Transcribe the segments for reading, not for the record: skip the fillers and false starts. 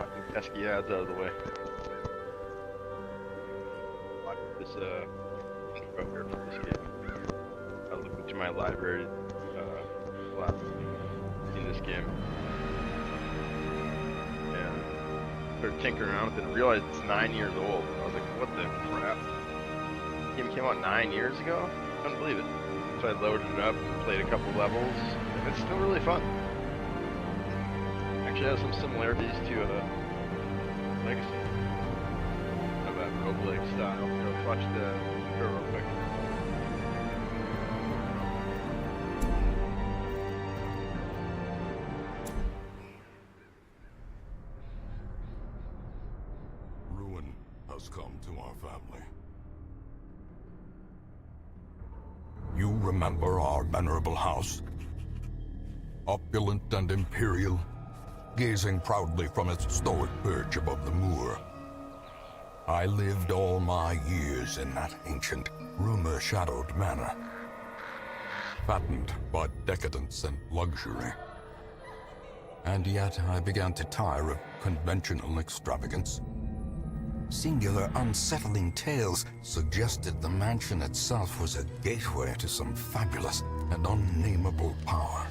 got the pesky ads out of the way. Watch this intro here for this game. I looked into my library last in this game and started tinkering around with it and realized it's 9 years old. I was like, what the crap? The game came out 9 years ago? Couldn't believe it. So I loaded it up and played a couple levels, and it's still really fun. Actually has some similarities to Legacy of that roguelike style. Let's watch the intro real quick. Ruin has come to our family. You remember our venerable house? Opulent and imperial, gazing proudly from its stoic perch above the moor. I lived all my years in that ancient, rumor-shadowed manor, fattened by decadence and luxury. And yet I began to tire of conventional extravagance. Singular, unsettling tales suggested the mansion itself was a gateway to some fabulous and unnameable power.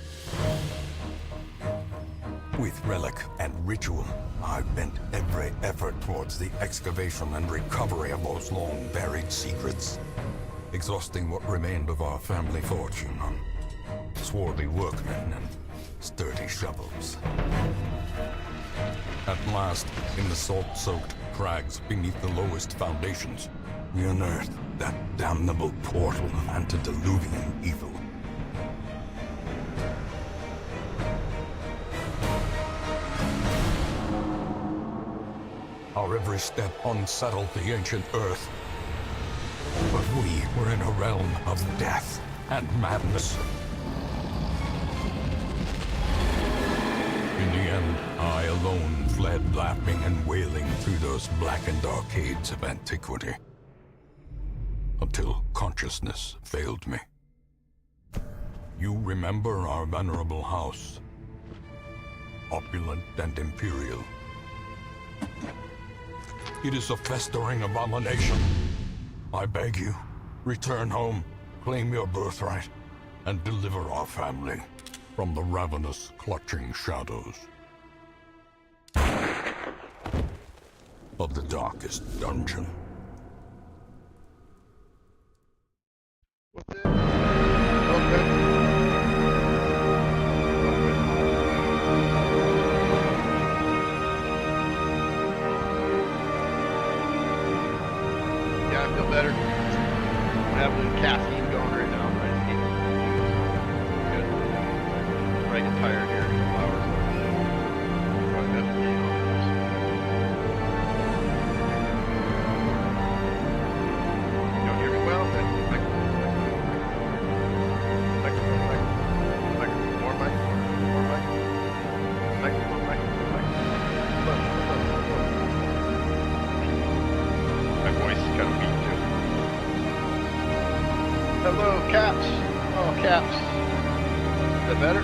With relic and ritual, I bent every effort towards the excavation and recovery of those long-buried secrets, exhausting what remained of our family fortune on swarthy workmen and sturdy shovels. At last, in the salt-soaked crags beneath the lowest foundations, we unearthed that damnable portal of antediluvian evil. Our every step unsettled the ancient earth. But we were in a realm of death and madness. In the end, I alone fled laughing and wailing through those blackened arcades of antiquity, until consciousness failed me. You remember our venerable house, opulent and imperial. It is a festering abomination. I beg you, return home, claim your birthright, and deliver our family from the ravenous, clutching shadows of the darkest dungeon. What's it? Okay. Yeah, I feel better. I'm having caffeine going right now. I just need good. I get tired here in a couple hours. Probably have to be on this. You don't hear me well? My voice is kind of weak too. Hello, Caps. Oh, Caps. Is that better?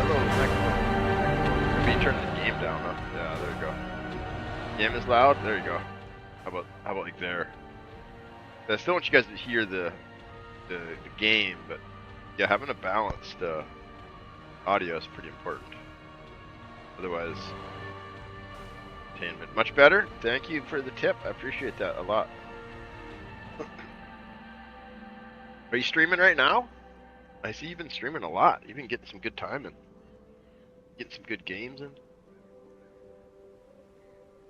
Hello, microphone. Maybe turn the game down. Huh? Yeah, there you go. Game is loud. There you go. How about like there? I still want you guys to hear the game, but yeah, having a balanced audio is pretty important. Otherwise, entertainment. Much better. Thank you for the tip. I appreciate that a lot. Are you streaming right now? I see you've been streaming a lot. You've been getting some good time and getting some good games in.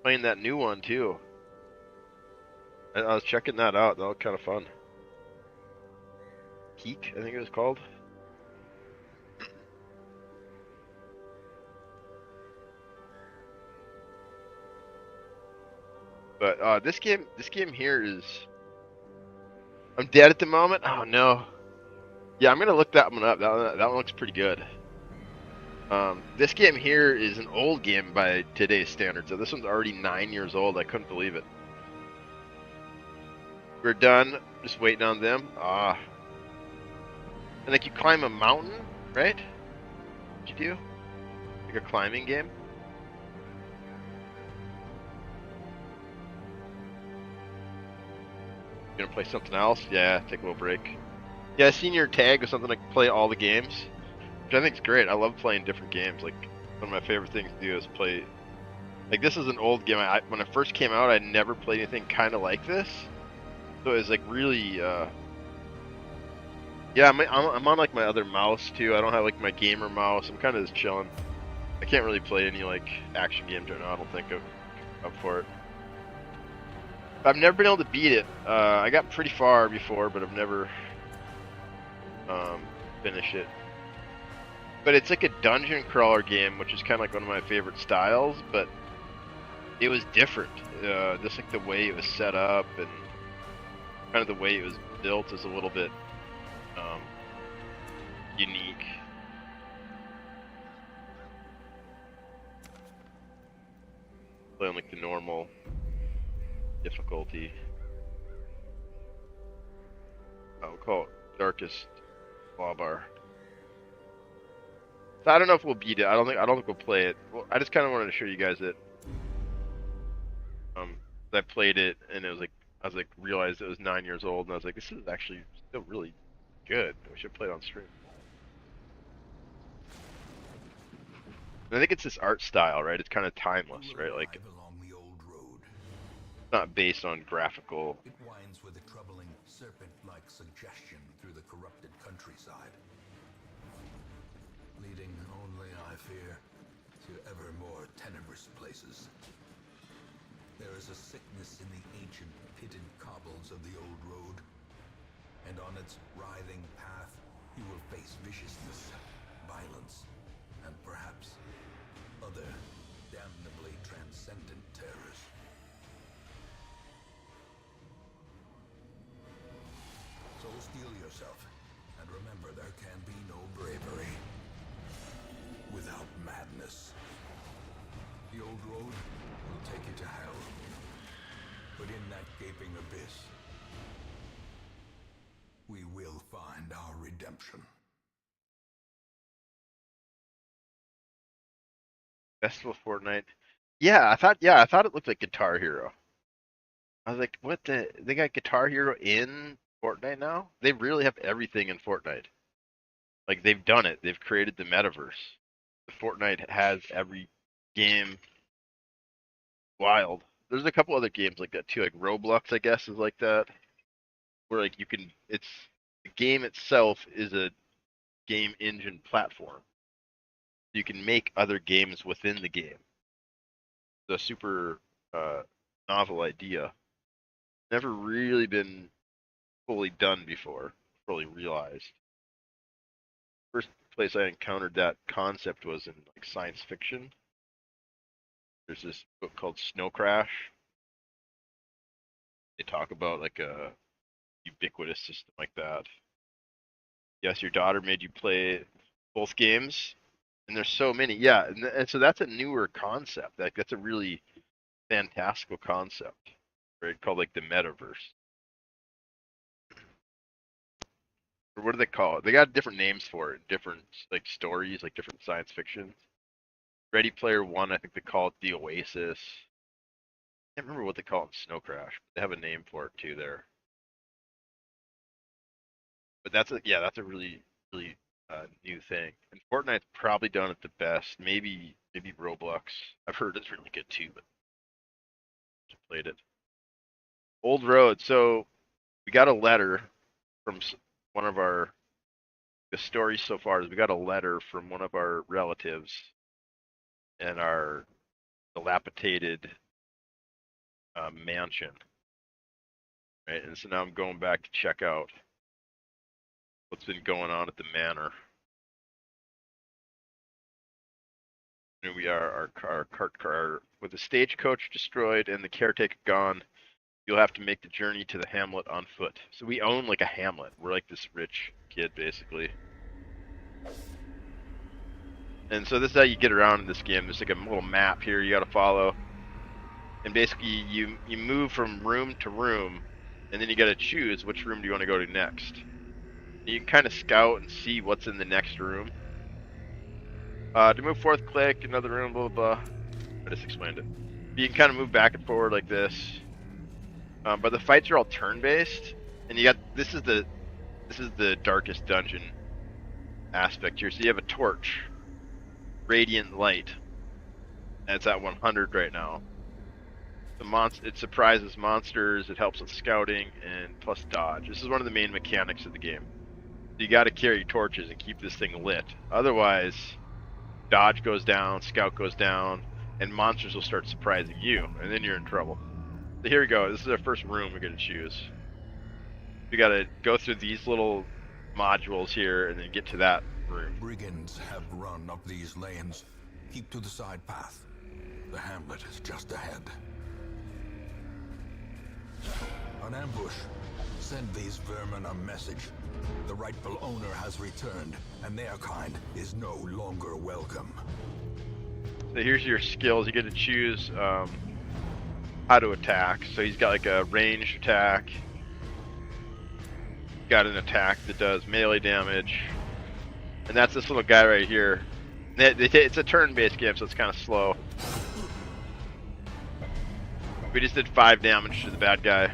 Playing that new one too. I was checking that out. That was kind of fun. Peak, I think it was called. But this game here is. I'm dead at the moment. Oh no. Yeah, I'm gonna look that one up. That one looks pretty good. This game here is an old game by today's standards. So this one's already 9 years old. I couldn't believe it. We're done. Just waiting on them. Ah. And like you climb a mountain, right? What you do? Like a climbing game. Gonna play something else? Yeah, take a little break. Yeah, I seen your tag or something like play all the games, which I think is great. I love playing different games. Like one of my favorite things to do is play. Like this is an old game. When I first came out, I never played anything kind of like this, so it was like really. Yeah, I'm on like my other mouse too. I don't have like my gamer mouse. I'm kind of just chilling. I can't really play any like action games right now. I don't think I'm up for it. I've never been able to beat it. I got pretty far before, but I've never finished it. But it's like a dungeon crawler game, which is kind of like one of my favorite styles. But it was different. Just like the way it was set up and kind of the way it was built is a little bit unique. Playing like the normal difficulty. I'll call it darkest claw bar. So I don't know if we'll beat it. I don't think we'll play it. Well, I just kind of wanted to show you guys that. I played it and it was like realized it was 9 years old and I was like, this is actually still really good. We should play it on stream. And I think it's this art style, right? It's kind of timeless, right? Like it's not based on graphical. It winds with a troubling serpent-like suggestion through the corrupted countryside, leading only, I fear, to ever more tenebrous places. There is a sickness in the ancient pitted cobbles of the old road, and on its writhing path you will face viciousness, violence, and perhaps other damnably transcendent terrors. So steel yourself, and remember there can be no bravery without madness. The old road will take you to hell, but in that gaping abyss, we will find our redemption. Festival Fortnite. Yeah, I thought it looked like Guitar Hero. I was like, what they got Guitar Hero in Fortnite now? They really have everything in Fortnite. Like they've done it. They've created the metaverse. The Fortnite has every game. Wild. There's a couple other games like that too, like Roblox, I guess, is like that. Where like it's the game itself is a game engine platform. You can make other games within the game. It's a super novel idea. Never really been fully done before, fully realized. First place I encountered that concept was in like science fiction. There's this book called Snow Crash. They talk about like a ubiquitous system like that. Yes, your daughter made you play both games, and there's so many. Yeah, and so that's a newer concept. Like that's a really fantastical concept, right? Called like the metaverse. Or what do they call it? They got different names for it, different like stories, like different science fiction. Ready Player One, I think they call it the Oasis. I can't remember what they call it in Snow Crash. But they have a name for it too there. But that's a really new thing. And Fortnite's probably done it the best. Maybe Roblox. I've heard it's really good too, but I played it. Old Road. So we got a letter from one of our. The story so far is we got a letter from one of our relatives in our dilapidated mansion, right? And so now I'm going back to check out what's been going on at the manor. Here we are, our cart car with the stagecoach destroyed and the caretaker gone. You'll have to make the journey to the hamlet on foot. So we own like a hamlet. We're like this rich kid basically. And so this is how you get around in this game. There's like a little map here you got to follow. And basically you move from room to room, and then you got to choose which room do you want to go to next. You can kind of scout and see what's in the next room. To move forth, click another room, blah blah blah. I just explained it. You can kind of move back and forward like this. But the fights are all turn-based, and you got this is the darkest dungeon aspect here. So you have a torch, radiant light, and it's at 100 right now. It surprises monsters. It helps with scouting and plus dodge. This is one of the main mechanics of the game. You got to carry torches and keep this thing lit. Otherwise, dodge goes down, scout goes down, and monsters will start surprising you, and then you're in trouble. So here we go. This is our first room we're going to choose. We got to go through these little modules here and then get to that room. Brigands have run up these lanes. Keep to the side path. The hamlet is just ahead. An ambush. Send these vermin a message. The rightful owner has returned, and their kind is no longer welcome. So here's your skills. You get to choose how to attack. So he's got like a ranged attack. Got an attack that does melee damage. And that's this little guy right here. It's a turn-based game, so it's kind of slow. We just did 5 damage to the bad guy.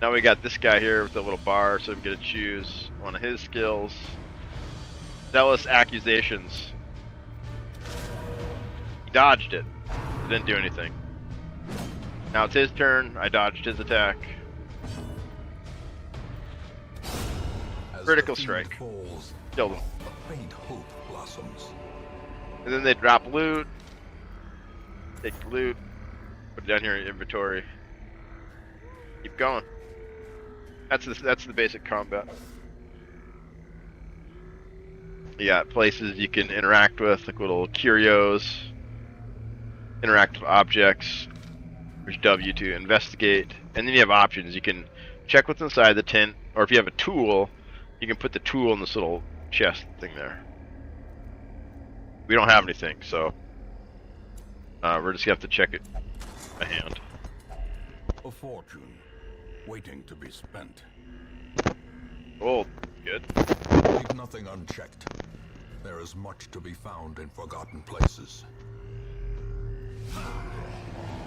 Now we got this guy here with the little bar, so I'm going to choose one of his skills. Zealous Accusations. He dodged it. It didn't do anything. Now it's his turn. I dodged his attack. Critical strike. Falls, Killed him. a faint hope blossoms. And then they drop loot. Take the loot. Put it down here in inventory. Keep going. That's the basic combat. You got places you can interact with, like little curios, interactive objects. There's W to investigate, and then you have options. You can check what's inside the tent, or if you have a tool, you can put the tool in this little chest thing there. We don't have anything, so we're just gonna have to check it by hand. A fortune waiting to be spent. Gold, good. Leave nothing unchecked. There is much to be found in forgotten places.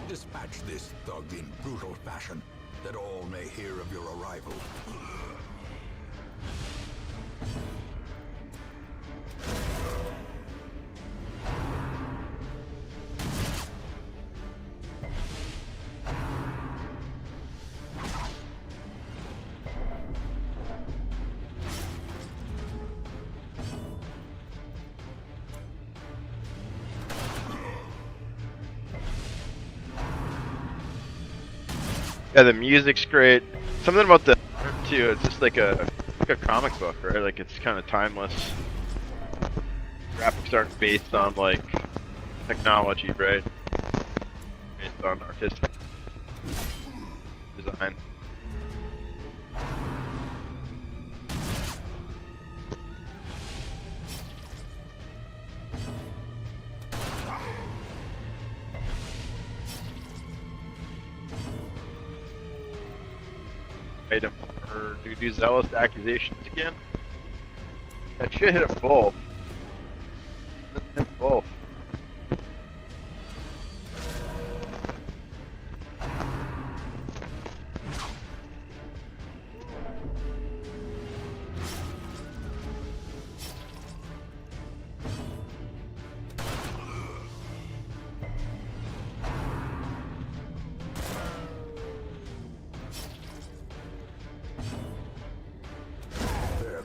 Dispatch this thug in brutal fashion, that all may hear of your arrival. Yeah, the music's great. Something about the art too. It's just like a comic book, right? Like it's kind of timeless. Graphics aren't based on like technology, right? Based on artistic design. Item, or do we do Zealous Accusations again? That should hit them both. Hit both.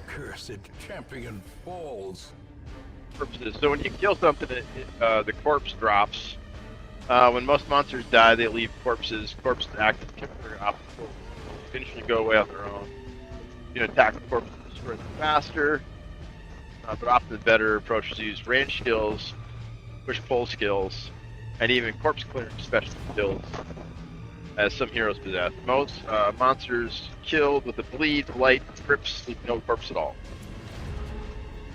Cursed champion falls. Corpses. So when you kill something, the corpse drops. When most monsters die, they leave corpses. Corpses act as temporary obstacles. Eventually go away on their own. You can attack the corpse to destroy them faster. But often the better approach is to use range skills, push-pull skills, and even corpse clearing special skills, as some heroes possess. Most monsters killed with a bleed, light, grips, leave no corpse at all.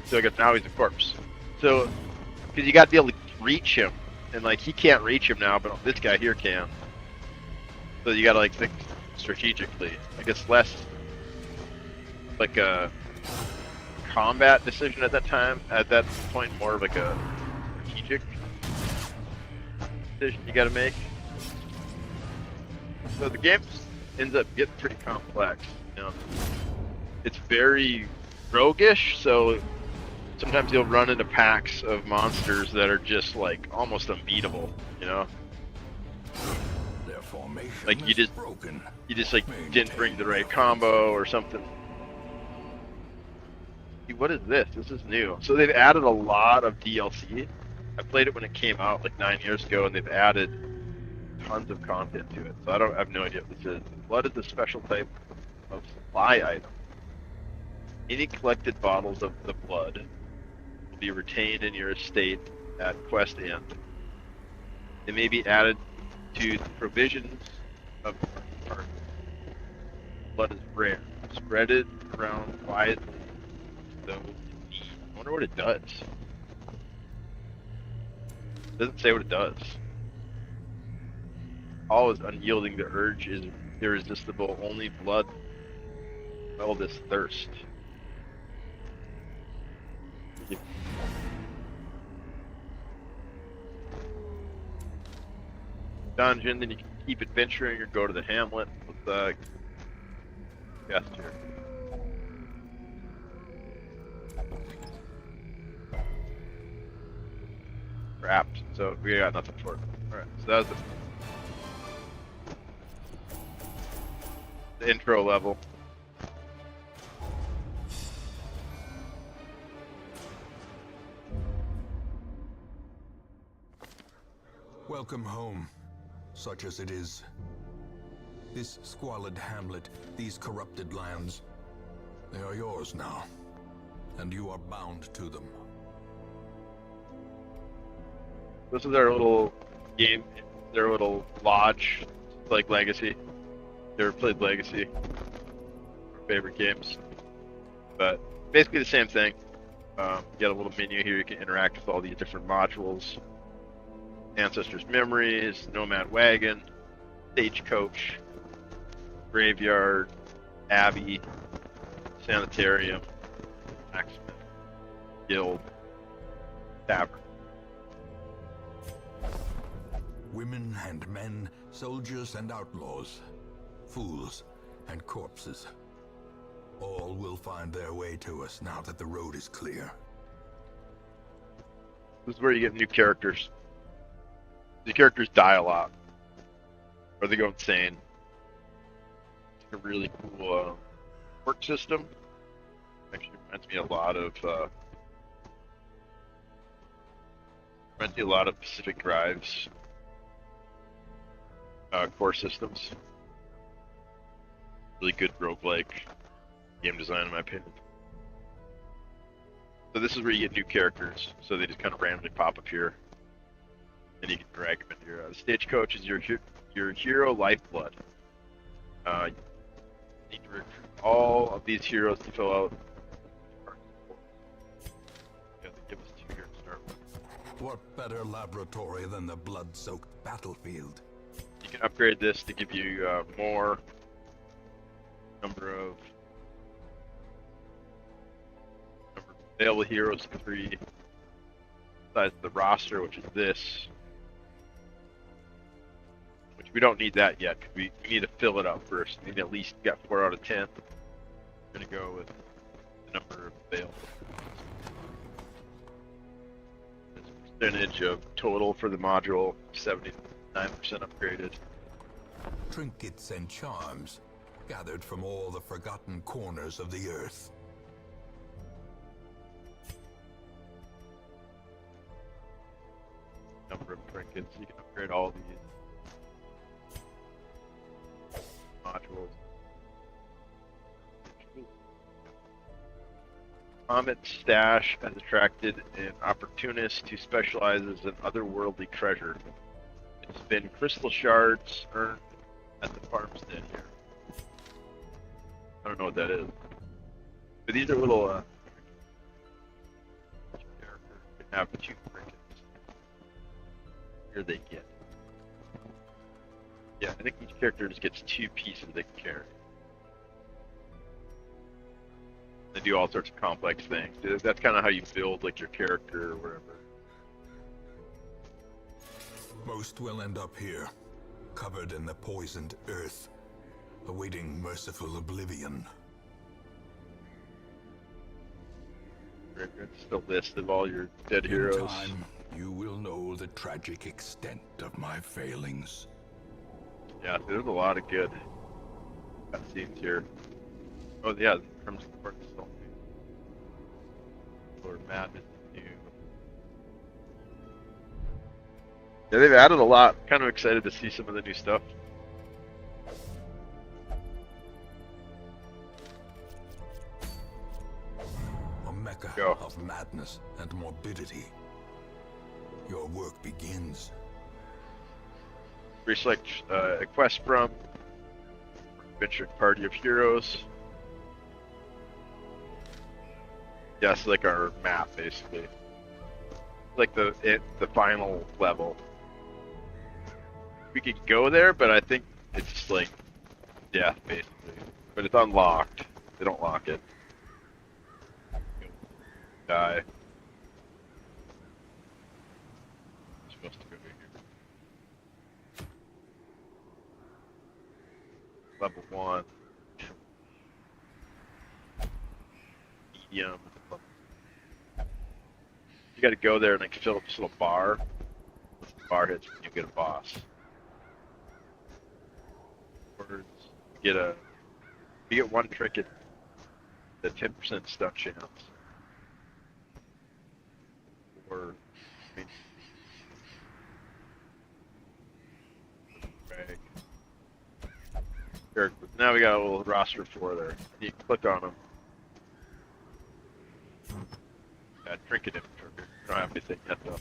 So I guess now he's a corpse. So, because you got to be able to reach him, and like he can't reach him now, but this guy here can. So you got to like think strategically. I guess less like a combat decision at that time. At that point, more of like a strategic decision you got to make. So the game ends up getting pretty complex. You know, it's very roguish, so sometimes you'll run into packs of monsters that are just like almost unbeatable. You know, Their formation like you is broken. just didn't bring the right combo or something. What is this? This is new. So they've added a lot of DLC. I played it when it came out like 9 years ago, and they've added tons of content to it. So I have no idea what this is. Blood is a special type of supply item. Any collected bottles of the blood will be retained in your estate at quest end. They may be added to the provisions of the party. Blood is rare. Spread it around widely. I wonder what it does. It doesn't say what it does. All is unyielding. The urge is irresistible. Only blood quell this thirst. Dungeon, then you can keep adventuring or go to the hamlet with the guest here. Trapped, so we got nothing for it. Alright, so that was the intro level. Welcome home, such as it is. This squalid hamlet, these corrupted lands, they are yours now, and you are bound to them. This is their little game, their little lodge, like Legacy. Never played Legacy. Our favorite games. But basically the same thing. You got a little menu here, you can interact with all these different modules. Ancestors' Memories, Nomad Wagon, Stagecoach, Graveyard, Abbey, Sanitarium, Blacksmith, Guild, Tavern. Women and men, soldiers and outlaws, fools and corpses. All will find their way to us now that the road is clear. This is where you get new characters. The characters die a lot, or they go insane. It's a really cool work system. Actually reminds me a lot of Pacific Drive's core systems. Really good roguelike game design, in my opinion. So this is where you get new characters. So they just kind of randomly pop up here, and you can drag them into your Stagecoach is your hero lifeblood. You need to recruit all of these heroes to fill out. Yeah, they give us 2 here to start with. What better laboratory than the blood-soaked battlefield? You can upgrade this to give you more number of available heroes to 3. Besides the roster, which is this, which we don't need that yet because we need to fill it up first. We need at least get 4 out of 10. We're gonna go with the number of available. This percentage of total for the module, 79% upgraded. Trinkets and charms, gathered from all the forgotten corners of the earth. Number of trinkets, you can upgrade all these modules. Comet Stash has attracted an opportunist who specializes in otherworldly treasure. It's been crystal shards earned at the farmstead here. I don't know what that is. But these are little characters can have 2 trinkets. Here they get. Yeah, I think each character just gets 2 pieces they can carry. They do all sorts of complex things. That's kind of how you build like your character or whatever. Most will end up here, covered in the poisoned earth, awaiting merciful oblivion. It's the list of all your dead In heroes. time, you will know the tragic extent of my failings. Yeah, there's a lot of good cutscenes here. Oh yeah, Crimson Court still Lord Madness new. Yeah, they've added a lot. Kind of excited to see some of the new stuff. A mecca Go. of madness and morbidity. Your work begins. Select a quest from Adventuring Party of Heroes. Yeah, it's like our map basically. Like the final level. We could go there, but I think it's just like death basically. But it's unlocked. They don't lock it. Die. Supposed to go here. Level 1. Medium. You gotta go there and like fill up this little bar. Once the bar hits, you get a boss. Or you get one trinket, the 10% stun chance. Or I mean, rag. Now we got a little roster for there. You click on them. Trinket inventory. We don't have anything yet though.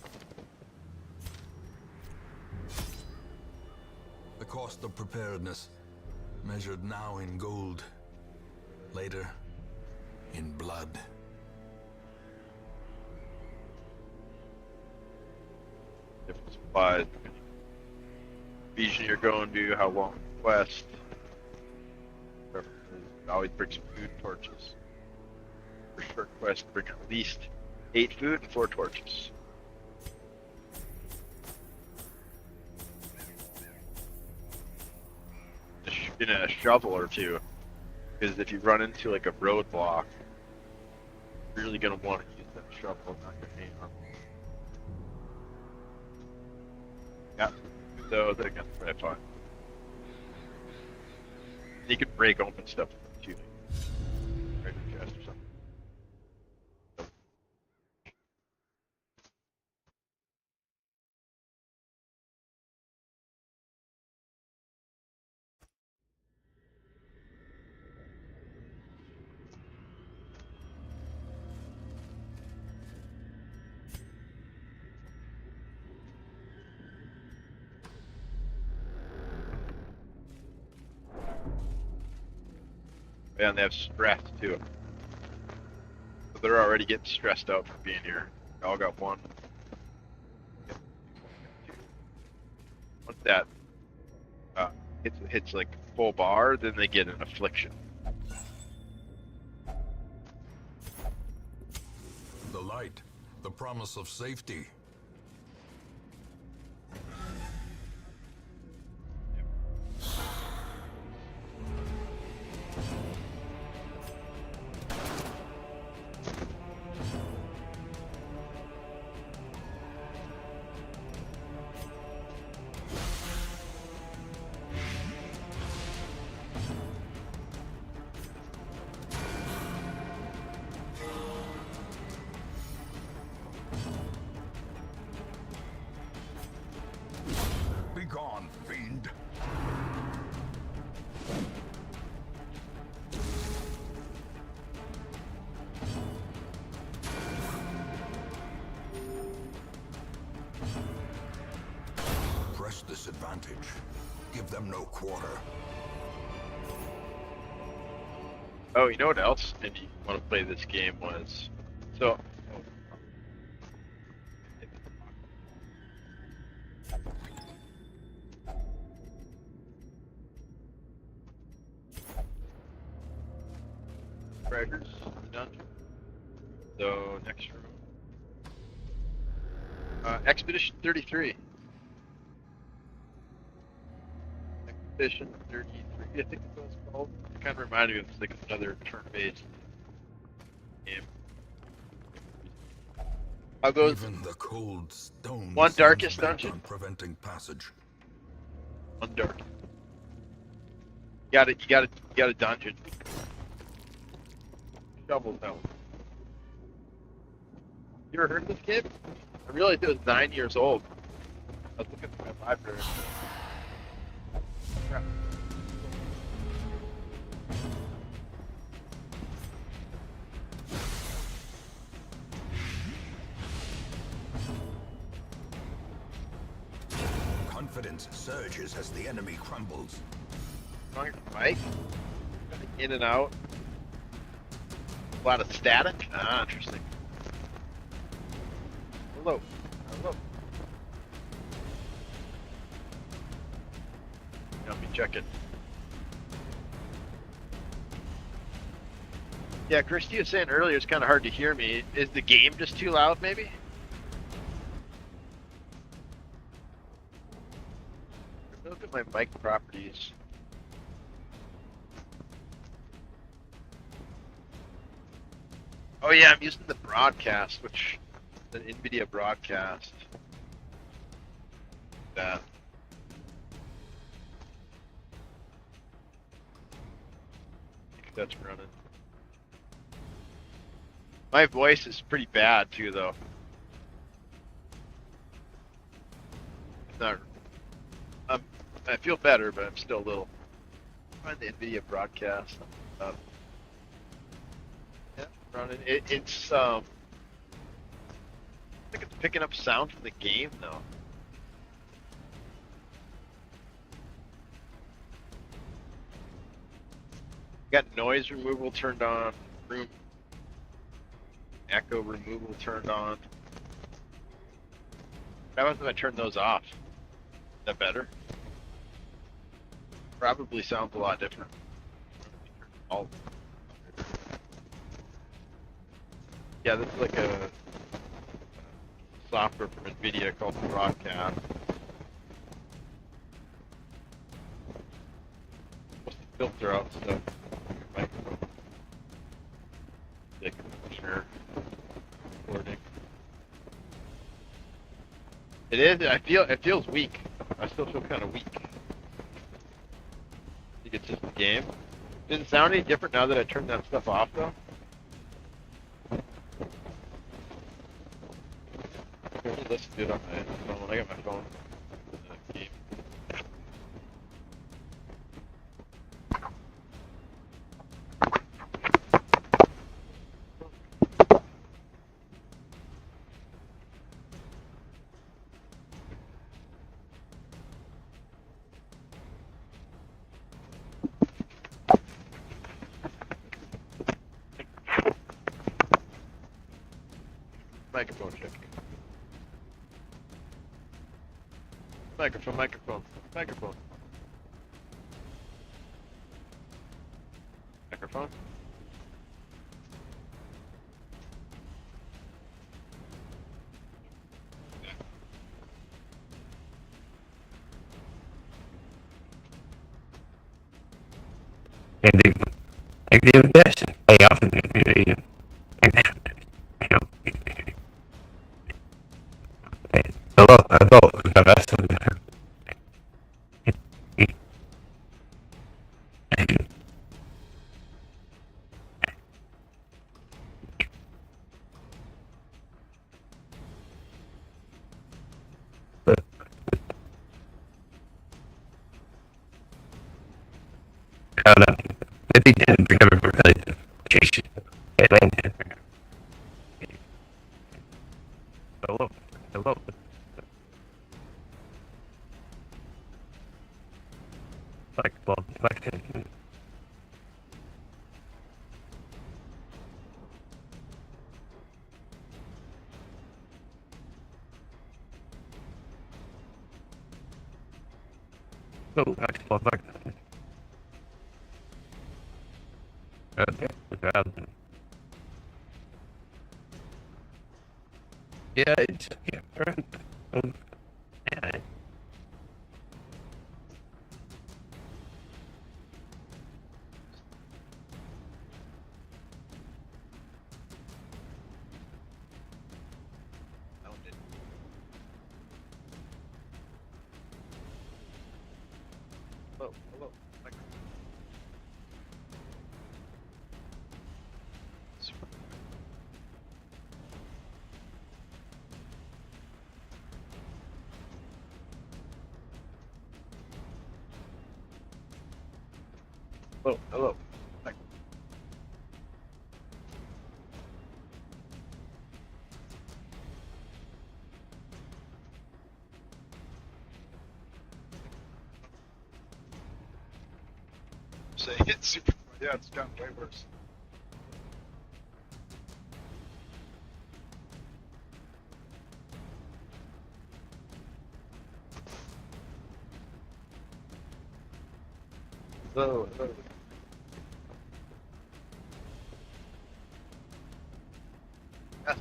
The cost of preparedness, measured now in gold, later in blood. Different supplies. Region you're going to, how long the quest. Always bring some food torches. For short quest, bring at least 8 food and 4 torches. In a shovel or two, because if you run into like a roadblock, you're really gonna want to use that shovel, not your hand. Yeah, so they're gonna try to find. You can break open stuff with shooting. Right in the chest or something. And they have stress too. So they're already getting stressed out from being here. They all got one. Once that hits like full bar, then they get an affliction. The light, the promise of safety. Begone, fiend. Press this advantage. Give them no quarter. Oh, you know what else? And you want to play this game was so. Braggers in the dungeon. So next room. Expedition 33. Expedition 33, I think it was called. It kind of reminded me of like another turn-based game. I'll go Even the cold stone one seems darkest bent dungeon. on preventing passage. One dark. You got a dungeon. Shovel Hill. You ever heard of this game? I realized it was 9 years old. I was looking through my library. Crap. Confidence surges as the enemy crumbles. On your mic? In and out. A lot of static? Ah, interesting. Hello. Hello. Let me check it. Yeah, Christy was saying earlier it's kind of hard to hear me. Is the game just too loud, maybe? Look at my mic properties. Oh yeah, I'm using the broadcast, which the NVIDIA broadcast. That. I think that's running. My voice is pretty bad too, though. It's not. I feel better, but I'm still a little. Find the NVIDIA broadcast. Yeah, running. It's I think it's picking up sound from the game though. Got noise removal turned on. Room echo removal turned on. What happens if I turn those off? Is that better? Probably sounds a lot different. All. Yeah, this is like a software from NVIDIA called Broadcast. Supposed to filter out stuff. Microphone. Dick, sure. Recording. It is. It feels weak. I still feel kind of weak. I think it's just the game. Didn't sound any different now that I turned that stuff off though. I can listen to it on my phone. I got my phone. Game. Microphone check. Microphone. Microphone. Ik deed het best. Ja, hello, the rest of the Maybe didn't recover from really Jason. Hello. Yeah, it's yeah. Hello, hello. Hello, hello. Say it's super. Yeah, it's gotten way worse. Hello, hello. Ah,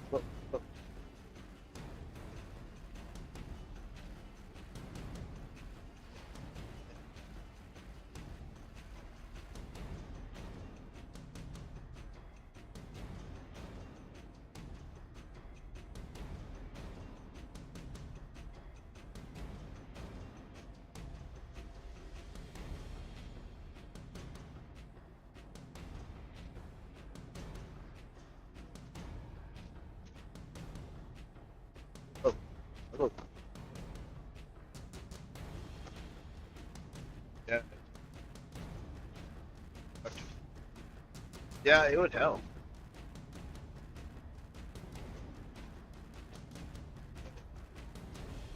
hello, hello. Hello, hello. Yeah. Yeah, it would help.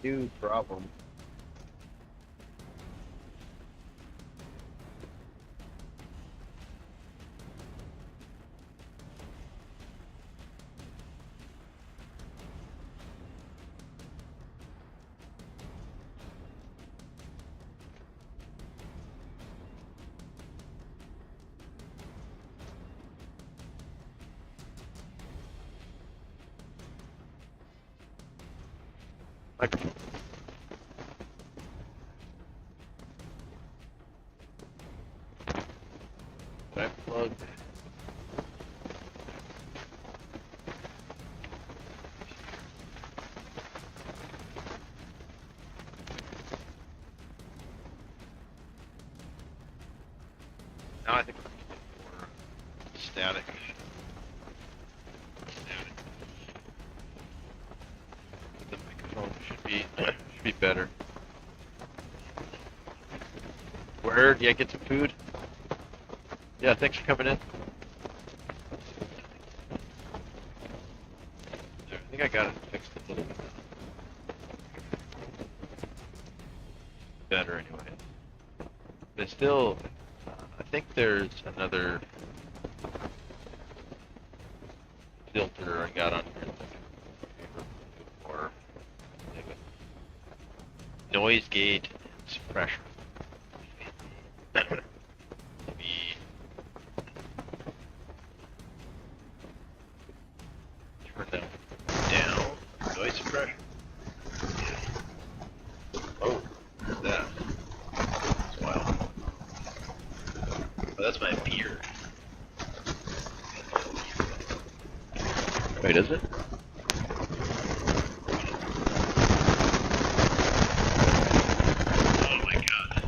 Huge problem. Microphone. That plug. Now I think we're more static. The microphone should be better. Word, yeah, get some food. Yeah, thanks for coming in. There, I think I got it fixed a little bit better anyway. But it's still, I think there's another filter I got on here for noise gate and suppression. Maybe turn that down. Noise suppression. Oh, what's that? That's wild. Oh, that's my beer. Wait, is it? Oh my god.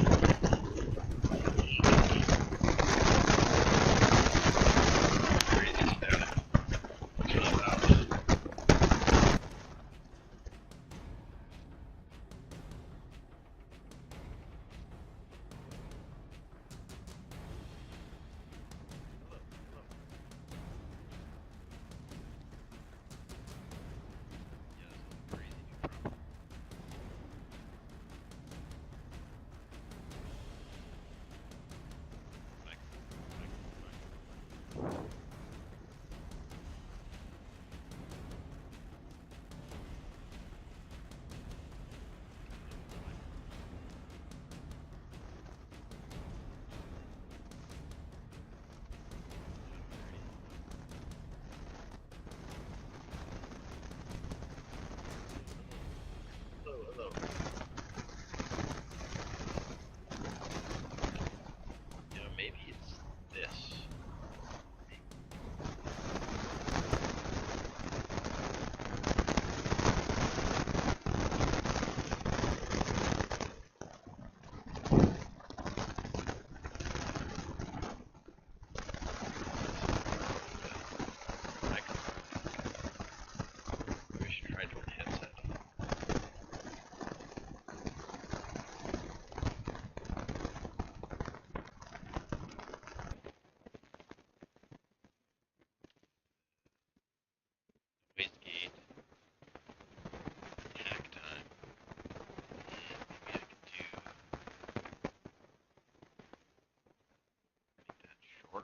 Crazy stuff. It's really loud.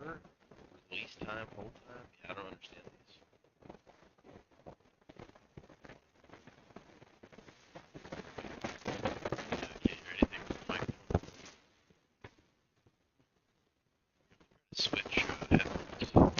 order? Release time, hold time? Yeah, I don't understand these. Yeah, I can't hear anything with the microphone. Switch headphones.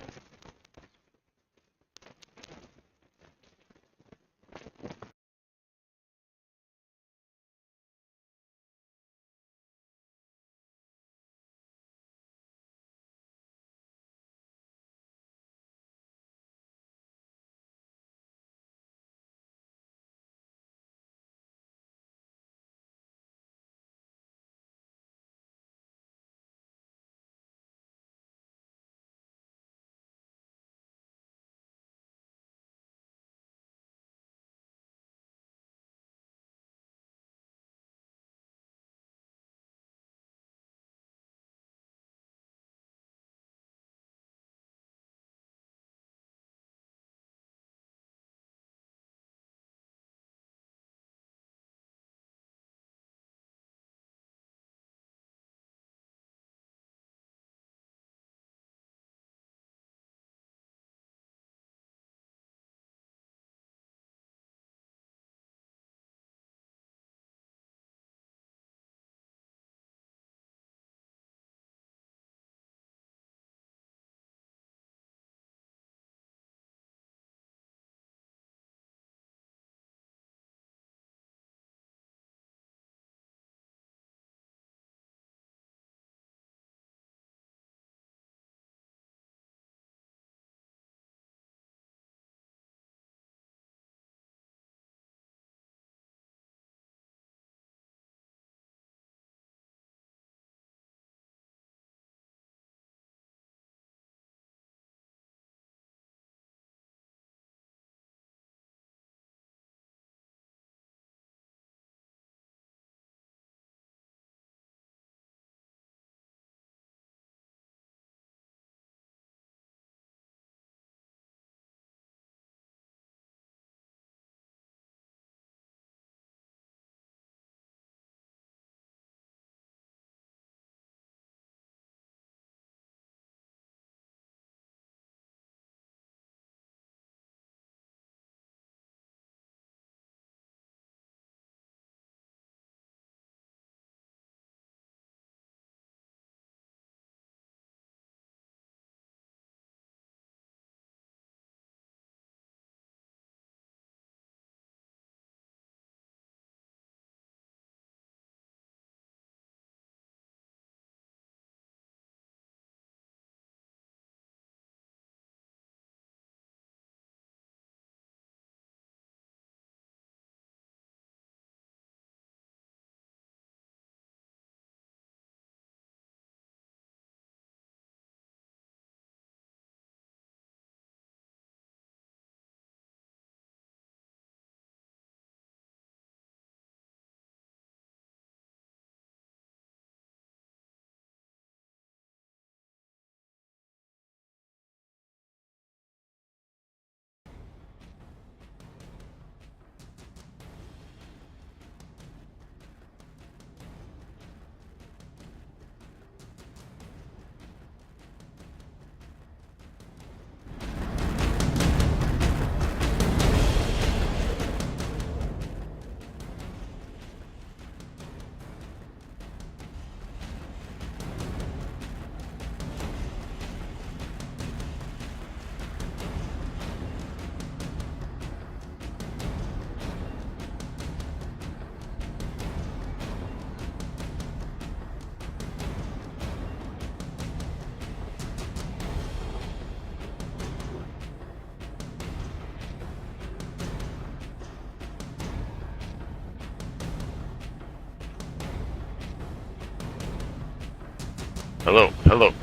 Hello, hello.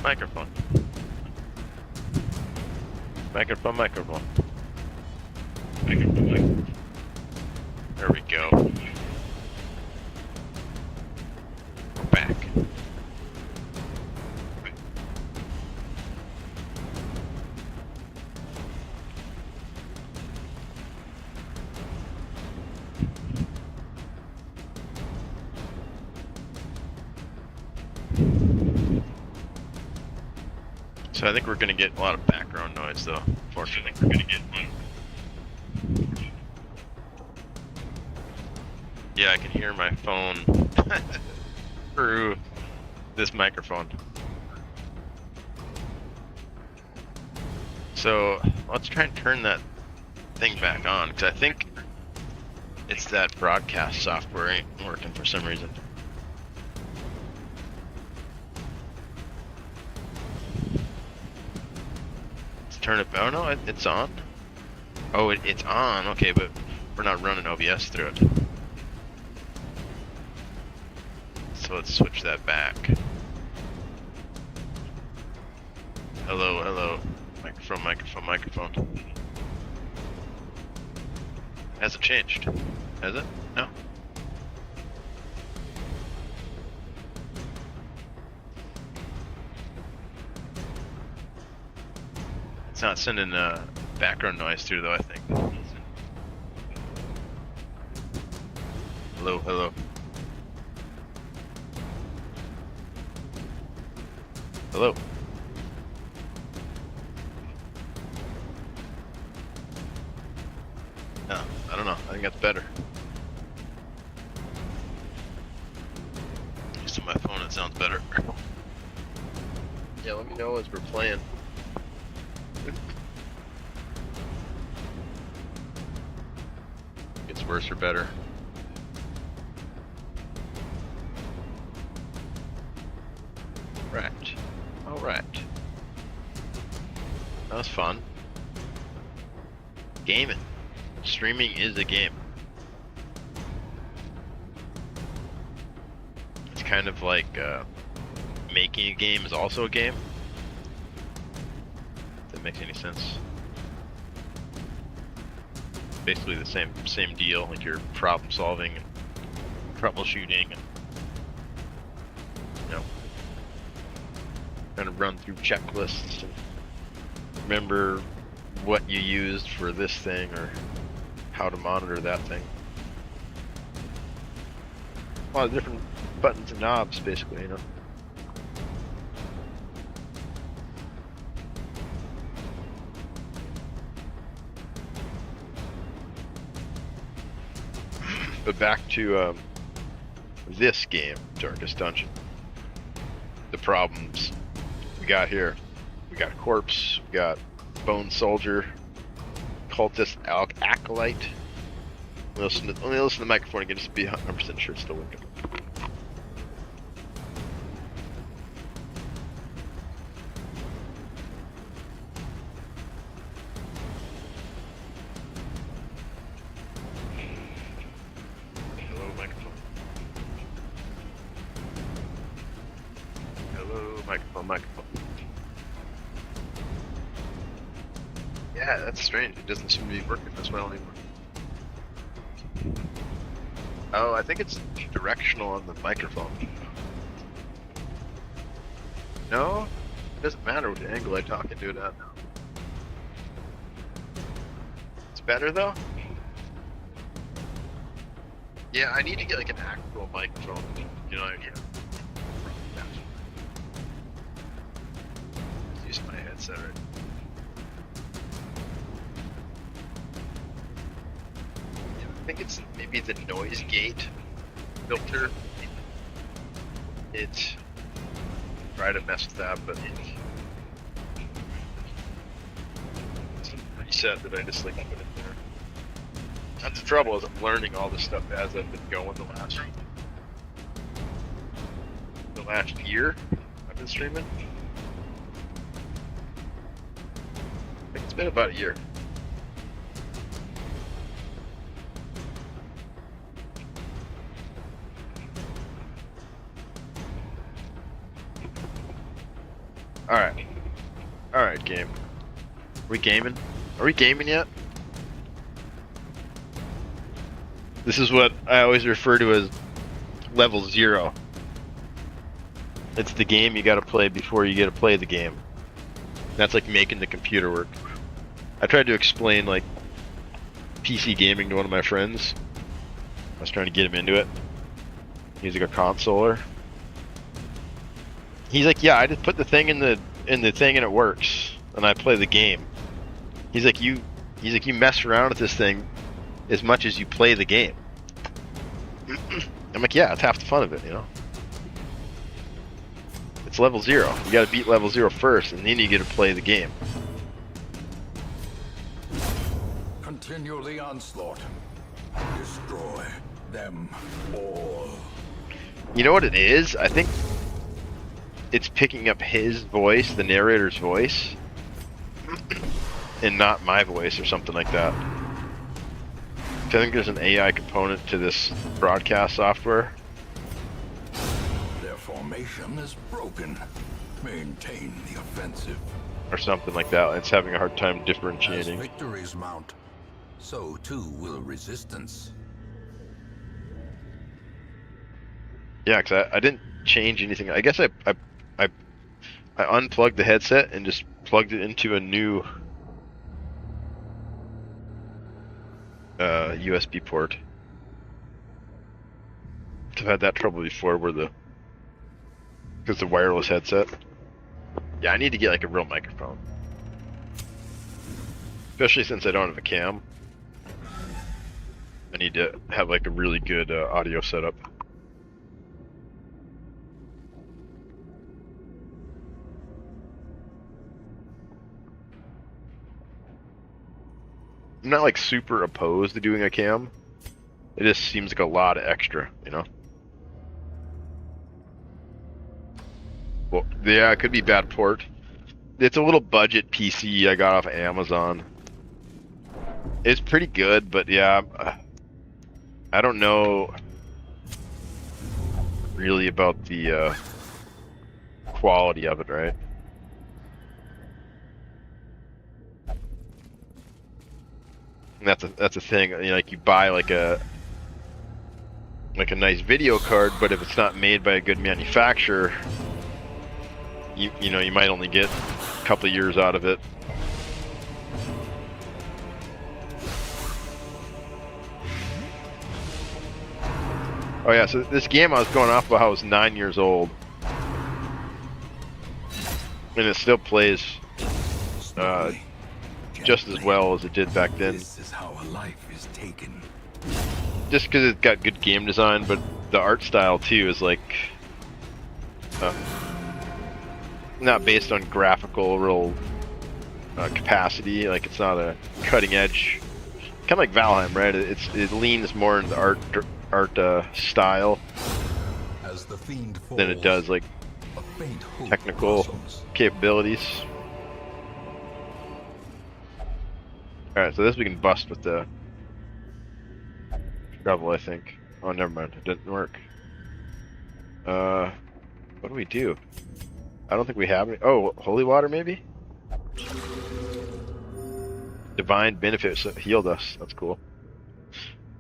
Microphone. Microphone, microphone. Microphone, microphone. There we go. We're back. So I think we're gonna get a lot of background noise though, fortunately. We're gonna get one. Yeah, I can hear my phone through this microphone. So let's try and turn that thing back on, because I think it's that broadcast software ain't working for some reason. Let's turn it. Oh no, it's on. Oh, it's on. Okay, but we're not running OBS through it. So let's switch that back. Hello, hello. Microphone, microphone, microphone. Hasn't changed, has it? No. It's not sending background noise through though, I think. Hello, hello. Hello. No, I don't know. I think that's better. Using my phone, it sounds better. Yeah, let me know as we're playing. It's worse or better. Right. Alright. That was fun. Gaming. Streaming is a game. It's kind of like making a game is also a game. If that makes any sense. Basically the same deal, like you're problem solving and troubleshooting and kind of run through checklists and remember what you used for this thing or how to monitor that thing. A lot of different buttons and knobs, basically, you know. But back to this game, Darkest Dungeon. The problems we got here. We got corpse, we got bone soldier, cultist, acolyte. Only listen to the microphone again just to be 100% sure it's still working. Hello, microphone. Hello, microphone, microphone. Yeah, that's strange. It doesn't seem to be working as well anymore. Oh, I think it's directional on the microphone. No? It doesn't matter what angle I talk into it at now. It's better though? Yeah, I need to get like an actual microphone. You know, yeah. Use my headset right. I think it's maybe the noise gate filter. It try to mess with that, but it's a preset that I just like put in there. That's the trouble, is I'm learning all this stuff as I've been going the last year I've been streaming. I think it's been about a year. Alright, game. Are we gaming? Are we gaming yet? This is what I always refer to as level 0. It's the game you gotta play before you get to play the game. That's like making the computer work. I tried to explain like PC gaming to one of my friends. I was trying to get him into it. He's like a consoler. He's like, yeah, I just put the thing in in the thing and it works, and I play the game. He's like, you mess around with this thing as much as you play the game. I'm like, yeah, it's half the fun of it, you know. It's level 0. You got to beat level 0 first, and then you get to play the game. Continue the onslaught. Destroy them all. You know what it is? I think it's picking up his voice, the narrator's voice, and not my voice or something like that. I think there's an AI component to this broadcast software. Their formation is broken. Maintain the offensive. Or something like that. It's having a hard time As differentiating. victories mount, so too will resistance. Yeah, because I didn't change anything. I guess I unplugged the headset and just plugged it into a new USB port. I've had that trouble before because the wireless headset. Yeah, I need to get like a real microphone. Especially since I don't have a cam. I need to have like a really good audio setup. I'm not like super opposed to doing a cam. It just seems like a lot of extra, you know? Well, yeah, it could be bad port. It's a little budget PC I got off of Amazon. It's pretty good, but yeah, I don't know really about the quality of it, right? And that's a thing. You know, like you buy like a nice video card, but if it's not made by a good manufacturer, you know, you might only get a couple of years out of it. Oh yeah, so this game I was going off about how it was 9 years old, and it still plays just as well as it did back then. This is how a life is taken. Just because it's got good game design, but the art style too is like not based on graphical real capacity. Like it's not a cutting edge, kind of like Valheim, right? It leans more into the art style As the fiend falls, than it does like a faint hope technical blossoms. capabilities. Alright, so this we can bust with the shovel, I think. Oh, never mind. It didn't work. What do we do? I don't think we have any. Oh, holy water, maybe? Divine benefits healed us. That's cool.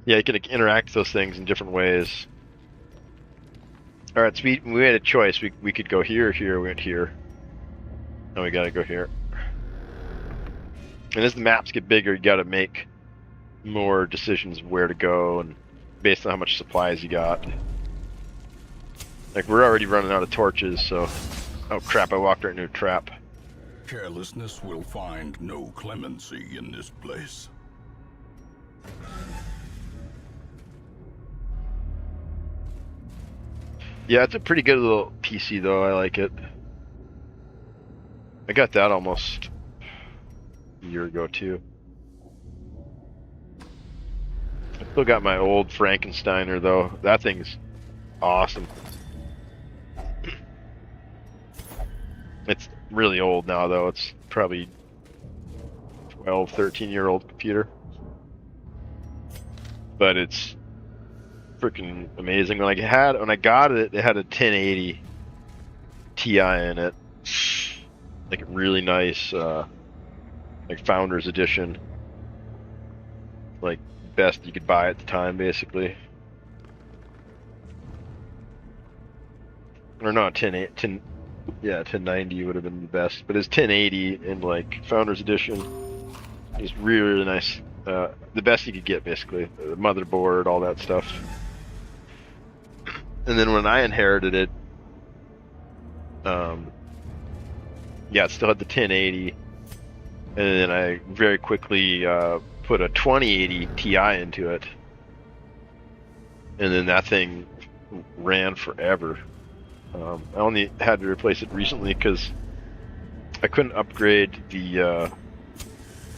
Yeah, you can interact with those things in different ways. Alright, so we made a choice. We could go here, here, we went here. Now we gotta go here. And as the maps get bigger, you gotta make more decisions of where to go and based on how much supplies you got. Like, we're already running out of torches, so... Oh crap, I walked right into a trap. Carelessness will find no clemency in this place. Yeah, it's a pretty good little PC though, I like it. I got that almost a year ago too. I still got my old Frankensteiner though. That thing's awesome. It's really old now though. It's probably 12, 13-year-old computer. But it's freaking amazing. When I got it, it had a 1080 Ti in it. Like really nice, like Founders Edition. Like best you could buy at the time, basically. Or not 10, yeah, 1090 would have been the best, but it's 1080 in like Founders Edition. It's really, really nice. The best you could get, basically. The motherboard, all that stuff. And then when I inherited it, yeah, it still had the 1080, and then I very quickly put a 2080 Ti into it, and then that thing ran forever. I only had to replace it recently because I couldn't upgrade the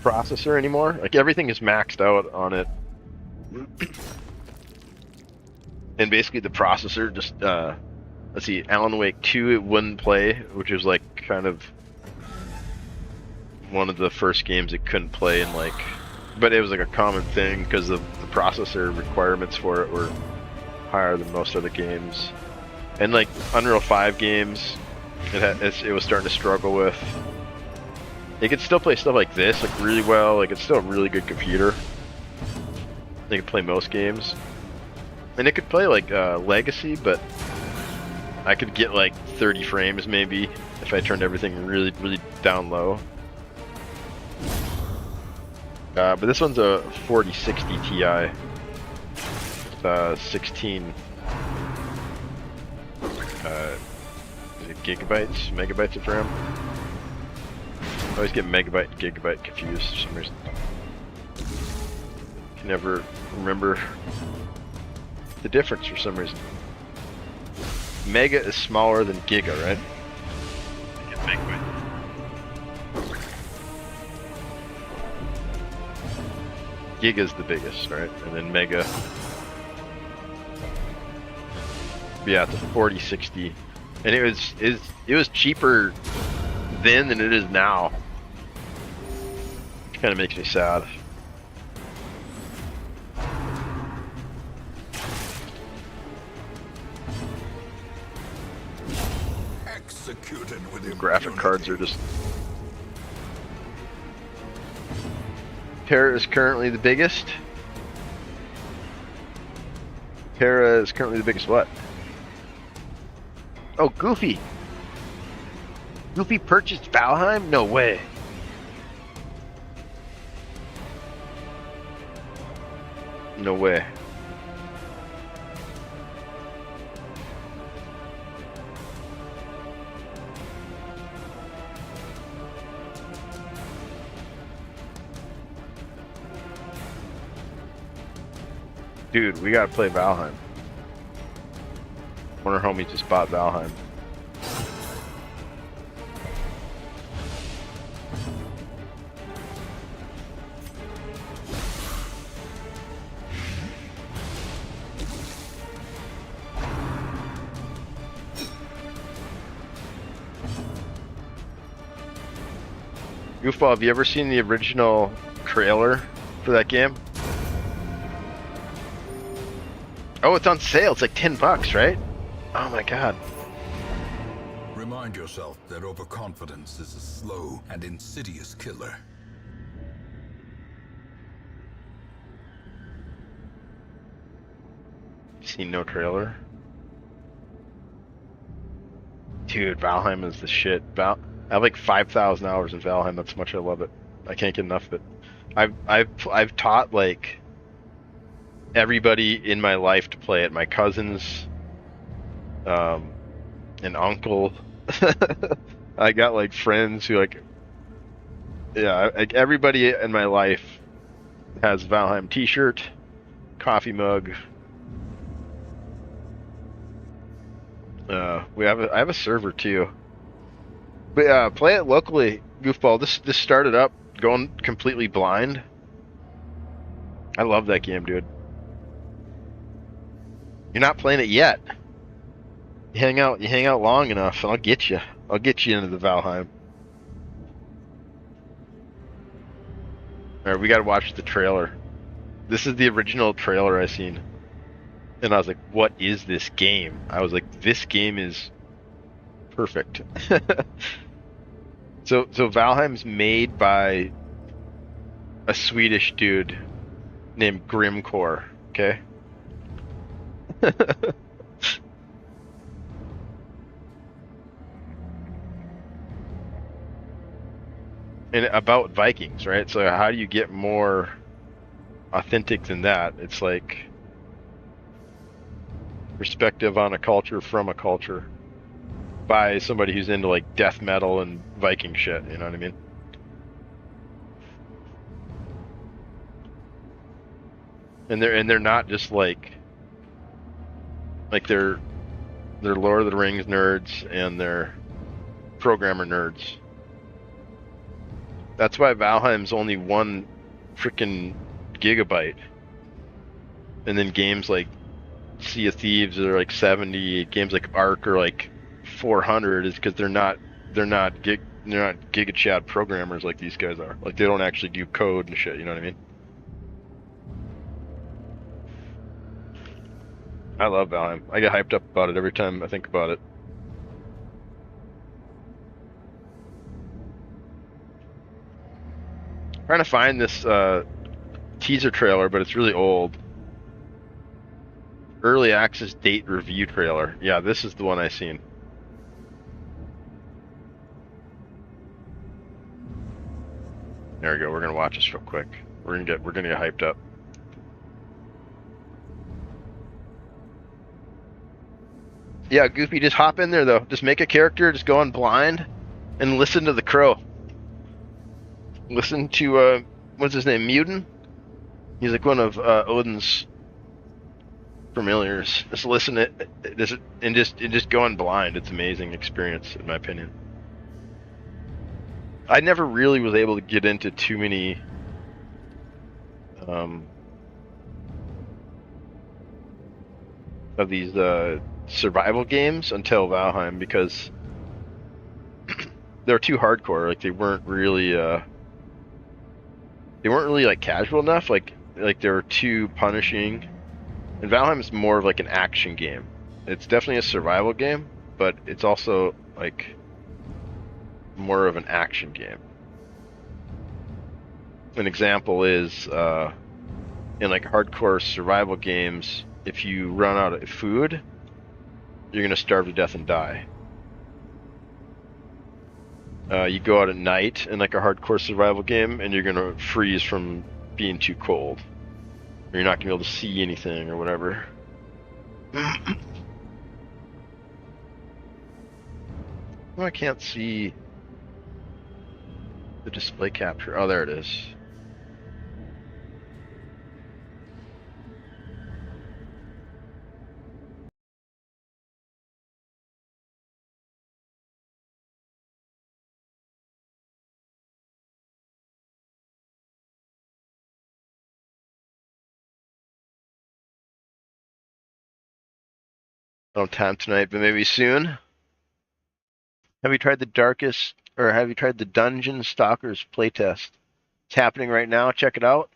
processor anymore. Like everything is maxed out on it, and basically the processor just let's see, Alan Wake 2 it wouldn't play, which was like kind of one of the first games it couldn't play, and like, but it was like a common thing because the processor requirements for it were higher than most other games, and like Unreal 5 games, it was starting to struggle with. It could still play stuff like this like really well. Like it's still a really good computer. It could play most games, and it could play like Legacy, but I could get like 30 frames maybe if I turned everything really, really down low. But this one's a 4060 Ti. 16 is it megabytes of RAM? I always get megabyte and gigabyte confused for some reason. Can never remember the difference for some reason. Mega is smaller than giga, right? I get megabyte. Giga's the biggest, right? And then mega. Yeah, it's a 4060, and it was cheaper then than it is now. Which kind of makes me sad. Executed with Graphic cards are just. Terra is currently the biggest. Terra is currently the biggest what? Oh, Goofy! Goofy purchased Valheim? No way. No way. Dude, we gotta play Valheim. One of our homies just bought Valheim. Goofball, have you ever seen the original trailer for that game? Oh, it's on sale. It's like $10, right? Oh my god. Remind yourself that overconfidence is a slow and insidious killer. Seen no trailer? Dude, Valheim is the shit. I have like 5,000 hours in Valheim. That's how much I love it. I can't get enough of it. I've taught like everybody in my life to play it. My cousins, an uncle. I got like friends who like, yeah, like everybody in my life has Valheim t-shirt, coffee mug. I have a server too. But yeah, play it locally, Goofball. This started up going completely blind. I love that game, dude. You're not playing it yet. You hang out long enough, and I'll get you. I'll get you into the Valheim. All right, we gotta watch the trailer. This is the original trailer I seen, and I was like, "What is this game?" I was like, "This game is perfect." So Valheim's made by a Swedish dude named Grimcore. Okay. And about Vikings, right? So how do you get more authentic than that? It's like perspective on a culture from a culture by somebody who's into like death metal and Viking shit. You know what I mean? And they're not just like they're Lord of the Rings nerds and they're programmer nerds. That's why Valheim's only 1 freaking gigabyte. And then games like Sea of Thieves are like 70, games like Ark are like 400 is because they're not Giga Chad programmers like these guys are. Like they don't actually do code and shit, you know what I mean? I love Valheim. I get hyped up about it every time I think about it. Trying to find this teaser trailer, but it's really old. Early access date review trailer. Yeah, this is the one I seen. There we go. We're gonna watch this real quick. We're gonna get hyped up. Yeah, Goofy, just hop in there though. Just make a character, just go on blind, and listen to the crow. Listen to what's his name, Mutin? He's like one of Odin's familiars. Just listen to it, and just go on blind. It's an amazing experience, in my opinion. I never really was able to get into too many of these survival games until Valheim because they're too hardcore. Like they weren't really like casual enough. Like they were too punishing. And Valheim is more of like an action game. It's definitely a survival game, but it's also like more of an action game. An example is in like hardcore survival games, if you run out of food, you're gonna starve to death and die. You go out at night in like a hardcore survival game, and you're gonna freeze from being too cold, or you're not gonna be able to see anything or whatever. Oh, I can't see the display capture. Oh, there it is. I don't have time tonight, but maybe soon. Have you tried the Dungeon Stalkers playtest? It's happening right now. Check it out.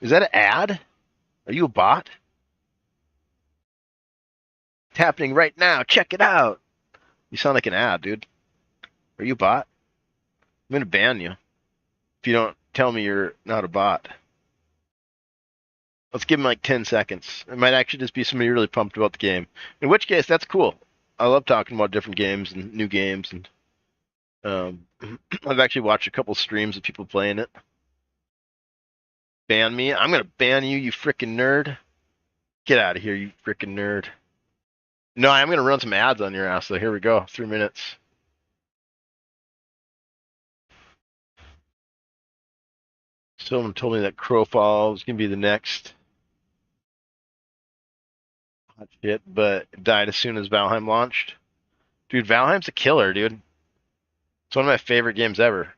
Is that an ad? Are you a bot? It's happening right now. Check it out. You sound like an ad, dude. Are you a bot? I'm gonna ban you if you don't tell me you're not a bot. Let's give him like 10 seconds. It might actually just be somebody really pumped about the game. In which case, that's cool. I love talking about different games and new games, and I've actually watched a couple streams of people playing it. Ban me? I'm gonna ban you, you freaking nerd. Get out of here, you freaking nerd. No, I'm gonna run some ads on your ass. So here we go. 3 minutes. Someone told me that Crowfall was gonna be the next hot shit, but it died as soon as Valheim launched. Dude, Valheim's a killer, dude. It's one of my favorite games ever.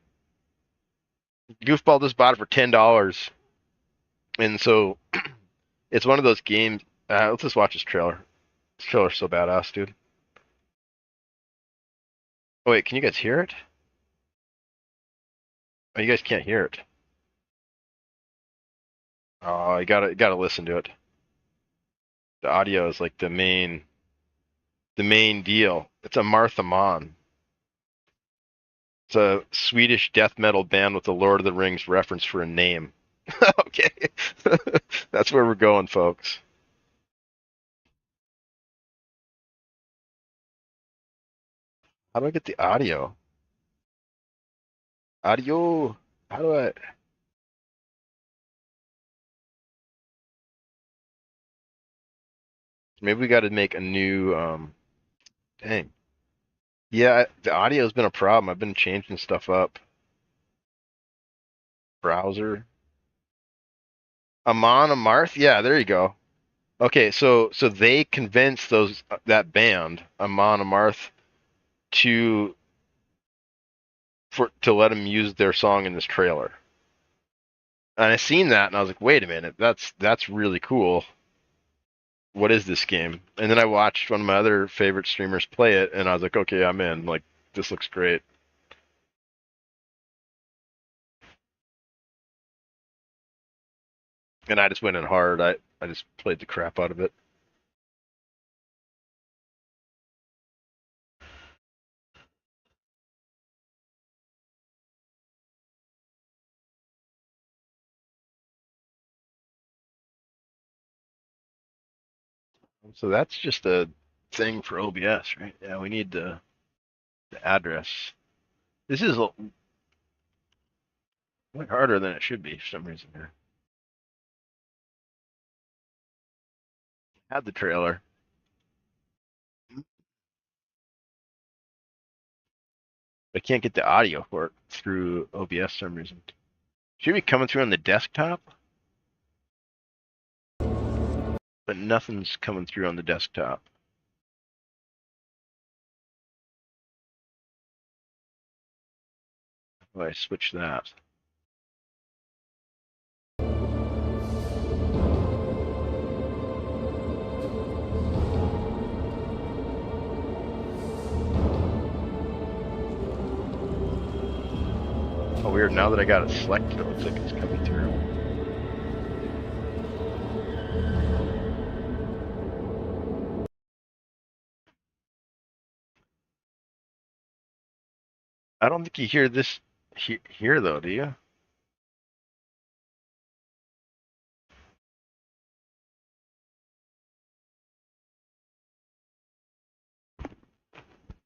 Goofball just bought it for $10, and so it's one of those games. Let's just watch this trailer. This trailer's so badass, dude. Oh wait, can you guys hear it? Oh, you guys can't hear it. Oh, you gotta listen to it. The audio is like the main deal. It's a Martha Mon. It's a Swedish death metal band with a Lord of the Rings reference for a name. Okay. That's where we're going, folks. How do I get the audio? Audio. How do I? Maybe we got to make a new. Dang. Yeah, the audio's been a problem. I've been changing stuff up. Browser. Amon Amarth? Yeah, there you go. Okay, so they convinced that band, Amon Amarth, to to let him use their song in this trailer. And I seen that and I was like, wait a minute, that's really cool. What is this game? And then I watched one of my other favorite streamers play it and I was like, okay, I'm in. Like, this looks great. And I just went in hard. I just played the crap out of it. So that's just a thing for OBS, right? Yeah, we need the address. This is way harder than it should be for some reason here. Had the trailer. I can't get the audio for it through OBS for some reason. Should be coming through on the desktop, but nothing's coming through on the desktop. Oh, I switch that. Oh, weird. Now that I got it selected, it looks like it's coming through. I don't think you hear this here though, do you?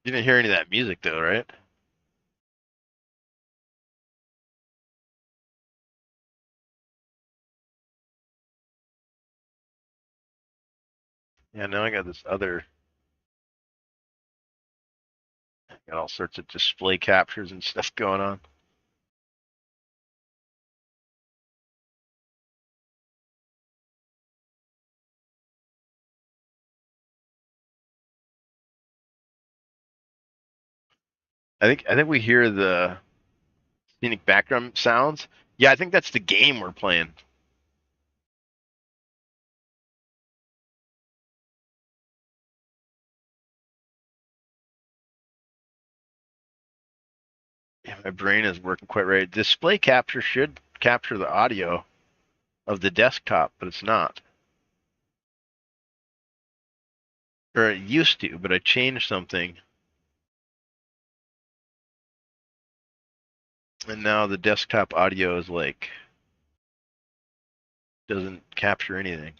You didn't hear any of that music though, right? Yeah, now I got this other, got all sorts of display captures and stuff going on. I think we hear the scenic background sounds. Yeah, I think that's the game we're playing. Yeah, my brain is working quite right. Display capture should capture the audio of the desktop, but it's not. Or it used to, but I changed something. And now the desktop audio is like, doesn't capture anything.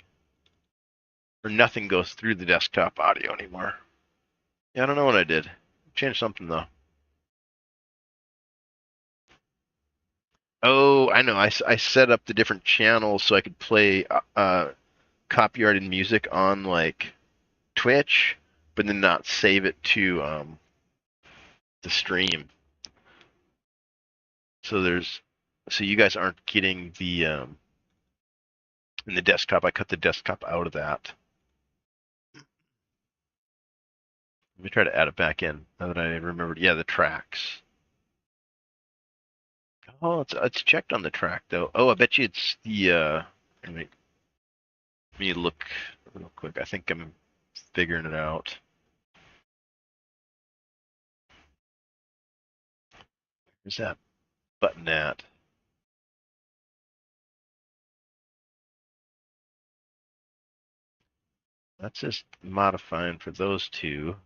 Or nothing goes through the desktop audio anymore. Yeah, I don't know what I did. Changed something though. Oh, I know. I set up the different channels so I could play copyrighted music on like Twitch, but then not save it to the stream. So you guys aren't getting the in the desktop. I cut the desktop out of that. Let me try to add it back in now that I remembered. Yeah, the tracks. Oh, it's checked on the track though. Oh, I bet you it's the let me look real quick. I think I'm figuring it out. Where's that button at? That's just modifying for those two.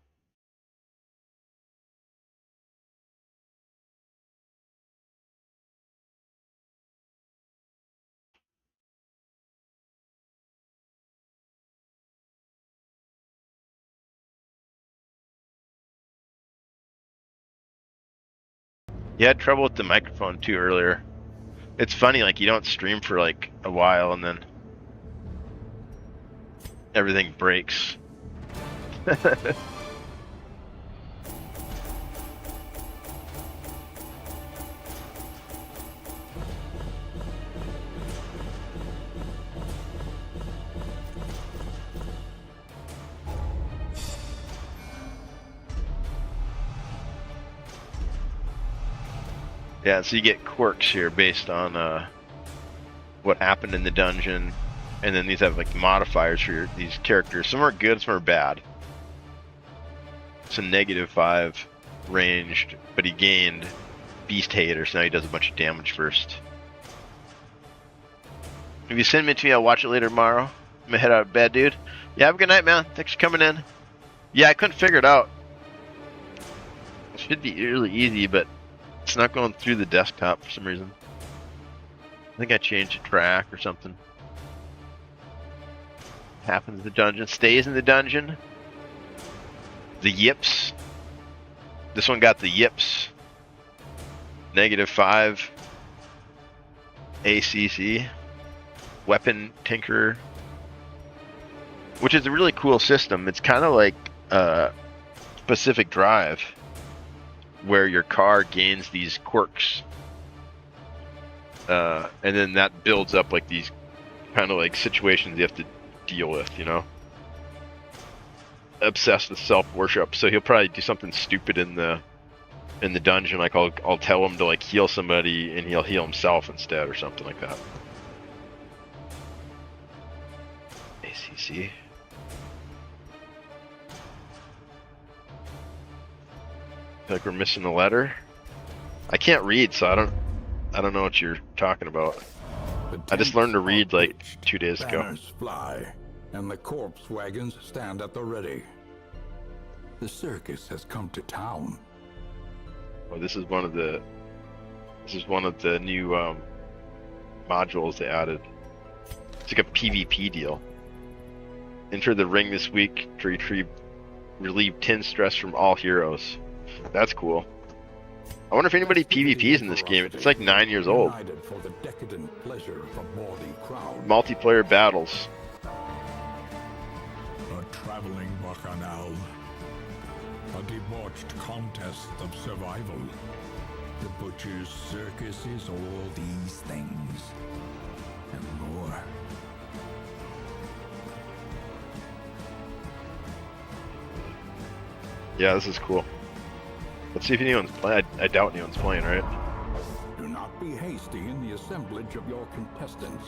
You had trouble with the microphone too earlier. It's funny, like you don't stream for like a while and then everything breaks. Yeah, so you get quirks here based on what happened in the dungeon, and then these have like modifiers for these characters. Some are good, some are bad. So -5 ranged, but he gained Beast Hater, so now he does a bunch of damage first. If you send it to me, I'll watch it later tomorrow. I'm gonna head out of bed, dude. Yeah, have a good night, man. Thanks for coming in. Yeah, I couldn't figure it out. It should be really easy, but it's not going through the desktop for some reason. I think I changed the track or something. Happens in the dungeon, stays in the dungeon. The yips. This one got the yips. -5 ACC. Weapon Tinkerer. Which is a really cool system. It's kind of like Pacific Drive, where your car gains these quirks. And then that builds up like these kind of like situations you have to deal with, you know? Obsessed with self-worship. So he'll probably do something stupid in the dungeon, like I'll tell him to like heal somebody and he'll heal himself instead or something like that. ACC. Feel like we're missing a letter. I can't read, so I don't know what you're talking about. I just learned to read like 2 days ago. Banners fly, and the corpse wagons stand at the ready. The circus has come to town. Oh, this is one of the new modules they added. It's like a PvP deal. Enter the ring this week to relieve 10 stress from all heroes. That's cool. I wonder if anybody PvPs in this game. It's like 9 years old. For the decadent pleasure of a bawdy crowd. Multiplayer battles. A traveling bacchanal. A debauched contest of survival. The butcher's circus is all these things. And more. Yeah, this is cool. Let's see if anyone's playing. I doubt anyone's playing, right? Do not be hasty in the assemblage of your contestants.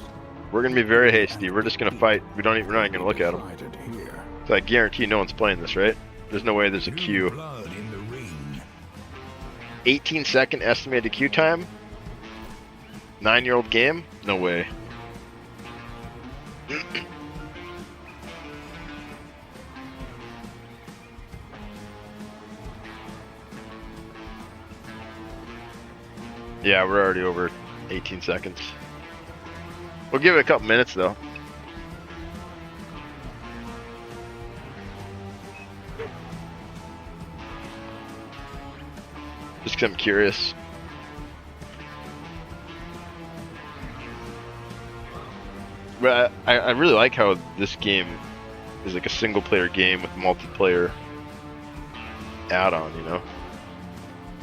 We're gonna be very hasty. We're just gonna fight. We're not even gonna look at them. Here. So I guarantee no one's playing this, right? There's no way there's a queue. 18-second estimated queue time. 9-year-old game? No way. Yeah, we're already over 18 seconds. We'll give it a couple minutes though. Just 'cause I'm curious. But I really like how this game is like a single player game with multiplayer add-on, you know? I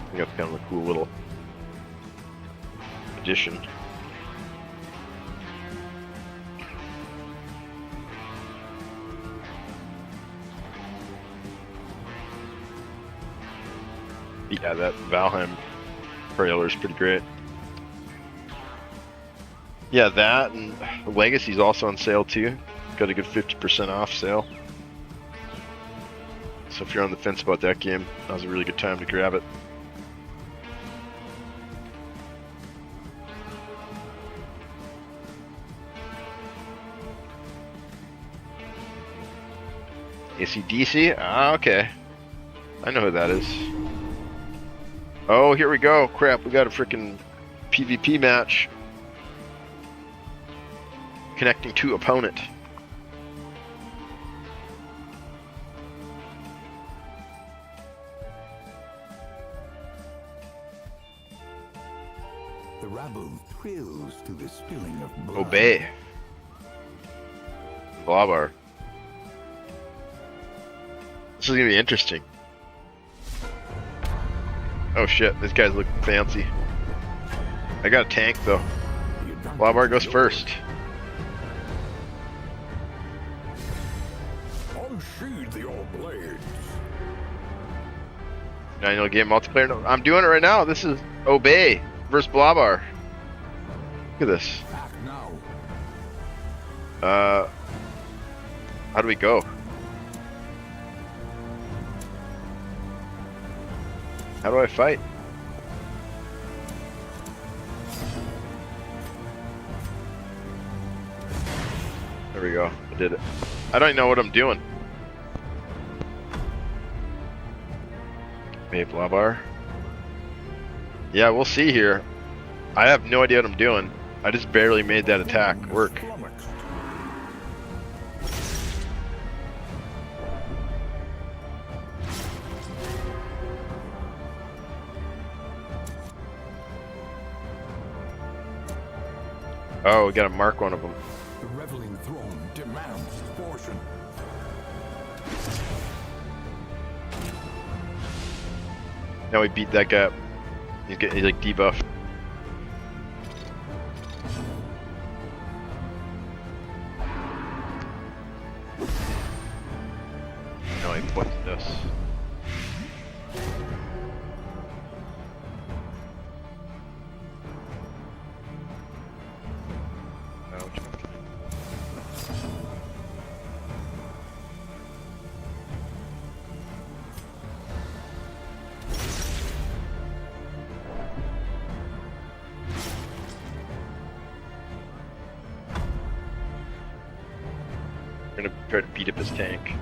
think that's kind of a cool little addition. Yeah, that Valheim trailer is pretty great. Yeah, that and Legacy's also on sale too. Got a good 50% off sale. So if you're on the fence about that game, now's a really good time to grab it. AC/DC? Ah, okay. I know who that is. Oh, here we go. Crap, we got a freaking PvP match. Connecting to opponent. The rabble thrills to the spilling of blood. Obey. Blobber. This is gonna be interesting. Oh shit, these guys look fancy. I got a tank though. Blobber goes first. Unsheathe your blades. 9-year-old game multiplayer. No, I'm doing it right now. This is Obey. Versus Blabar. Look at this. Act now. How do we go? How do I fight? There we go. I did it. I don't even know what I'm doing. Maybe Blabar. Yeah, we'll see here. I have no idea what I'm doing. I just barely made that attack work. Oh, we gotta mark one of them. The reveling throne demands its portion. Now we beat that guy up. He's like debuffed. No, what's this? Ouch. We're gonna try to beat up his tank.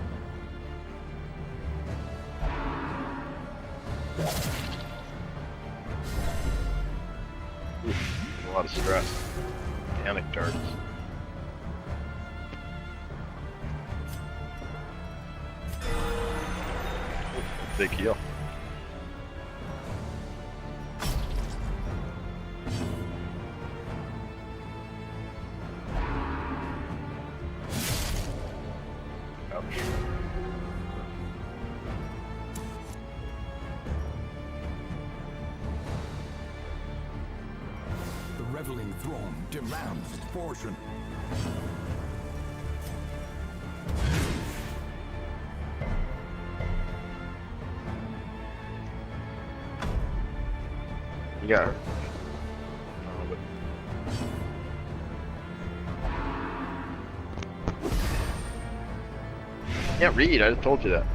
Oof, a lot of stress. Panic darts. Oof, big heal. Ouch. The reveling throne demands its portion. You got her. Can't read, I just told you that.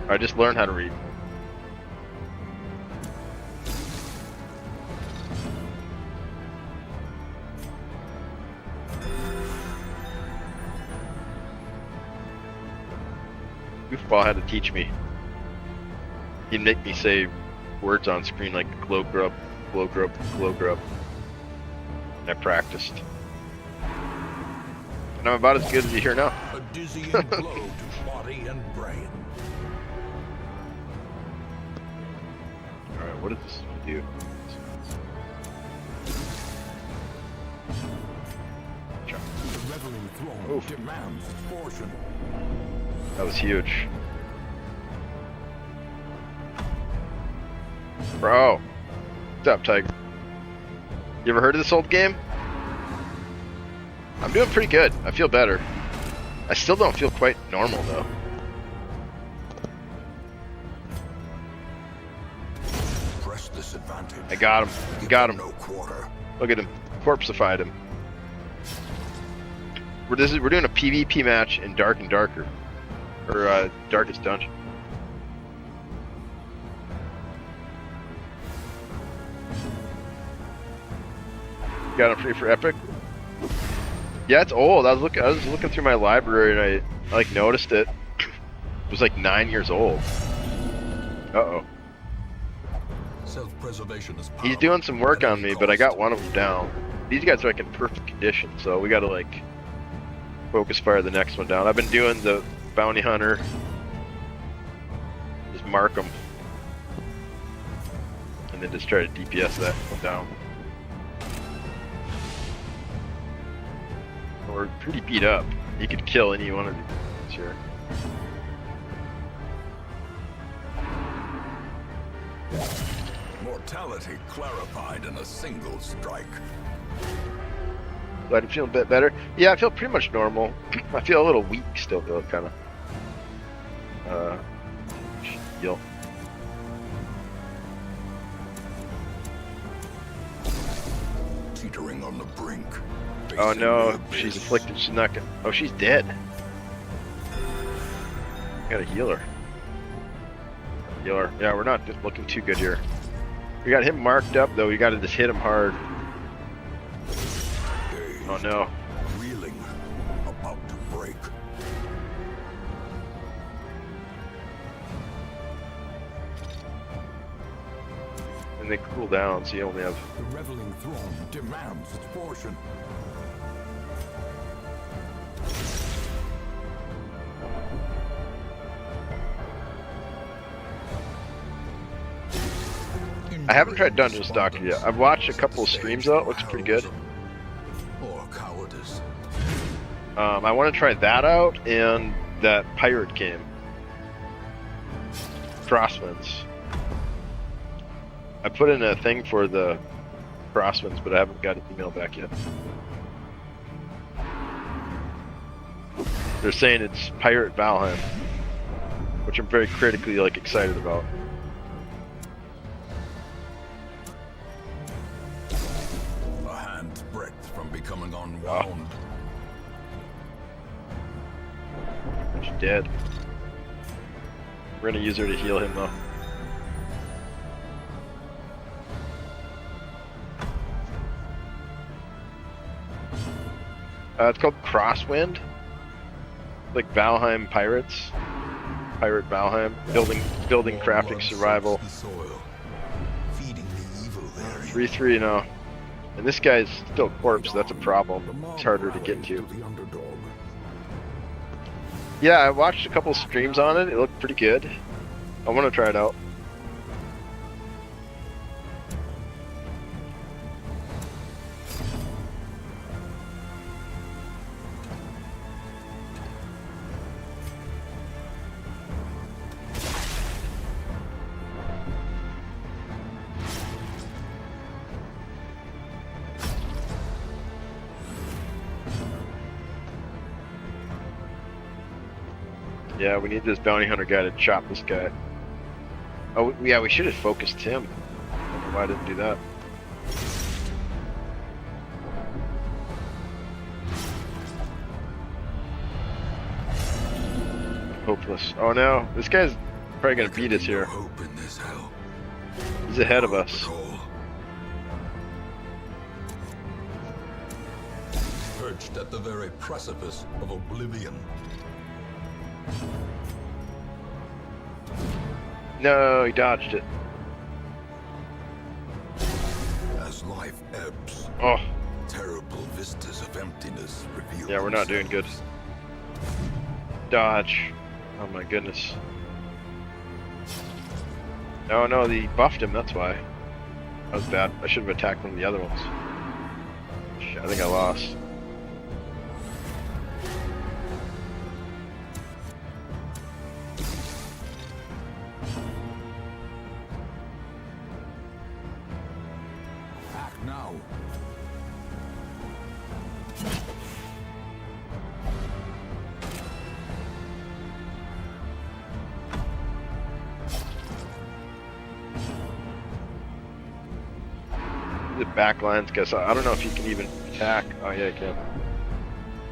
I just learned how to read. Goofball had to teach me. He'd make me say words on screen like glow grub, glow grub, glow grub. And I practiced. And I'm about as good as you hear now. A dizzying blow to body and brain. Alright, what does this do? The reveling throne Oof. demands its portion. That was huge. Bro. What's up, Tiger? You ever heard of this old game? I'm doing pretty good. I feel better. I still don't feel quite normal, though. Press this advantage. I got him. Give Got them him. No quarter. Look at him. Corpseified him. We're doing a PvP match in Dark and Darker. Or, Darkest Dungeon. Got him free for Epic. Yeah, it's old. I was looking through my library and I like noticed it. It was like 9 years old. Uh-oh. Self-preservation is He's doing some work on me, but I got one of them down. These guys are like in perfect condition, so we gotta like focus fire the next one down. I've been doing the bounty hunter. Just mark them. And then just try to DPS that one down. We're pretty beat up. You could kill any one of these here. Mortality clarified in a single strike. Glad I'm feeling a bit better. Yeah, I feel pretty much normal. I feel a little weak still, though, kind of. Heal. teetering on the brink. Oh facing no, the she's abyss. afflicted. She's not gonna. Oh, she's dead. Gotta heal her. Heal her. Yeah, we're not just looking too good here. We got him marked up though. We gotta just hit him hard. Oh no. Reeling, about to break. And they cool down, so you only have. The reveling throne demands its portion. I haven't tried Dungeon Stalker yet. I've watched a couple of streams though. It looks pretty good. Or cowardice. I want to try that out and that pirate game. Crosswinds. I put in a thing for the Crosswinds, but I haven't got an email back yet. They're saying it's Pirate Valheim, which I'm very critically excited about. A hand's breadth from becoming unwound. She's dead. We're gonna use her to heal him though. It's called Crosswind. Like Valheim Pirates. Pirate Valheim. Building, crafting, survival. The soil, feeding the evil therein. 3-3 now. And this guy's still a corpse, so that's a problem. It's harder to get to. The underdog. Yeah, I watched a couple streams on it. It looked pretty good. I want to try it out. Yeah, we need this bounty hunter guy to chop this guy. Oh, yeah, we should have focused him. I don't know why I didn't do that. Hopeless. Oh no, this guy's probably gonna beat us here. Hope in this hell. He's ahead of us. Perched at the very precipice of oblivion. No, he dodged it. As life ebbs, Oh, terrible vistas of emptiness reveal. yeah, we're not doing good. themselves. Dodge. Oh my goodness. Oh no, they buffed him, that's why. That was bad. I should have attacked one of the other ones. Shit, I think I lost. Act now. The backlines, guess I don't know if you can even attack. Oh yeah, you can.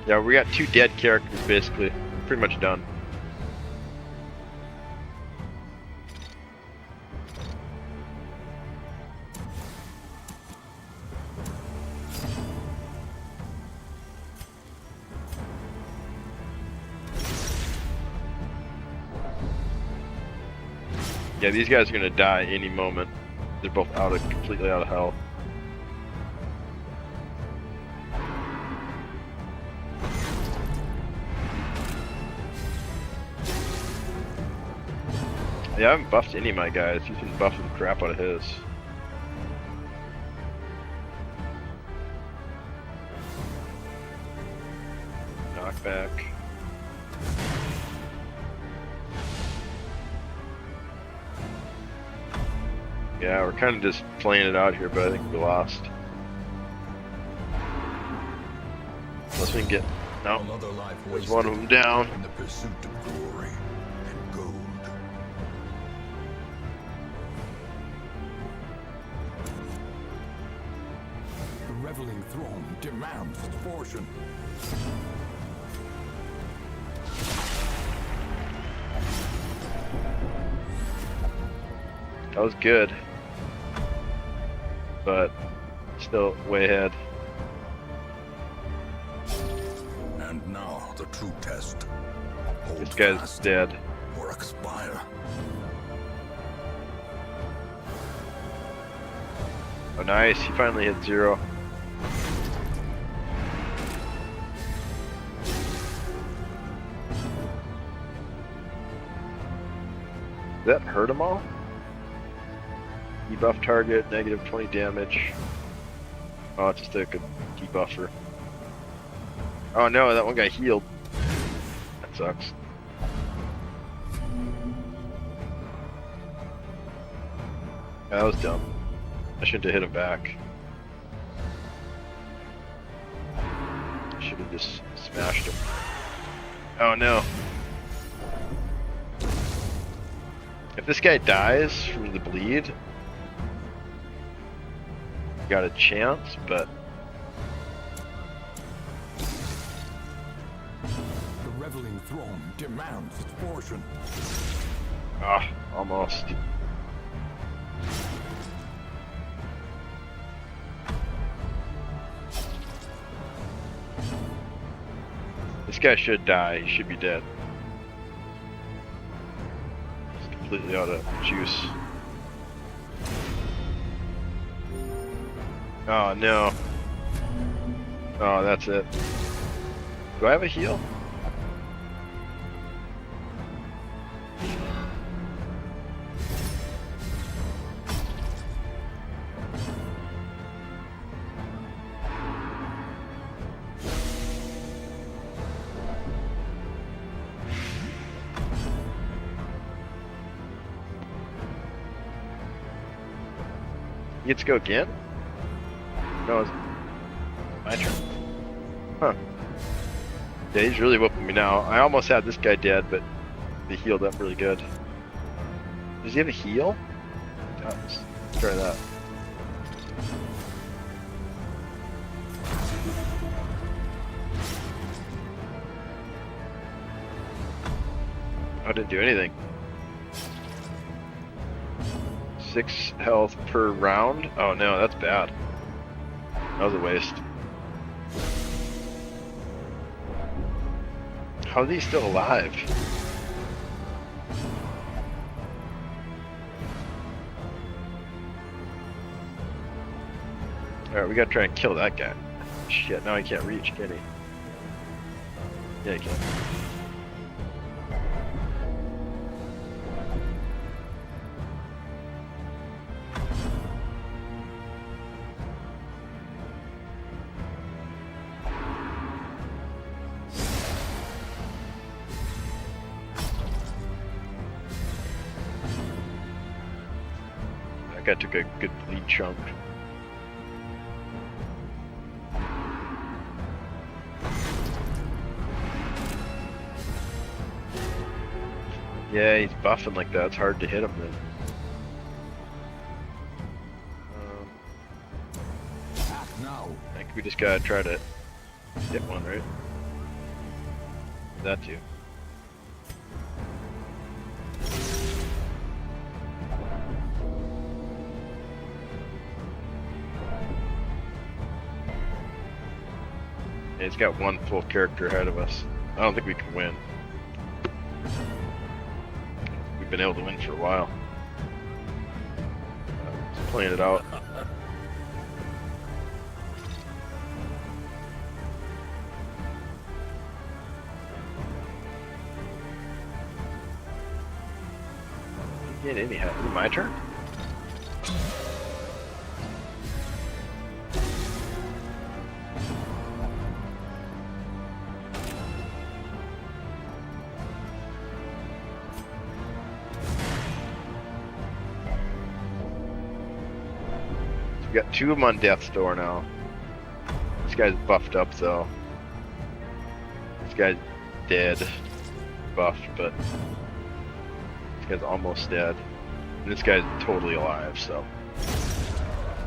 Yeah, we got 2 dead characters basically. Pretty much done. Yeah, these guys are gonna die any moment. They're both completely out of health. Yeah, I haven't buffed any of my guys. He's been buffing the crap out of his. Knockback. Yeah, we're kind of just playing it out here, but I think we lost. Unless we can get... No, Another life there's one of them down. in the pursuit of glory and gold. The reveling throne demands its portion. That was good, but still way ahead. And now the true test. Hold This guy's fast dead. or expire. Oh, nice. He finally hit 0. Did that hurt them all? Debuff target, negative 20 damage. Oh, it's just a good debuffer. Oh no, that one guy healed. That sucks. That was dumb. I shouldn't have hit him back. I should have just smashed him. Oh no. If this guy dies from the bleed, got a chance, but The reveling throne demands its portion. almost. This guy should die. He should be dead. He's completely out of juice. Oh no. Oh, that's it. Do I have a heal? You get to go again? No, it's my turn. Huh. Yeah, he's really whooping me now. I almost had this guy dead, but they healed up really good. Does he have a heal? Let's try that. I didn't do anything. 6 health per round? Oh no, that's bad. That was a waste. How are these still alive? Alright, we gotta try and kill that guy. Shit, now he can't reach, can he? Yeah, he can. That guy took a good bleed chunk. Yeah, he's buffing like that. It's hard to hit him then. Act now. I think we just gotta try to hit one, right? That too. Yeah, he's got one full character ahead of us. I don't think we can win. We've been able to win for a while. Just playing it out. Get anyhow. Is it my turn? We got 2 of them on death's door now. This guy's buffed up though. This guy's dead. Buffed, but this guy's almost dead. And this guy's totally alive, so.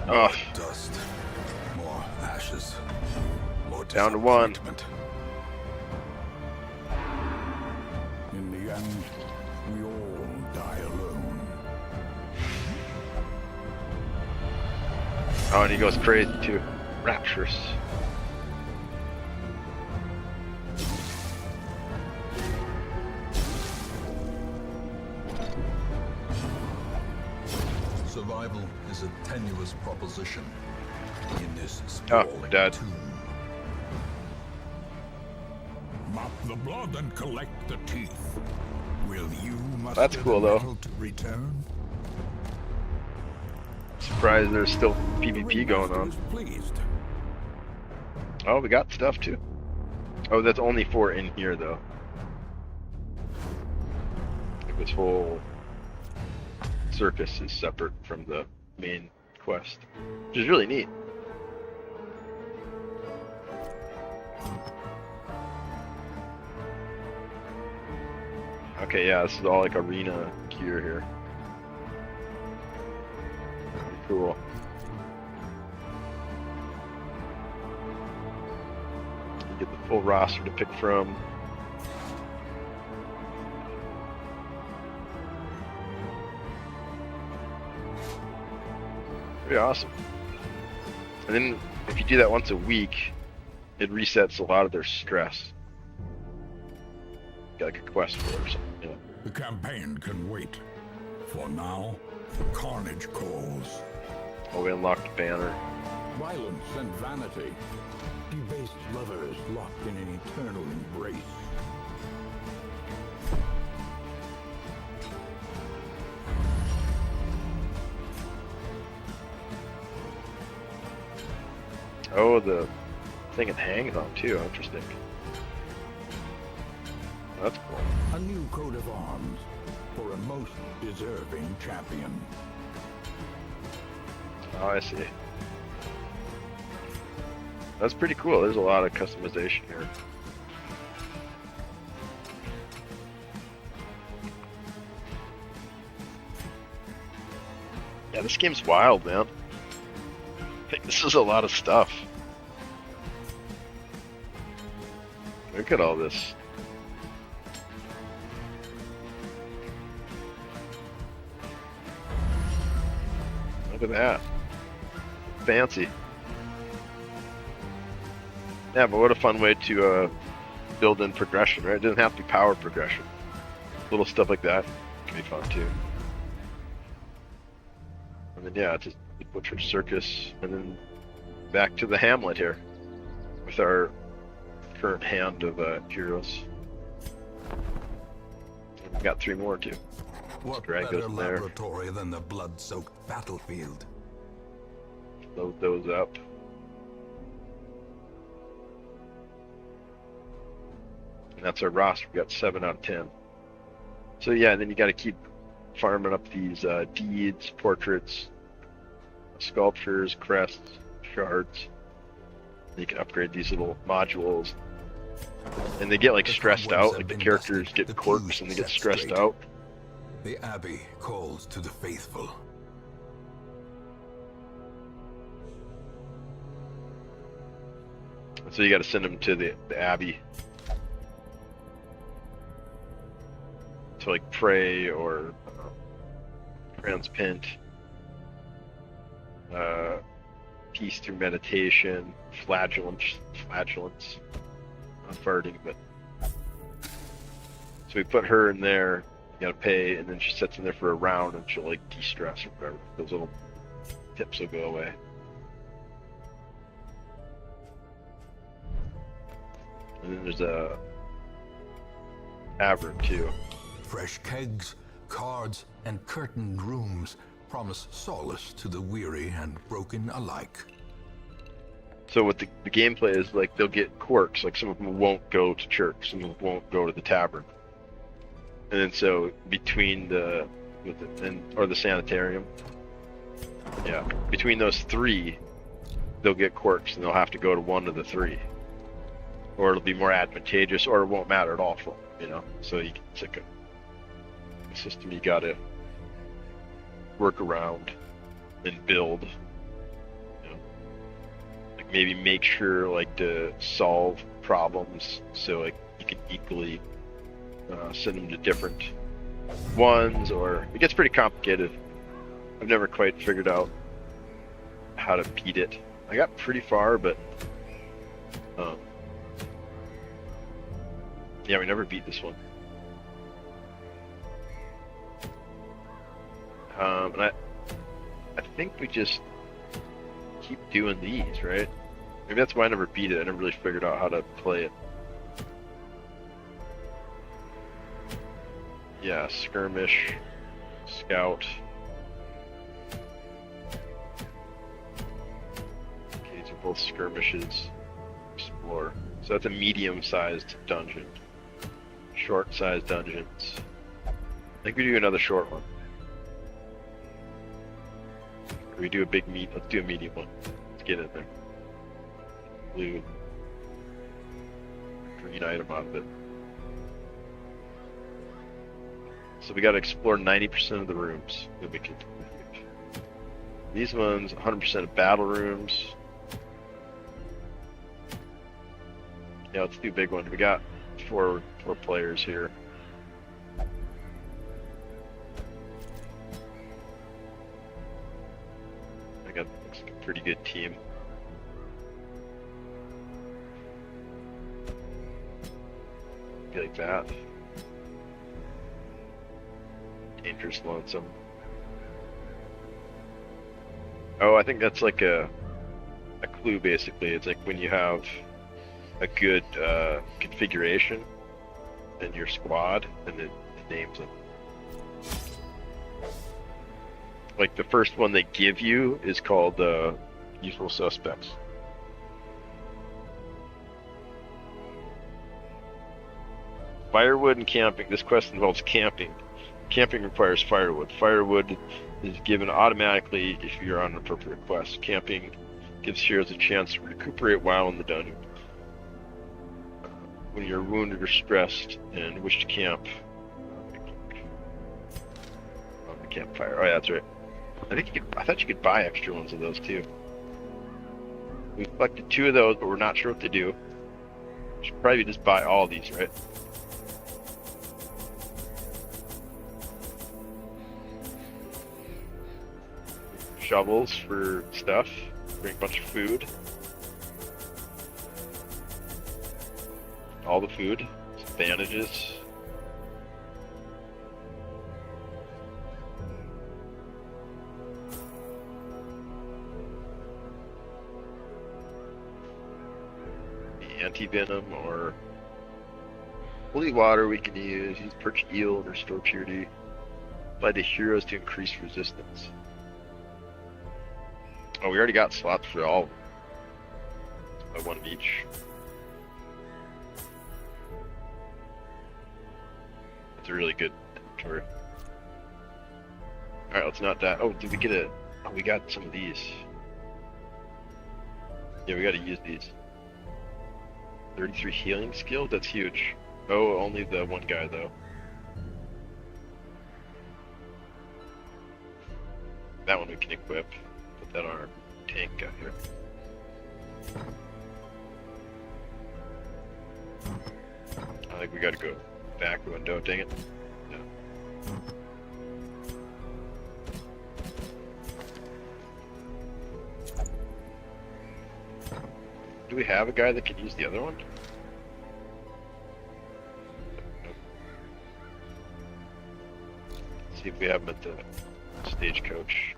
Oh, Dust. More ashes. More Down to one. disappointment. In the end, we all die alone. Oh, and he goes crazy too. Rapturous. Survival is a tenuous proposition in this Oh, sprawling dead. tomb. Mop the blood and collect the teeth. Will you muster That's cool, the though. metal to return? Surprised there's still The PvP going on. ringmaster is pleased. Oh, we got stuff too. Oh, that's only for in here though. Like this whole circus is separate from the main quest, which is really neat. Okay, yeah, this is all like arena gear here. Cool. You get the full roster to pick from. Pretty awesome. And then if you do that once a week, it resets a lot of their stress. Got like a quest for it or something. You know. The campaign can wait. For now, carnage calls. Oh, we unlocked Banner. Violence and vanity. Debased lovers locked in an eternal embrace. Oh, the thing it hangs on too. Interesting. That's cool. A new coat of arms for a most deserving champion. Oh, I see. That's pretty cool. There's a lot of customization here. Yeah, this game's wild, man. I think this is a lot of stuff. Look at all this. Look at that. Fancy. Yeah, but what a fun way to build in progression, right? It doesn't have to be power progression. Little stuff like that can be fun too. And then yeah, just the Butcher Circus, and then back to the Hamlet here with our current hand of heroes. And we got 3 more too. What drag better those in there. laboratory than the blood-soaked battlefield? Load those up. And that's our roster. We got 7 out of 10. So yeah, and then you got to keep farming up these deeds, portraits, sculptures, crests, shards. And you can upgrade these little modules. And they get like The stressed cobwebs out, have like the been characters dusted, get the quirks clues and they get set stressed straight. out. The Abbey calls to the faithful. And so you got to send them to the Abbey to like pray or transpent, peace through meditation, flagellants, not farting, but so we put her in there. You gotta pay, and then she sits in there for a round, and she'll like de-stress or whatever. Those little tips will go away. And then there's a tavern too. Fresh kegs, cards, and curtained rooms promise solace to the weary and broken alike. So what the gameplay is, like, they'll get quirks. Like, some of them won't go to church, some of them won't go to the tavern. And then so between or the sanitarium, yeah, between those 3, they'll get quirks, and they'll have to go to one of the 3, or it'll be more advantageous, or it won't matter at all for them, you know. So it's like a system you gotta work around and build. You know, like maybe make sure like to solve problems so like you can equally send them to different ones, or it gets pretty complicated. I've never quite figured out how to beat it. I got pretty far, but yeah, we never beat this one. And I think we just keep doing these, right? Maybe that's why I never beat it. I never really figured out how to play it. Yeah, skirmish, scout. Okay, these are both skirmishes. Explore. So that's a medium-sized dungeon. Short-sized dungeons. I think we do another short one. Or we do a big meat. Let's do a medium one. Let's get in there. Blue. Green item out of it. So we got to explore 90% of the rooms that we can. These ones, 100% of battle rooms. Yeah, let's do a big one. We got four players here. I got a pretty good team. Be like that. Dangerous lonesome. Oh, I think that's like a clue basically. It's like when you have a good configuration in your squad, and it names them. Like the first one they give you is called Usual Suspects. Firewood and camping. This quest involves camping. Camping requires firewood. Firewood is given automatically if you're on an appropriate quest. Camping gives heroes a chance to recuperate while in the dungeon. When you're wounded or stressed and wish to camp on the campfire. Oh yeah, that's right. I thought you could buy extra ones of those too. We collected 2 of those, but we're not sure what to do. We should probably just buy all of these, right? Shovels for stuff. Bring a bunch of food. All the food. Some bandages. Anti-venom or holy water we can use perch eel and restore purity. Apply to heroes to increase resistance. Oh, we already got slots for all of them. 1 of each. That's a really good inventory. Alright, let's not die. Oh, did we get a... Oh, we got some of these. Yeah, we gotta use these. 33 healing skill? That's huge. Oh, only the one guy though. That one we can equip. Put that on our tank out here. I think we gotta go back window, dang it. No. Do we have a guy that can use the other one? Nope. Let's see if we have him at the stagecoach.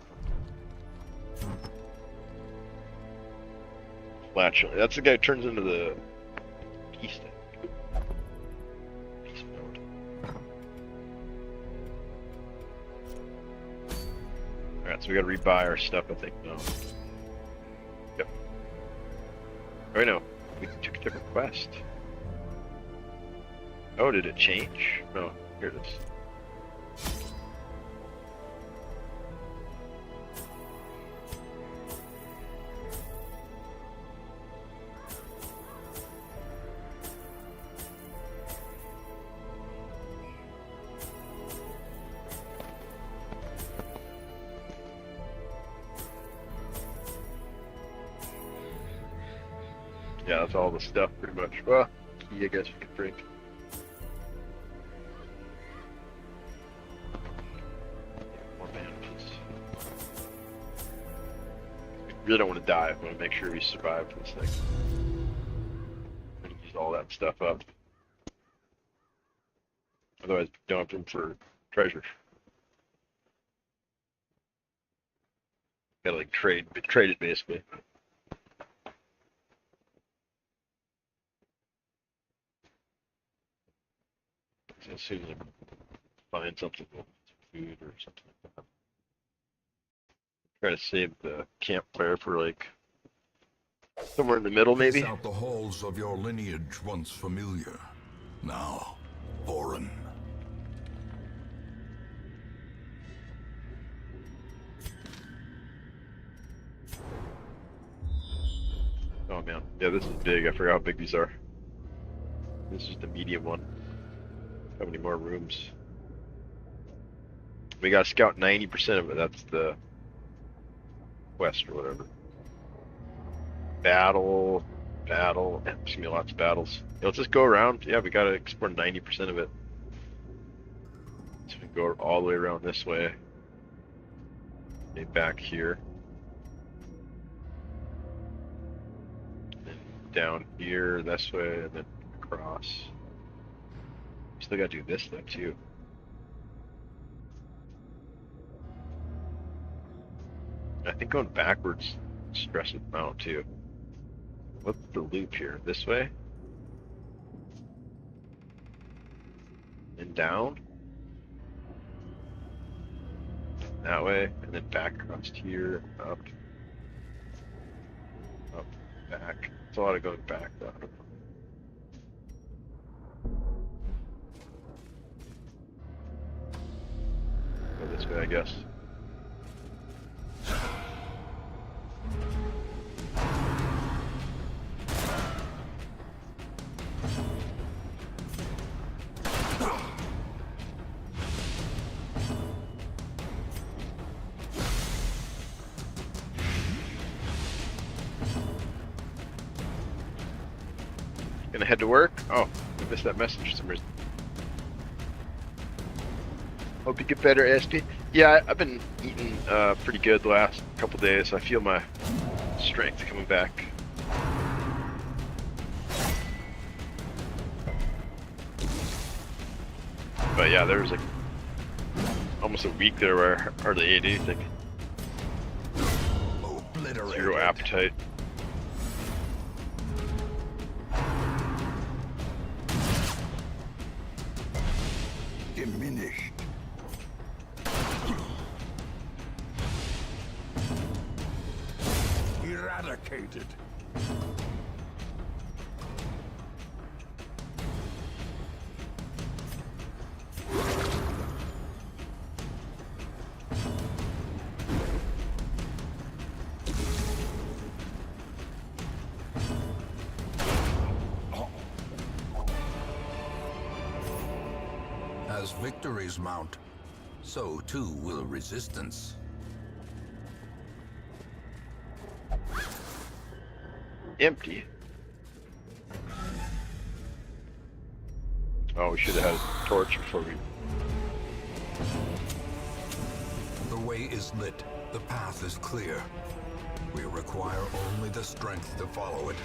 Flatulent. That's the guy who turns into the beast. Beast mode. Alright, so we gotta rebuy our stuff, I think. No. Yep. Oh no, we took a different quest. Oh, did it change? No, here it is. Yeah, that's all the stuff pretty much. Well, key I guess you could bring. More bandages. We really don't want to die. We want to make sure we survive this thing. We're gonna use all that stuff up. Otherwise, we don't have room for treasure. Gotta like trade it basically. So as soon as I find something, food or something like that. Try to save the campfire for like somewhere in the middle, maybe. Pace out the halls of your lineage once familiar, now foreign. Oh man, yeah, this is big. I forgot how big these are. This is the medium one. How many more rooms? We gotta scout 90% of it. That's the quest or whatever. Battle. There's gonna be lots of battles. Yeah, let's just go around. Yeah, we gotta explore 90% of it. So we go all the way around this way. Okay, back here. And down here, this way, and then across. Still gotta do this though too. I think going backwards stresses them out too. What's the loop here? This way? And down? That way, and then back across here, up, back. It's a lot of going back though. Go this way, I guess. Gonna head to work? Oh, I missed that message for some reason. Hope you get better, SP. Yeah, I've been eating pretty good the last couple days. So I feel my strength coming back. But yeah, there was like almost a week there where I hardly ate anything. Zero appetite. Diminished. Eradicated. As victories mount, so too will resistance. Empty. Oh, we should have had a torch before we... The way is lit. The path is clear. We require only the strength to follow it.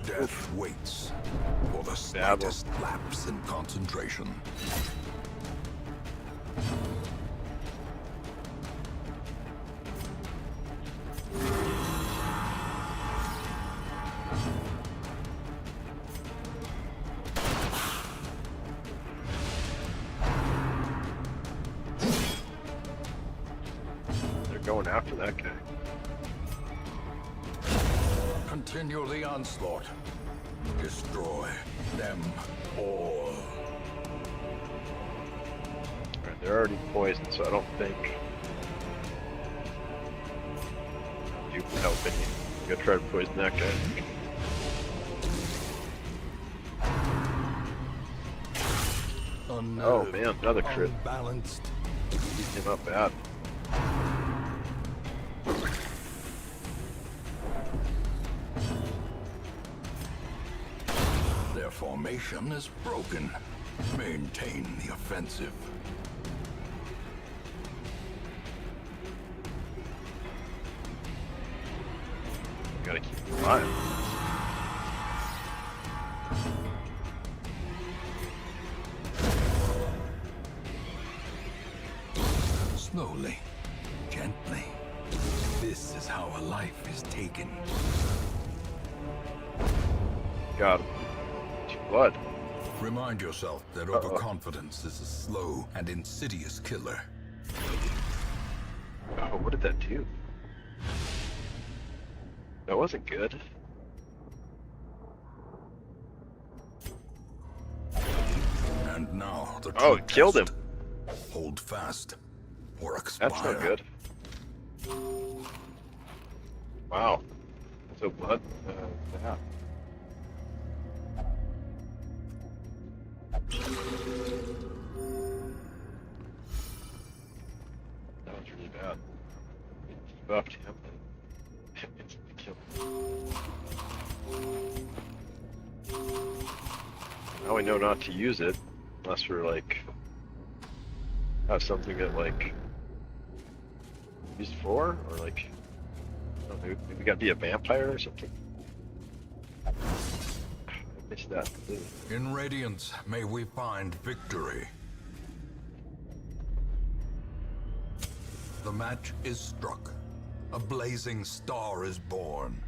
Death waits for the slightest lapse in concentration. They're going after that guy. Continue the onslaught. Destroy them all. Alright, they're already poisoned, so I don't think you can help any. I'm gonna try to poison that guy. unnerved, man, another crit. unbalanced. He came up bad. Their formation is broken. Maintain the offensive. Gotta keep it alive. Slowly, gently. This is how a life is taken. Got him. Too blood. Remind yourself that overconfidence is a slow and insidious killer. Oh, what did that do? That wasn't good. And now the Oh, true it killed him. test. Hold fast or expire. That's not good. Wow. So blood. Yeah. That was really bad. It debuffed him and instantly killed him. Now we know not to use it unless we're like have something that like used for, or like I don't know, maybe we gotta be a vampire or something. I missed that completely. In Radiance, may we find victory. The match is struck. A blazing star is born.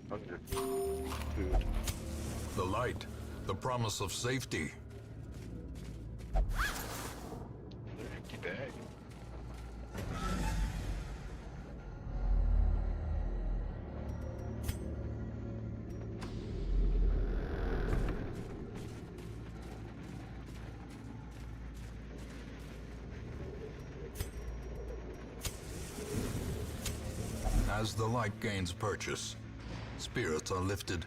Hunger. Food. The light, the promise of safety. Another empty bag. As the light gains purchase, spirits are lifted,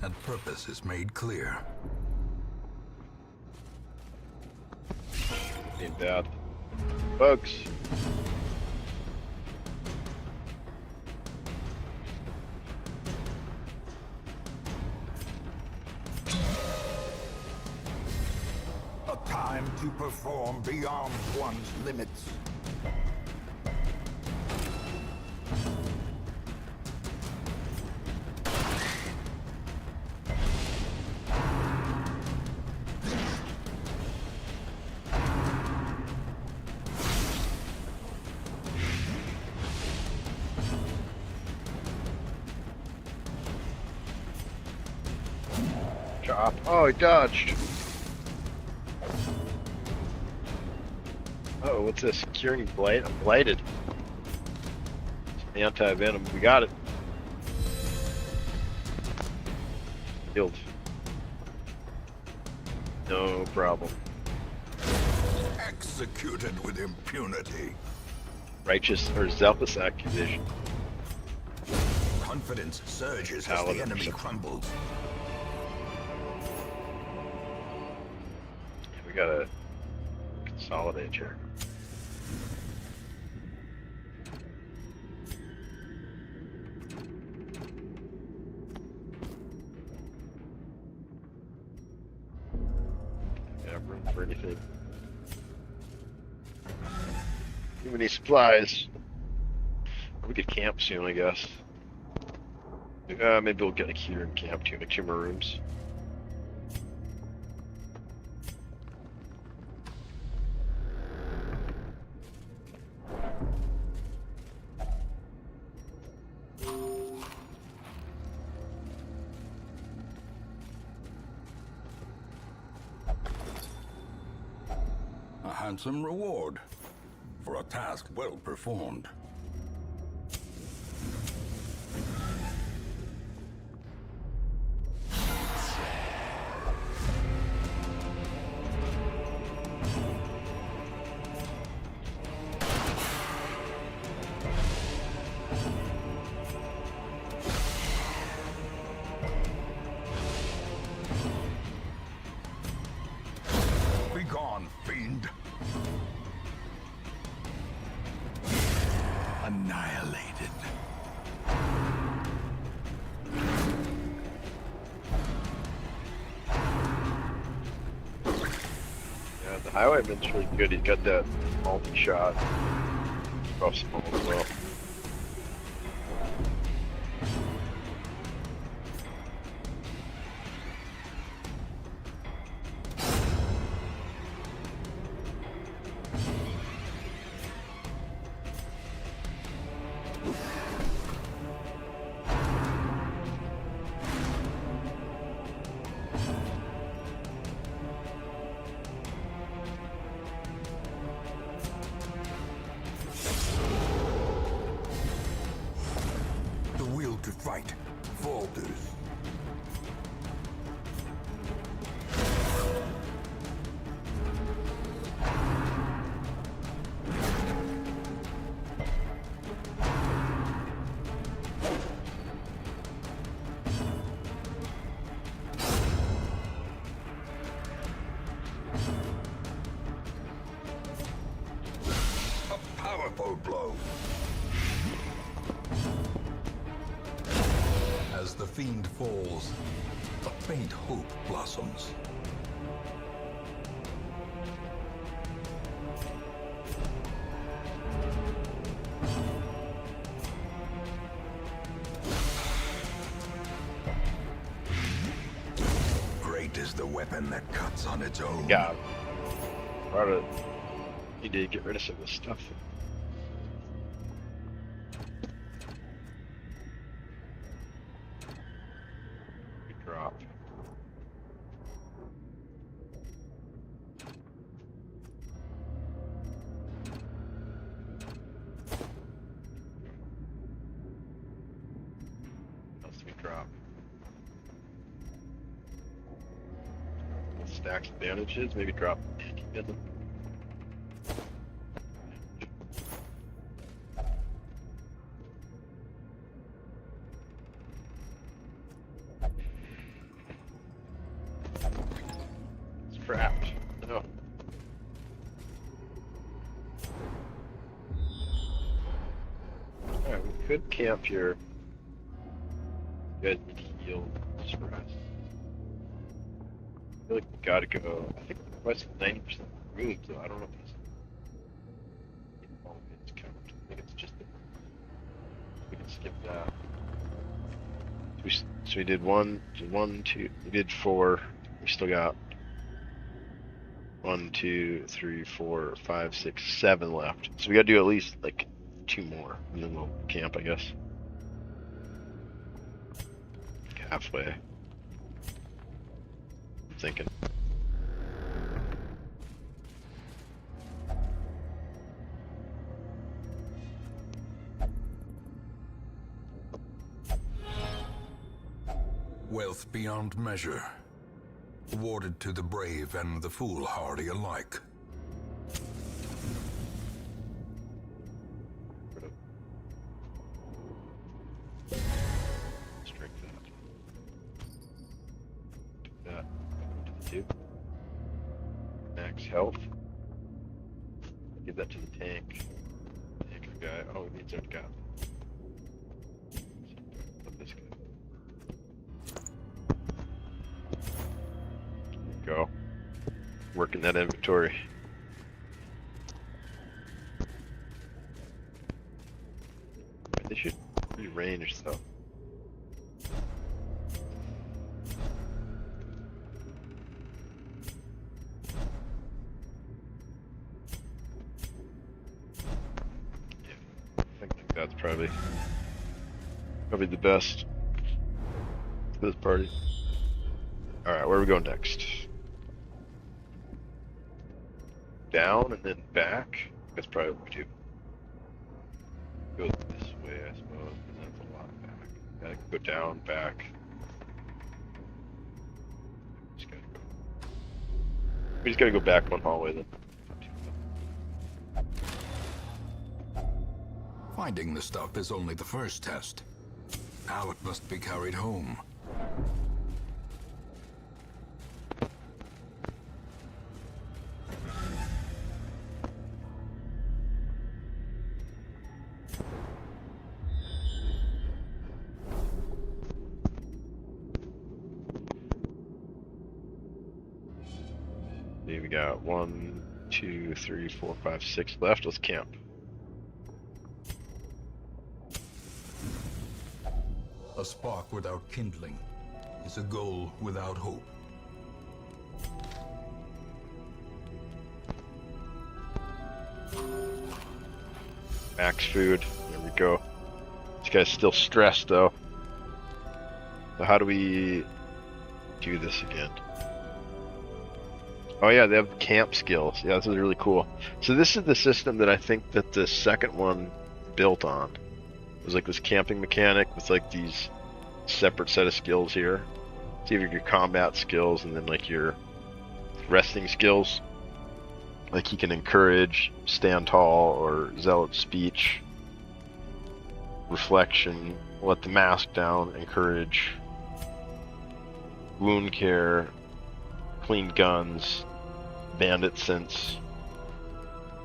and purpose is made clear. Ain't bad. Bugs. A time to perform beyond one's limits. Chop. Oh, he dodged. Oh, what's this? Curing blight? I'm blighted. Anti-venom. We got it. Healed. No problem. Executed with impunity. Righteous or zealous accusation. Confidence surges as Paladin the or enemy something. crumbles. We gotta consolidate here. Yeah, room for anything. Too many supplies. We could camp soon, I guess. Maybe we'll get a cure and camp too, make 2 more rooms. A handsome reward for a task well performed. annihilated. Yeah, the highwayman's really good. He's got that multi-shot. Off small as well. The will to fight falters. A powerful blow. As the fiend falls, a faint hope blossoms. Great is the weapon that cuts on its own. Yeah. Right. He did get rid of some of this stuff. Good drop. Else we drop. Stacks of bandages, maybe drop in them. It's trapped. No. Alright, we could camp here. You guys need to heal. Just rest. I feel like we gotta go. I think the quest is 90% approved, so I don't know if he's. Oh, it's count. I think it's just. We can skip that. So we did one, two. We did 4. We still got 1, 2, 3, 4, 5, 6, 7 left. So we gotta do at least like 2 more, and then we'll camp, I guess. Like halfway. I'm thinking. Wealth beyond measure, awarded to the brave and the foolhardy alike. Strike that. To the 2. Max health. Give that to the tank. Tanker guy. Oh, he needs our guy. Put this guy. Go. Working that inventory. They should be ranged though. Yeah, I think that's probably the best for this party. All right, where are we going next? Down and then back. That's probably what we do. Go this way, I suppose, and then it's a lot back. Gotta go down, back. We just gotta go back one hallway then. Finding the stuff is only the first test. Now it must be carried home. got 1, 2, 3, 4, 5, 6 left. Let's camp. A spark without kindling is a goal without hope. Max food. There we go. This guy's still stressed though. So how do we do this again? Oh yeah, they have camp skills. Yeah, this is really cool. So this is the system that I think that the second one built on. It was like this camping mechanic with like these separate set of skills here. So you have your combat skills and then like your resting skills. Like he can encourage, stand tall, or zealot speech, reflection, let the mask down, encourage, wound care, clean guns, bandit sense,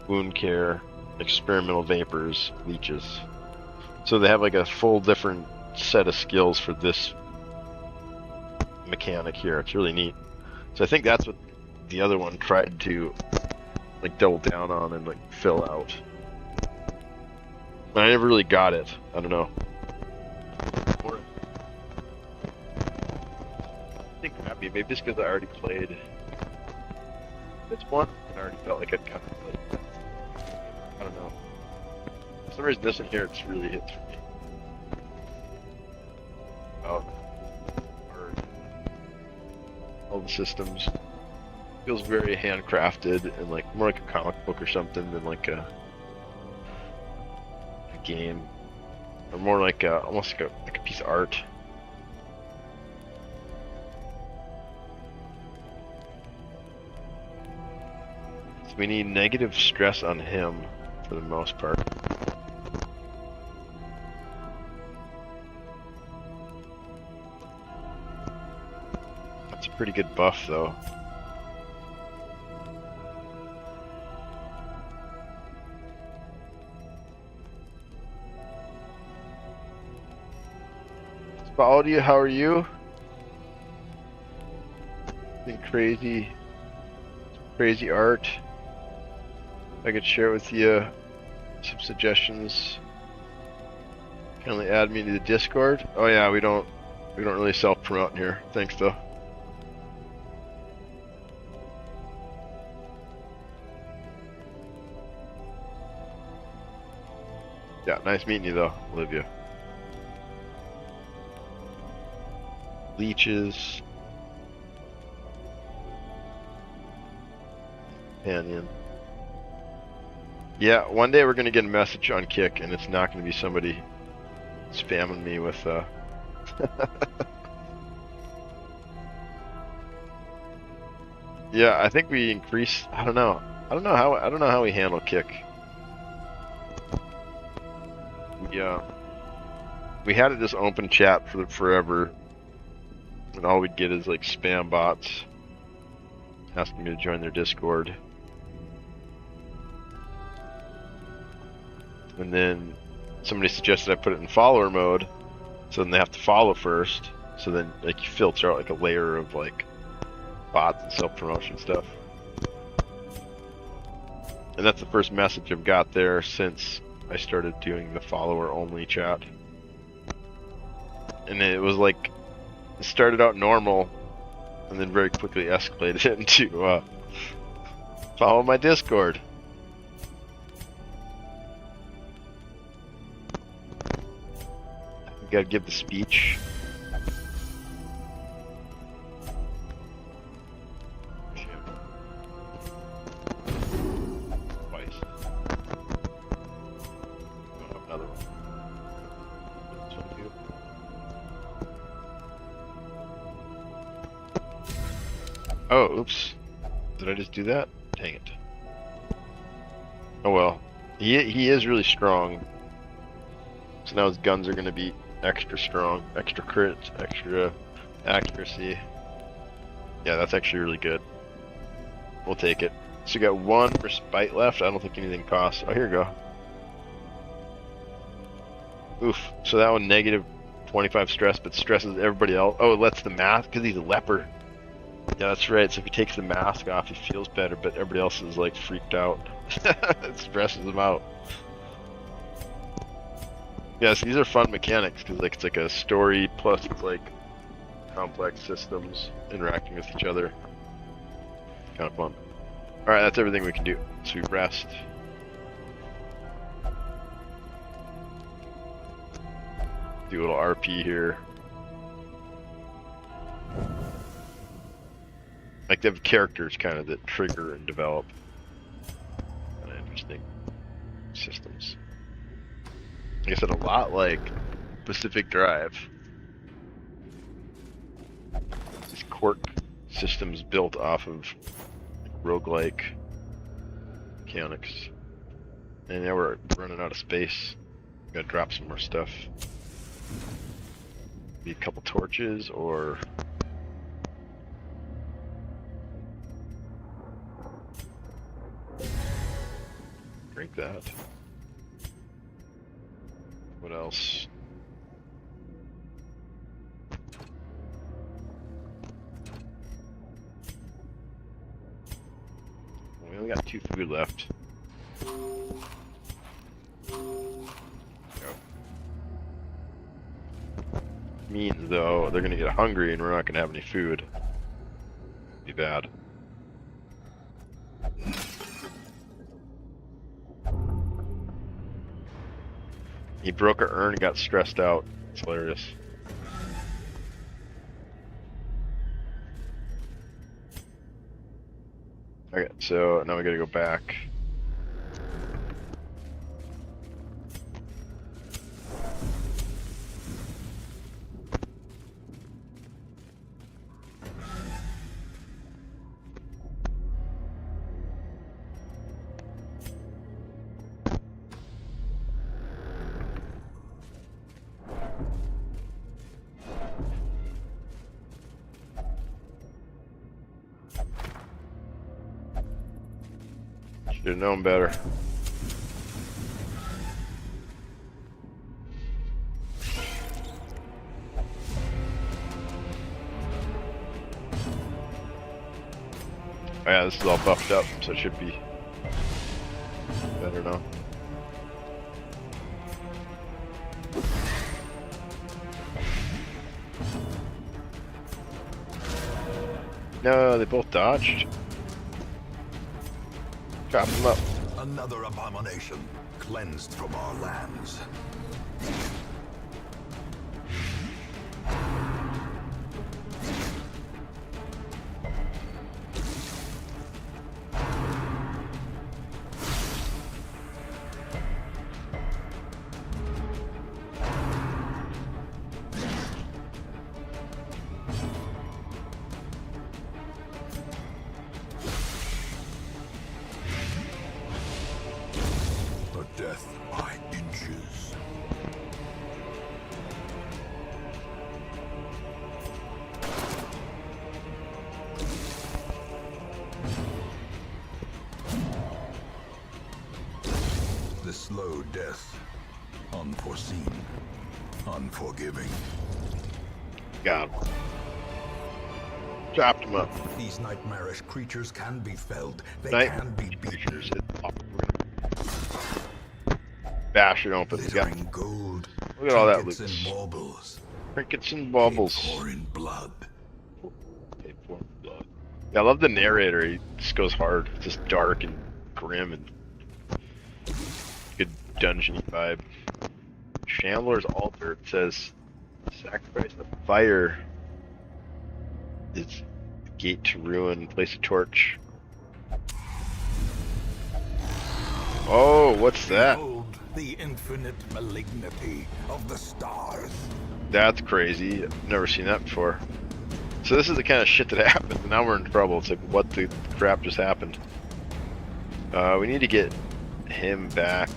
wound care, experimental vapors, leeches. So they have like a full different set of skills for this mechanic here. It's really neat. So I think that's what the other one tried to like double down on and like fill out. But I never really got it. I don't know. I think maybe just because I already played this one, and I already felt like I'd kind of played that. I don't know. For some reason, this one here, it's really hits for me. About all the systems. Feels very handcrafted and like more like a comic book or something than like a game, or more like almost like a piece of art. So we need negative stress on him for the most part. That's a pretty good buff though. Baldi, how are you? Been crazy art. I could share with you some suggestions. Kindly add me to the Discord. Oh yeah, we don't really self-promote in here. Thanks though. Yeah, nice meeting you though, Olivia. Leeches. Companion. Yeah, one day we're gonna get a message on Kick and it's not gonna be somebody spamming me with Yeah, I think we increased. I don't know how we handle Kick. Yeah. We had it just open chat for forever. And all we'd get is like spam bots asking me to join their Discord. And then somebody suggested I put it in follower mode, so then they have to follow first. So then like you filter out like a layer of like bots and self-promotion stuff. And that's the first message I've got there since I started doing the follower only chat. And it was like, it started out normal, and then very quickly escalated into follow my Discord. You gotta give the speech. Twice. Another one. This one too. Oh, oops. Did I just do that? Dang it. Oh well. He is really strong. So now his guns are going to be extra strong, extra crit, extra accuracy. Yeah, that's actually really good. We'll take it. So you got one respite left. I don't think anything costs. Oh, here we go. Oof. So that one negative 25 stress, but stresses everybody else. Oh, it lets the mask because he's a leper. Yeah, that's right. So if he takes the mask off, he feels better, but everybody else is like freaked out. It stresses him out. Yes, these are fun mechanics because like it's like a story plus it's like complex systems interacting with each other. Kind of fun. All right, that's everything we can do. So we rest. Do a little RP here. Like they have characters kind of that trigger and develop. Kind of interesting systems. Like I said, a lot like Pacific Drive. These quirk systems built off of roguelike mechanics. And now we're running out of space. Gotta drop some more stuff. Be a couple torches or drink that. What else? We only got 2 food left. Means though they're gonna get hungry and we're not gonna have any food. Be bad. He broke our urn and got stressed out. It's hilarious. Okay, so now we gotta go back. Should have known better. Oh yeah, this is all buffed up, so it should be better now. No, they both dodged. Chop them up. Another abomination cleansed from our lands. Death by inches. The slow death, unforeseen, unforgiving. Got him. Chopped him up. These nightmarish creatures can be felled. They Night can be beaten. creatures. Bash it open. Glittering gold. Look at all that trinkets loot. and baubles. Trinkets and baubles. Pour in blood. Yeah, I love the narrator. He just goes hard. It's just dark and grim and good dungeon vibe. Chandler's altar. It says, "Sacrifice the fire is the gate to ruin. Place a torch." Oh, what's that? Behold the infinite malignity of the stars. That's crazy. I've never seen that before. So this is the kind of shit that happens, and now we're in trouble. It's like, what the crap just happened? We need to get him back.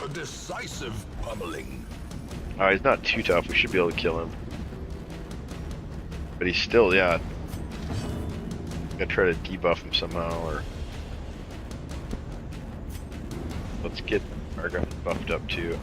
A decisive pummeling. Oh, he's not too tough. We should be able to kill him. But he's still, yeah. I'm gonna try to debuff him somehow, or... Let's get our guy buffed up too.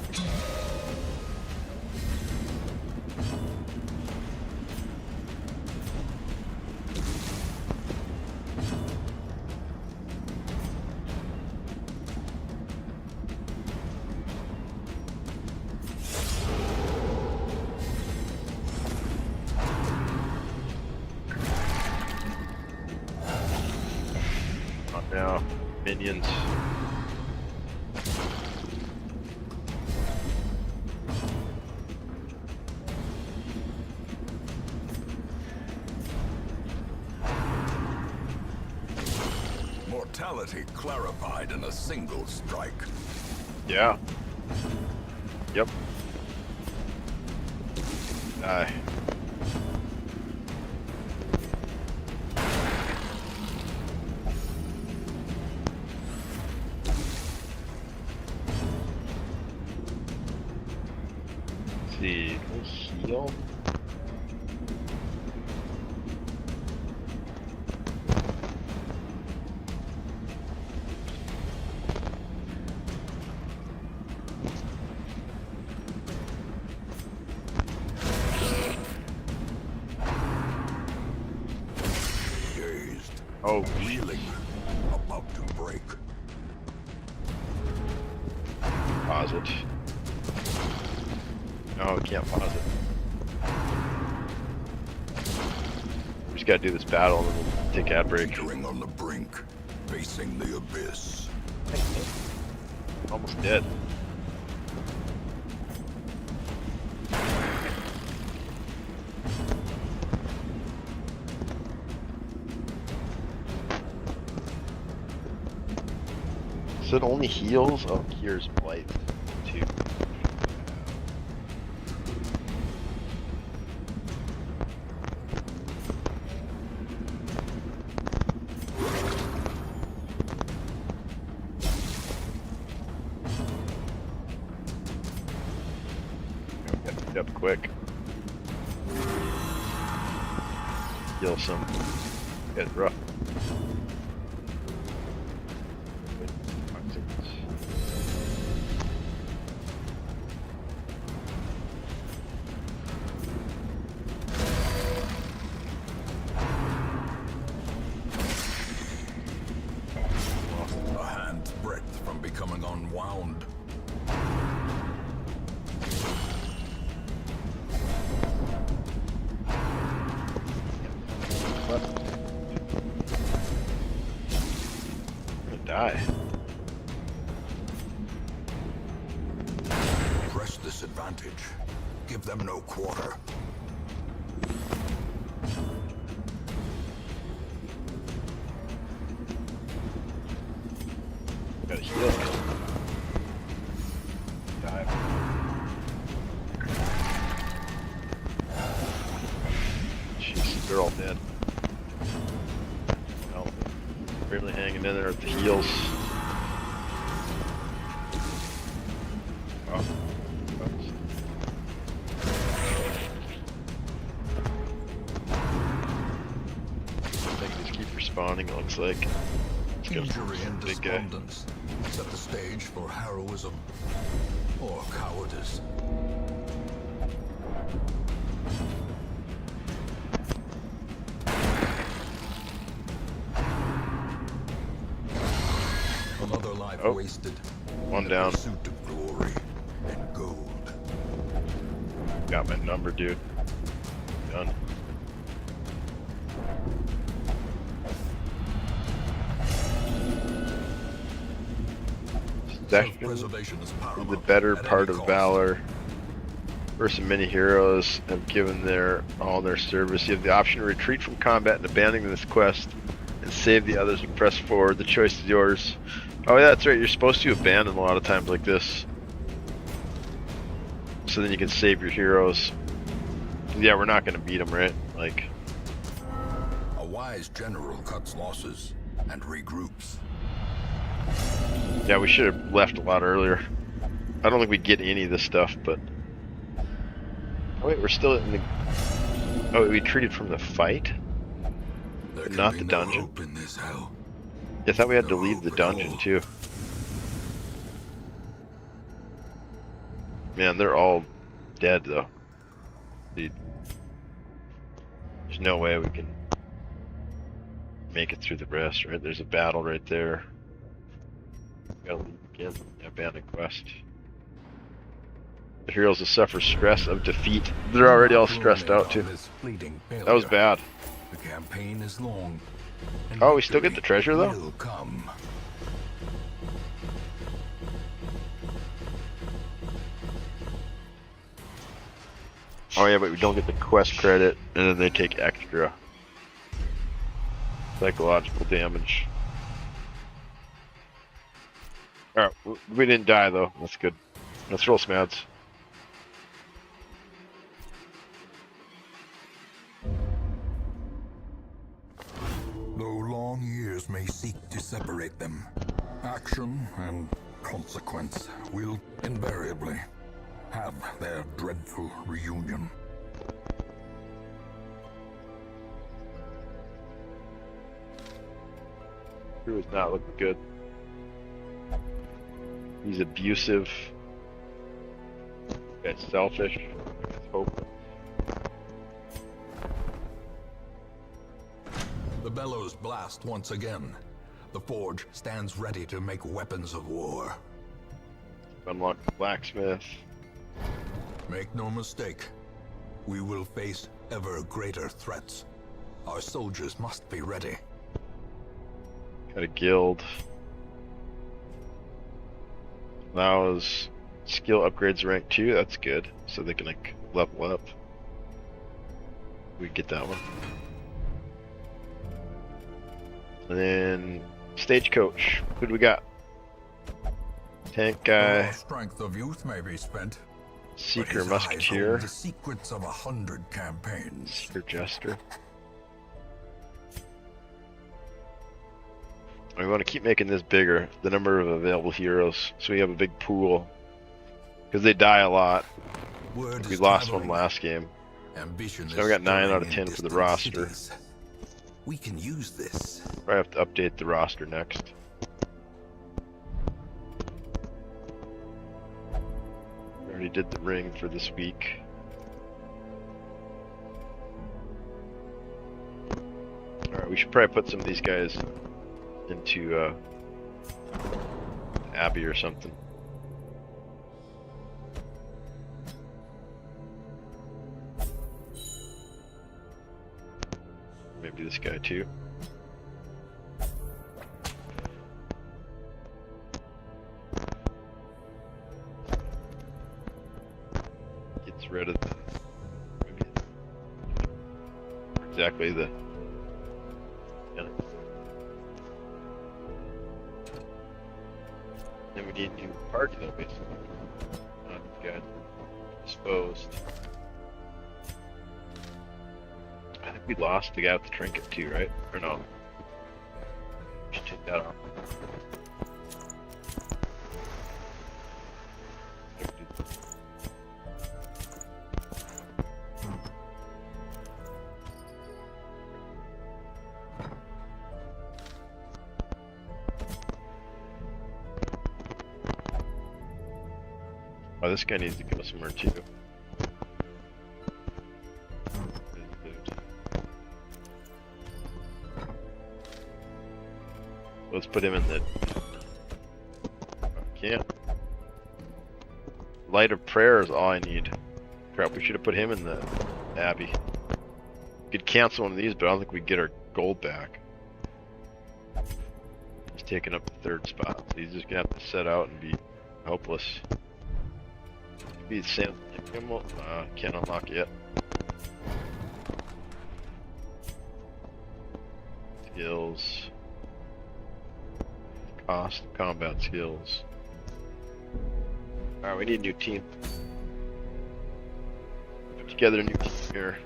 Minions. Mortality clarified in a single strike. Yeah. Yep. Die. Let's see. Can we heal? Oh, Reeling, about to break. pause it. No, we can't pause it. We just gotta do this battle and then we'll take ad break. Teetering on the brink, facing the abyss. Almost dead. So it only heals? Oh, cures blight too. Got picked up quick. Heal some. Get rough. A hand's breadth from becoming unwound. I'm gonna die. Press this advantage. Give them no quarter. Gotta heal. Die. Jeez, they're all dead. Well, barely hanging in there at the heels. Oh. They just keep respawning, it looks like. Let's go. Injury and Big guy. despondence set the stage for heroism or cowardice. Another life Oh. wasted. One in down. the pursuit of glory and gold. Got my number, dude. Done. Self-preservation is The paramount better at part any of cost. valor. First, many heroes have given all their service. You have the option to retreat from combat and abandon this quest, and save the others and press forward. The choice is yours. Oh yeah, that's right. You're supposed to abandon a lot of times like this, so then you can save your heroes. Yeah, we're not gonna beat them, right? Like, A wise general cuts losses and regroups. yeah, we should have left a lot earlier. I don't think we get any of this stuff, but oh wait, we're still in the. Oh, we retreated from the fight. There can Not be the no dungeon. hope in this hell. I thought we had to No leave the hope at all. dungeon too. Man, they're all dead though. Dude. There's no way we can make it through the rest, right? There's a battle right there. Gotta leave again. Abandoned quest. The heroes will suffer stress of defeat. They're already all stressed out too. That was bad. The campaign is long. and Oh, we still get the victory treasure though? will come. Oh yeah, but we don't get the quest credit, and then they take extra psychological damage. Alright, we didn't die though. That's good. Let's roll some ads. Though long years may seek to separate them, action and consequence will invariably have their dreadful reunion. Drew is not looking good. He's abusive. He's selfish. He's hopeless. The bellows blast once again. The forge stands ready to make weapons of war. Unlock the blacksmith. Make no mistake, we will face ever greater threats. Our soldiers must be ready. Got a guild. Allows skill upgrades rank 2, that's good. So they can like level up. We get that one. And then stagecoach. Who do we got? Tank guy. The strength of youth may be spent. Seeker but his eyes musketeer. hold the secrets of 100 campaigns. Seeker jester. We want to keep making this bigger, the number of available heroes, so we have a big pool. Because they die a lot. Word We is lost traveling. one last game. Ambition So we got is 9 out of stirring in 10 for the distant roster. cities. We can use this. Probably have to update the roster next. We already did the ring for this week. Alright, we should probably put some of these guys into Abbey or something. Maybe this guy too. Gets rid of maybe exactly the then we need a new party though, basically. These guys disposed. I think we lost the guy with the trinket too, right? Or no? Should take that off. Oh, this guy needs to go somewhere too. Let's put him in the... Can't. Light of prayer is all I need. Crap, we should have put him in the Abbey. We could cancel one of these, but I don't think we get our gold back. He's taking up the 3rd spot, so he's just gonna have to set out and be hopeless. Be Sam. Can't unlock it yet. Skills. Cost combat skills. Alright, we need a new team. Put together a new team here.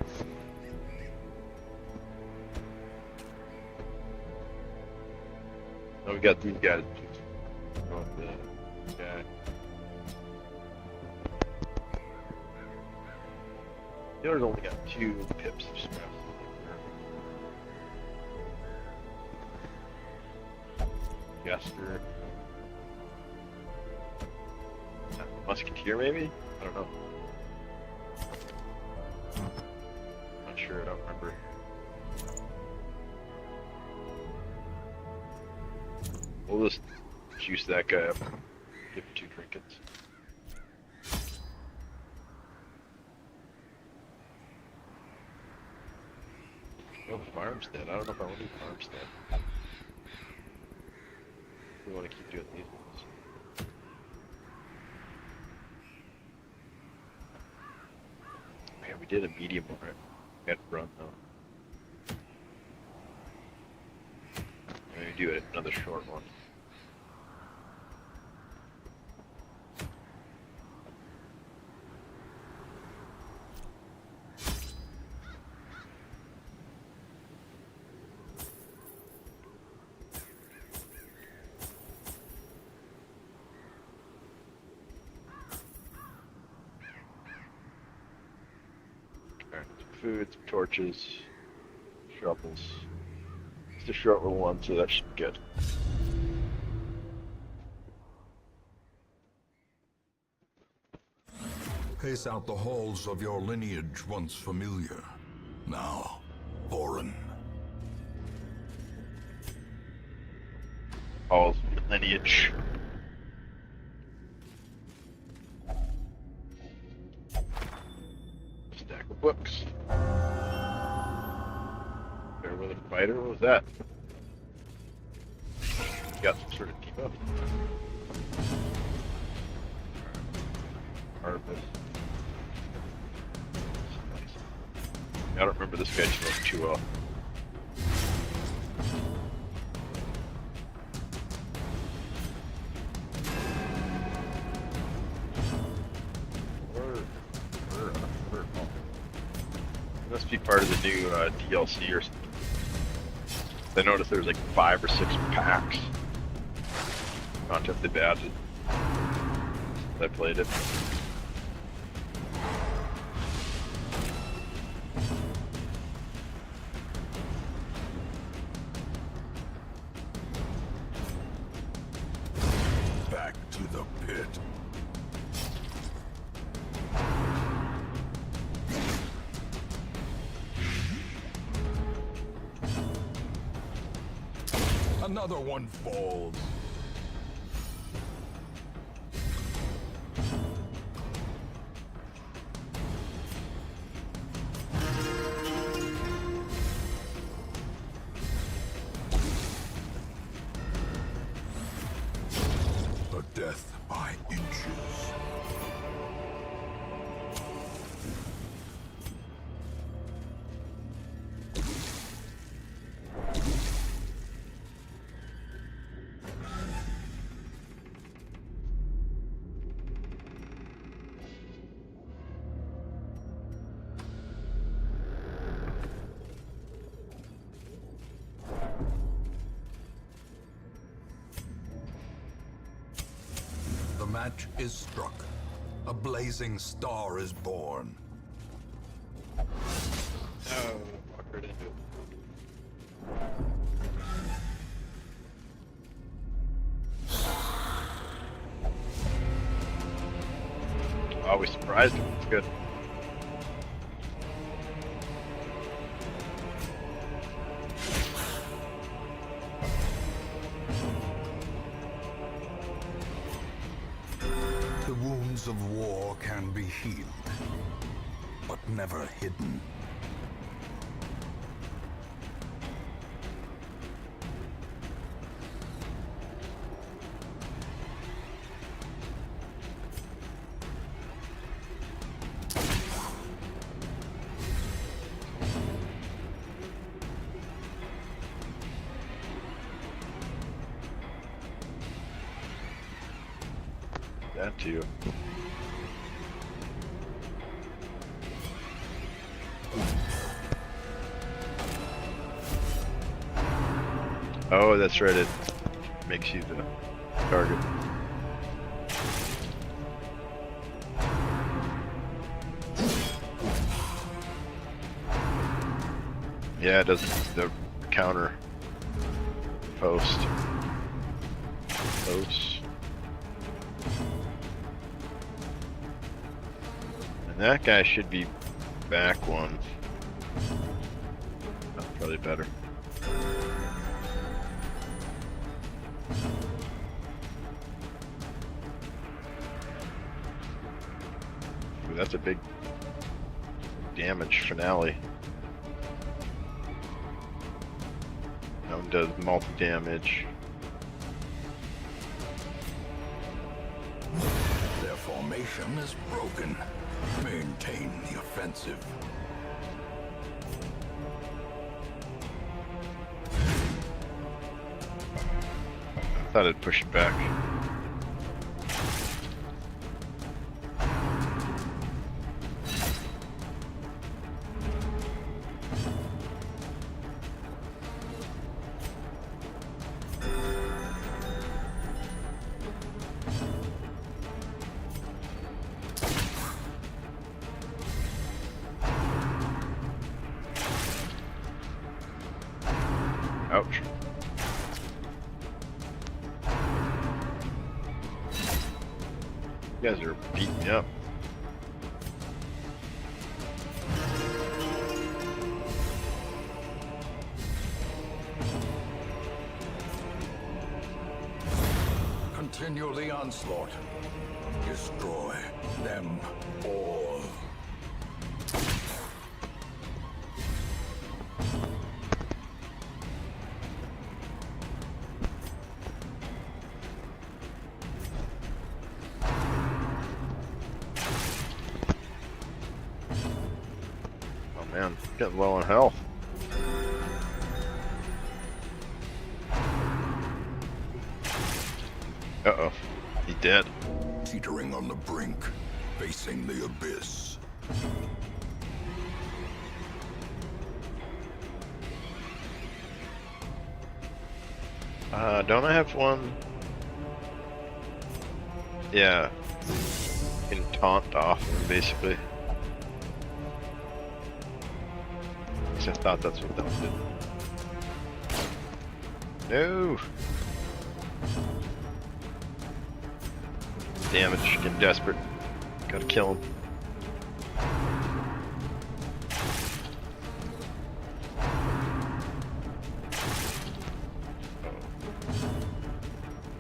Oh, we got these guys. The guy. The other's only got 2 pips of stress. Jester. Musketeer, maybe? I don't know. Not sure, I don't remember. We'll just juice that guy up. Give him 2 trinkets. Oh, Farmstead. I don't know if I want to do Farmstead. We want to keep doing these ones. Man, we We did a medium one, right? We had to run though. Maybe do it another short one. Alright, food, torches, shovels. It's a short one, so that should be good. Pace out the halls of your lineage once familiar, now foreign. Halls of lineage. Stack of books. Fairweather fighter, what was that? Got some sort of debuff. Harvest. I don't remember this guy too well. It must be part of the new DLC or something. I noticed there was like 5 or 6 packs. Not if they bad it. I played it. Back to the pit. Another one falls. A death by inches. The match is struck. A blazing star is born. Oh, walked right into it. Oh, we surprised him. That's good. The wounds of war can be healed, but never hidden. That too. Oh, that's right. It makes you the target. Yeah, it does the counter post. And that guy should be back one. That's probably better. Ooh, that's a big damage finale. That one does multi-damage. Their formation is broken. Maintain the offensive. I thought I'd push it back. Ouch. You guys are beating me up. Continue the onslaught. Destroy them all. Oh man, getting low on health. Uh-oh, he dead. Teetering on the brink, facing the abyss. Don't I have one? Yeah. You can taunt off him, basically. At least I thought that's what that did. No! Damage, getting desperate. Gotta kill him.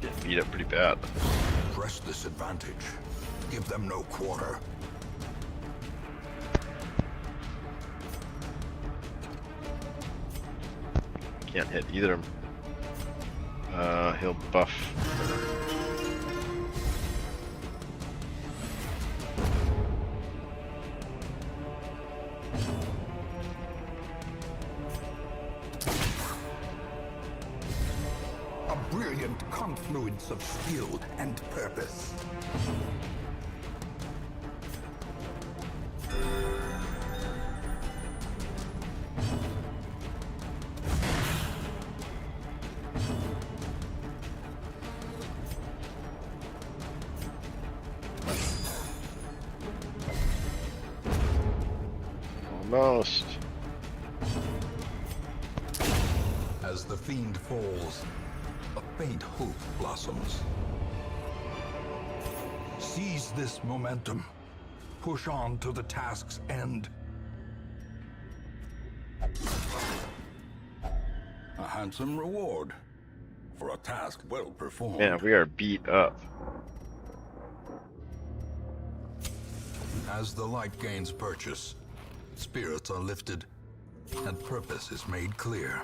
Getting beat up pretty bad. Press this advantage. Give them no quarter. Can't hit either of them. He'll buff. A brilliant confluence of skill and purpose. Almost. As the fiend falls, a faint hope blossoms. Seize this momentum. Push on to the task's end. A handsome reward for a task well performed. Man, we are beat up. As the light gains purchase, spirits are lifted, and purpose is made clear.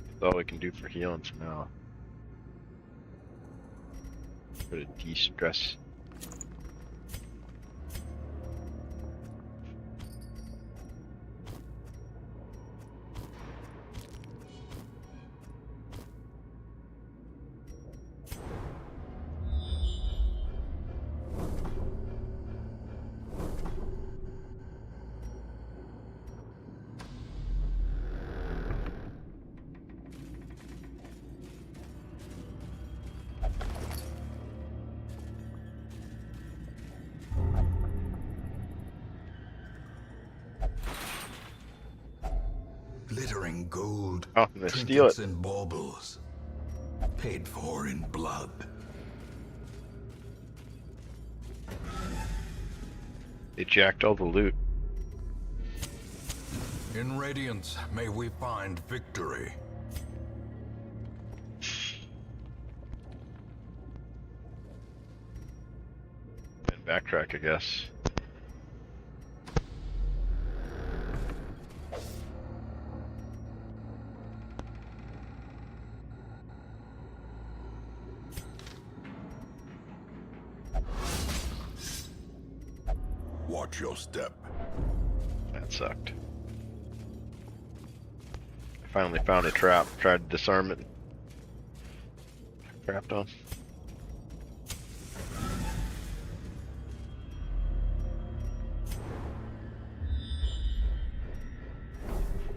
That's all we can do for healing for now. Bit of de-stress. Glittering gold, Oh, they steal trinkets it. and baubles, paid for in blood. They jacked all the loot. In Radiance, may we find victory. And backtrack, I guess. Watch your step. That sucked. I finally found a trap. Tried to disarm it. Trapped on.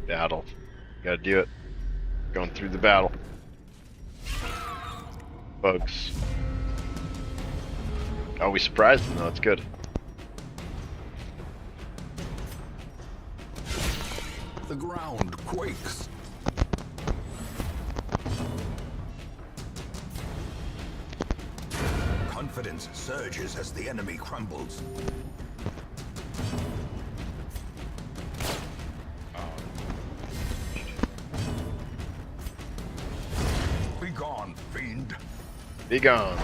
Battle. Gotta do it. Going through the battle. Bugs. Oh, we surprised them though. That's good. The ground quakes. Confidence surges as the enemy crumbles. Be gone, fiend. Be gone.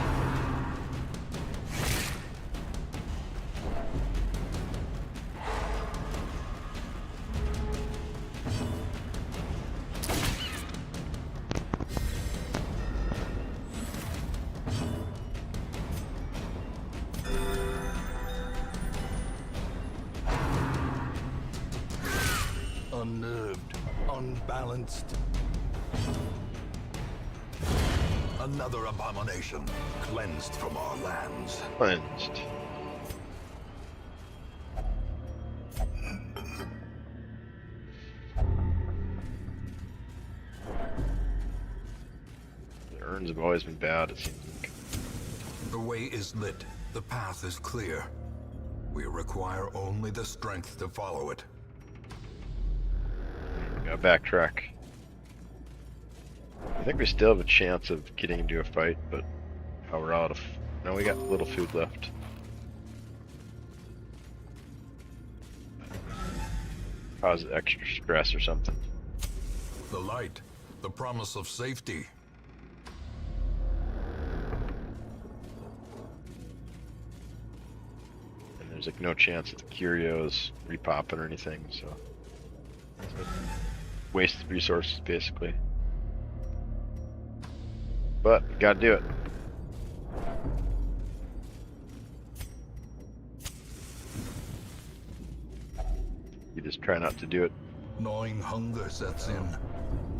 Unnerved, unbalanced. Another abomination cleansed from our lands. Cleansed. The urns have always been bad, it seems like. The way is lit. The path is clear. We require only the strength to follow it. Gotta backtrack. I think we still have a chance of getting into a fight, but how we're out of... No, we got a little food left. Cause extra stress or something. The light, the promise of safety. And there's like no chance that the curios repopping or anything, so... Wasted resources, basically. But, gotta do it. You just try not to do it. Gnawing hunger sets in,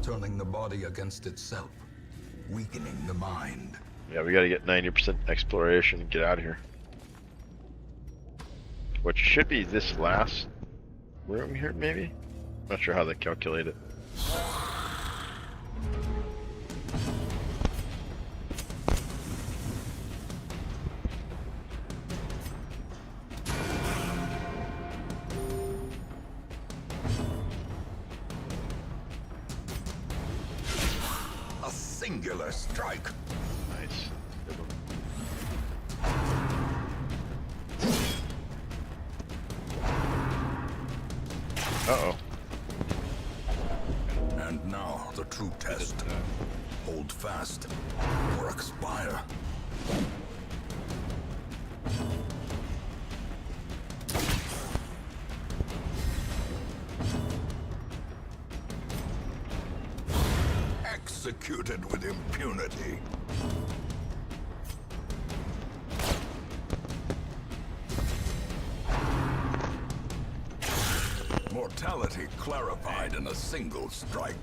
turning the body against itself, weakening the mind. Yeah, we gotta get 90% exploration and get out of here. Which should be this last room here, maybe? Not sure how they calculate it. A singular strike. Nice. Good one. Uh-oh. And now the true test. Hold fast or expire. Executed with impunity. Mortality clarified in a single strike.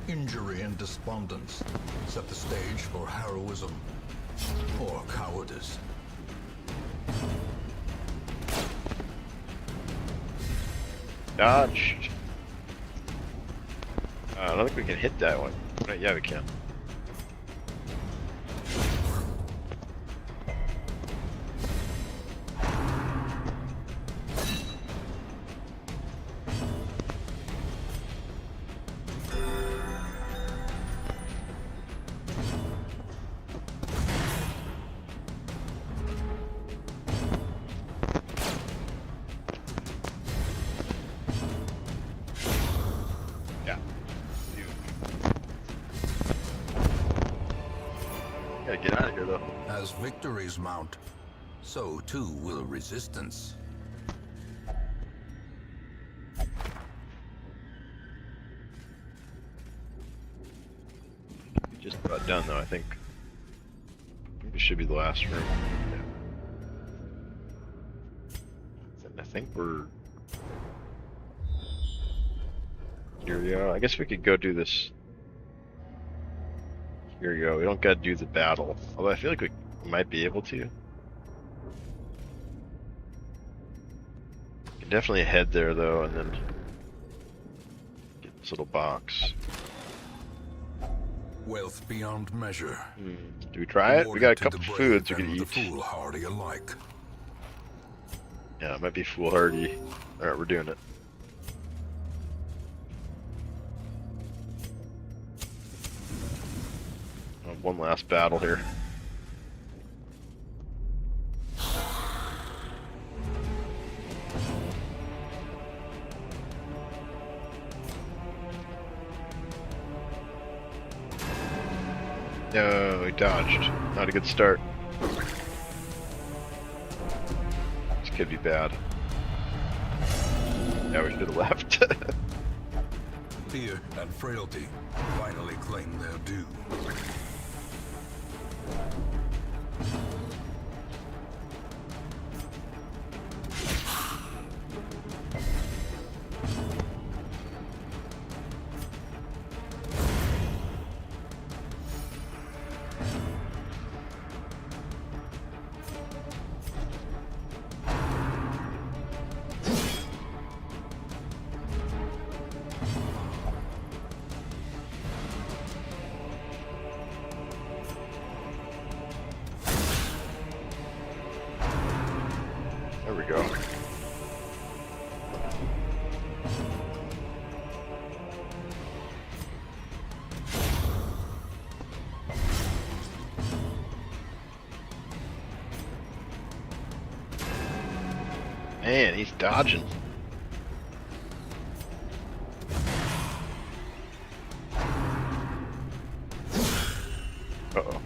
Injury and despondence set the stage for heroism or cowardice. Dodged. I don't think we can hit that one. Yeah, we can. Yeah. Gotta get out of here though. As victories mount, so too will resistance. Just about done though, I think. This should be the last room. Yeah. And I think we're... Here we go. I guess we could go do this. Here we go. We don't gotta do the battle. Although I feel like we might be able to. We can definitely head there though, and then get this little box. Wealth beyond measure. Do we try it? We got a couple Awarded to the foods we brave could and eat. the foolhardy alike. Yeah, it might be foolhardy. Alright, we're doing it. One last battle here. No, he dodged. Not a good start. This could be bad. Yeah, we should have left. Fear and frailty finally claim their due. There we go. Man, he's dodging. Uh-oh.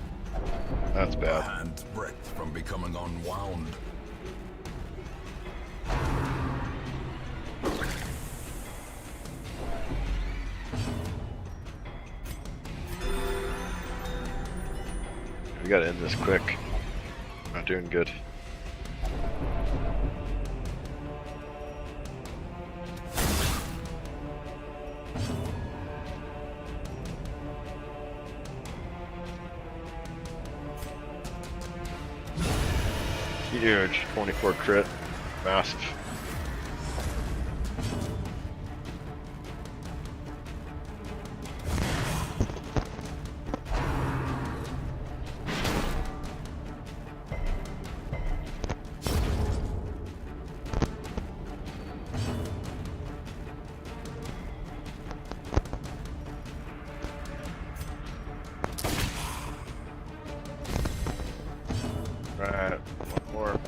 That's A bad. hand's breadth from becoming unwound. We gotta end this quick. Not doing good. Huge 24 crit. Massive. Right, one more.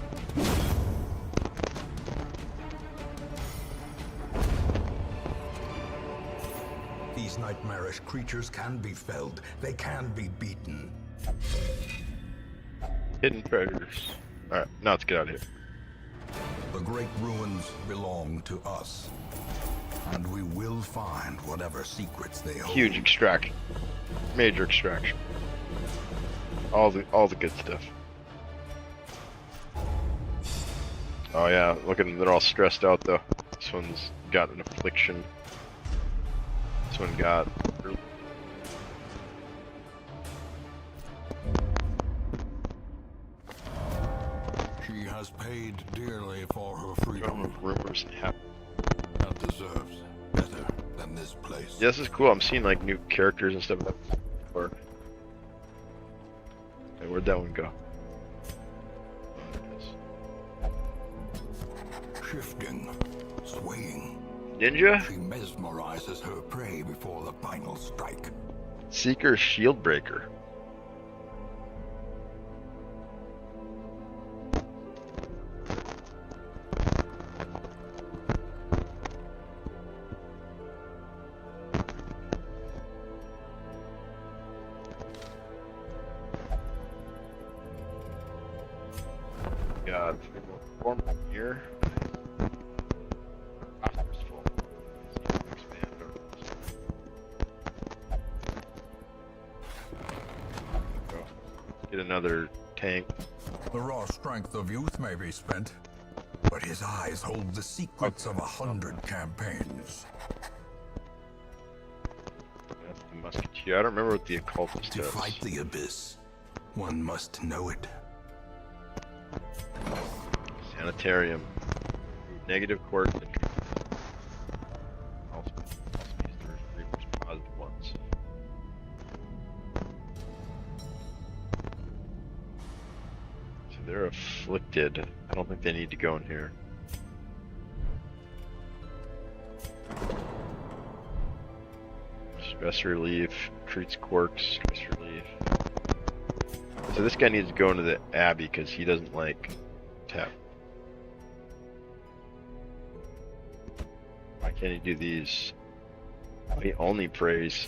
These nightmarish creatures can be felled. They can be beaten. Hidden predators. Alright, now let's get out of here. The great ruins belong to us. And we will find whatever secrets they hold. Huge extraction. Major extraction. All the good stuff. Oh yeah, look at them, they're all stressed out though. This one's got an affliction. This one got... She has paid dearly for her freedom rumors happen. and deserves better than this place. Yeah, this is cool. I'm seeing like new characters and stuff. Or... Hey, where'd that one go? Oh, there it is. Shifting, swaying. Ninja? She mesmerizes her prey before the final strike. Seeker Shield Breaker. 4 more here. Roster's full. See if we expand our roster. Go. Get another tank. The raw strength of youth may be spent, but his eyes hold the secrets of 100 campaigns. That's the musketeer. I don't remember what the occultist To does. fight the abyss, one must know it. Sanitarium. Negative quartz. Also use the reverse positive ones. So they're afflicted. I don't think they need to go in here. Stress relief, treats quirks, stress relief. So this guy needs to go into the Abbey because he doesn't like tap. Why can't he do these? He only prays.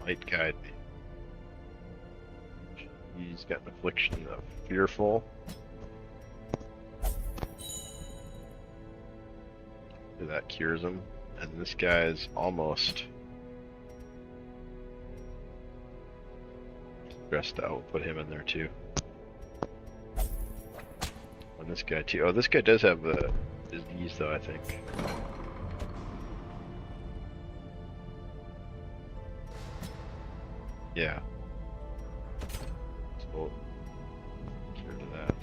Might guide me. He's got an affliction of fearful. That cures him. And this guy is almost stressed out. We'll put him in there too. And this guy too. Oh, this guy does have a disease though, I think. Yeah. So we'll cure to that.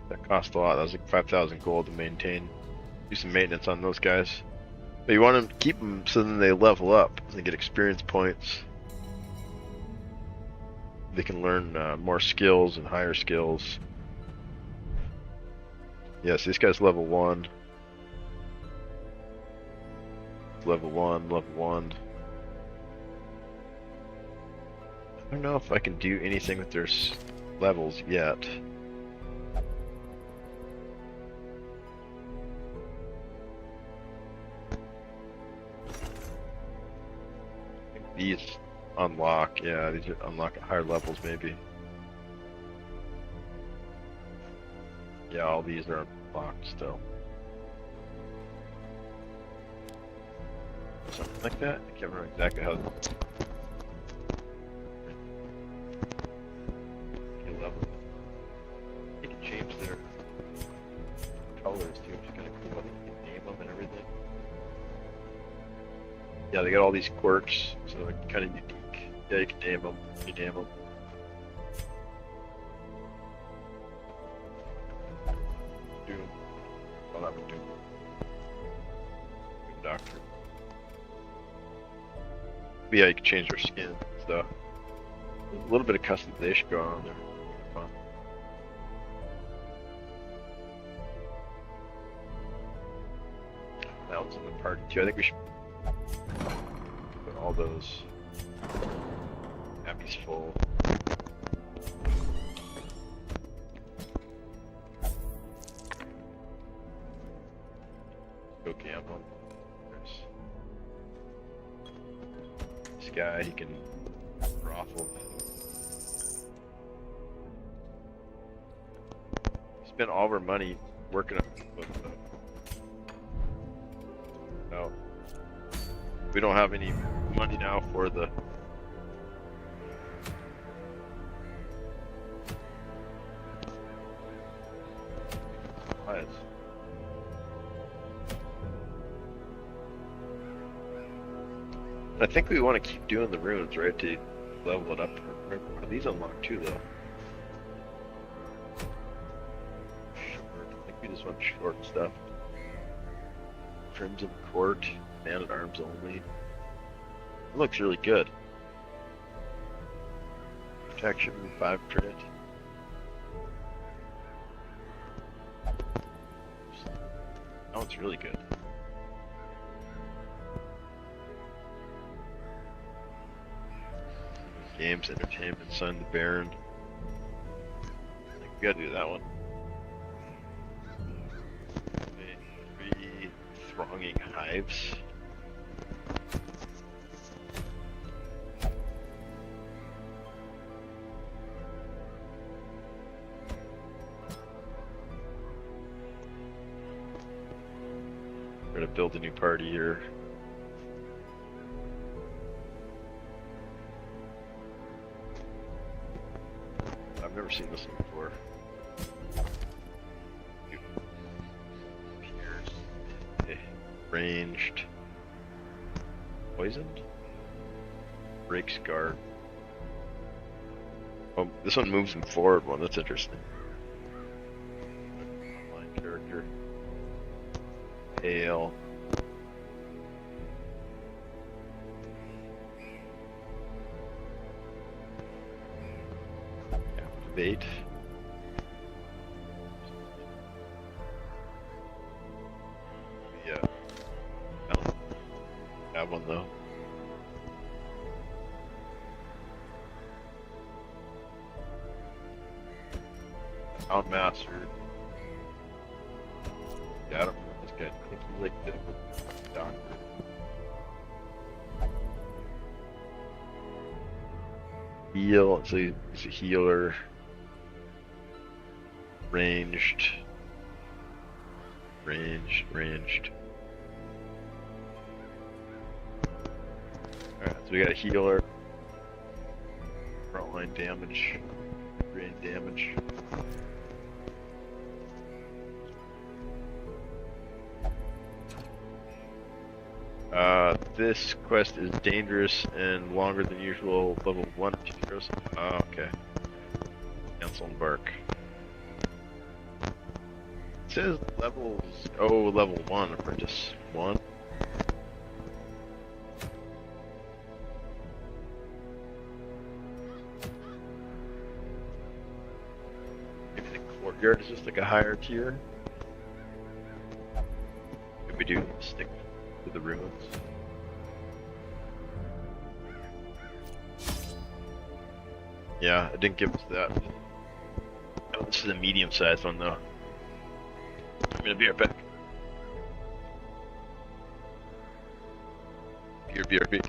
That cost a lot. That was like 5,000 gold to maintain. Do some maintenance on those guys. But you want to keep them so then they level up. They get experience points. They can learn more skills and higher skills. Yes, this guy's level 1. Level 1, level 1. I don't know if I can do anything with their levels yet. These unlock, yeah, these unlock at higher levels maybe. Yeah, all these are unlocked still. Something like that? I can't remember exactly how. Okay, level. You can change their colors too, which is kind of cool. You can name them and everything. Yeah, they got all these quirks, so they're kind of unique. Yeah, you can name them. You name them. Doom. Well, that would Doom. Doom Doctor. But yeah, you can change their skin and stuff. There's a little bit of customization going on there. Fun. That one's in the party too. I think we should put all those. Happy's full. Go camp on. There's this guy, he can brothel. Spend all of our money working with no. We don't have any money now for the supplies. I think we want to keep doing the runes, right, to level it up. Are these unlocked too, though? Short. I think we just want short stuff. Crimson Court, Man at Arms only. It looks really good. Protection 5 crit. That one's really good. Games, entertainment, sign the Baron. I think we gotta do that one. Okay, 3 thronging hives. We're gonna build a new party here. I've never seen this one before. Pierce. Okay. Ranged. Poisoned? Breaks guard. Oh, this one moves him forward one, that's interesting. Online character. Hail. Activate. Yeah. I don't have one though. Outmastered. Yeah, I don't know this guy. I think he like did it with Doctor. Heal, so he's a healer. Ranged. Ranged. Alright, so we got a healer. Frontline damage. Brain damage. This quest is dangerous and longer than usual. Level 1 or 2 heroes. Oh, okay. Cancel and bark. It says levels. Oh, level 1, apprentice 1. Maybe the courtyard is just like a higher tier. Maybe we do stick to the ruins. Yeah, it didn't give us that. Oh, this is a medium-sized one, though. I'm gonna be right back. BRB.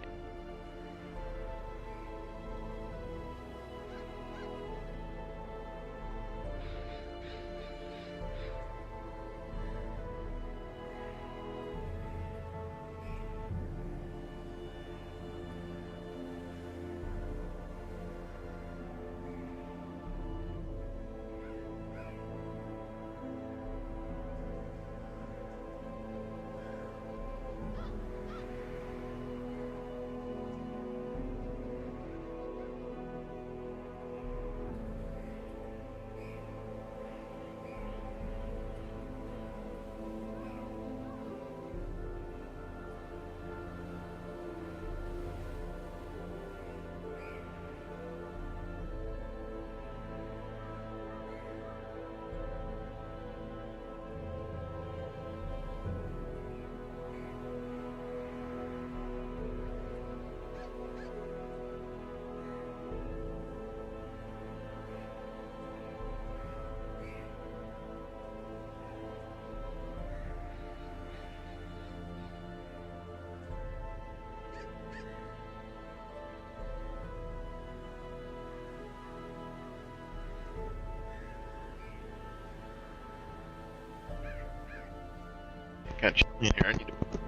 Kind of chilly in here. I need to put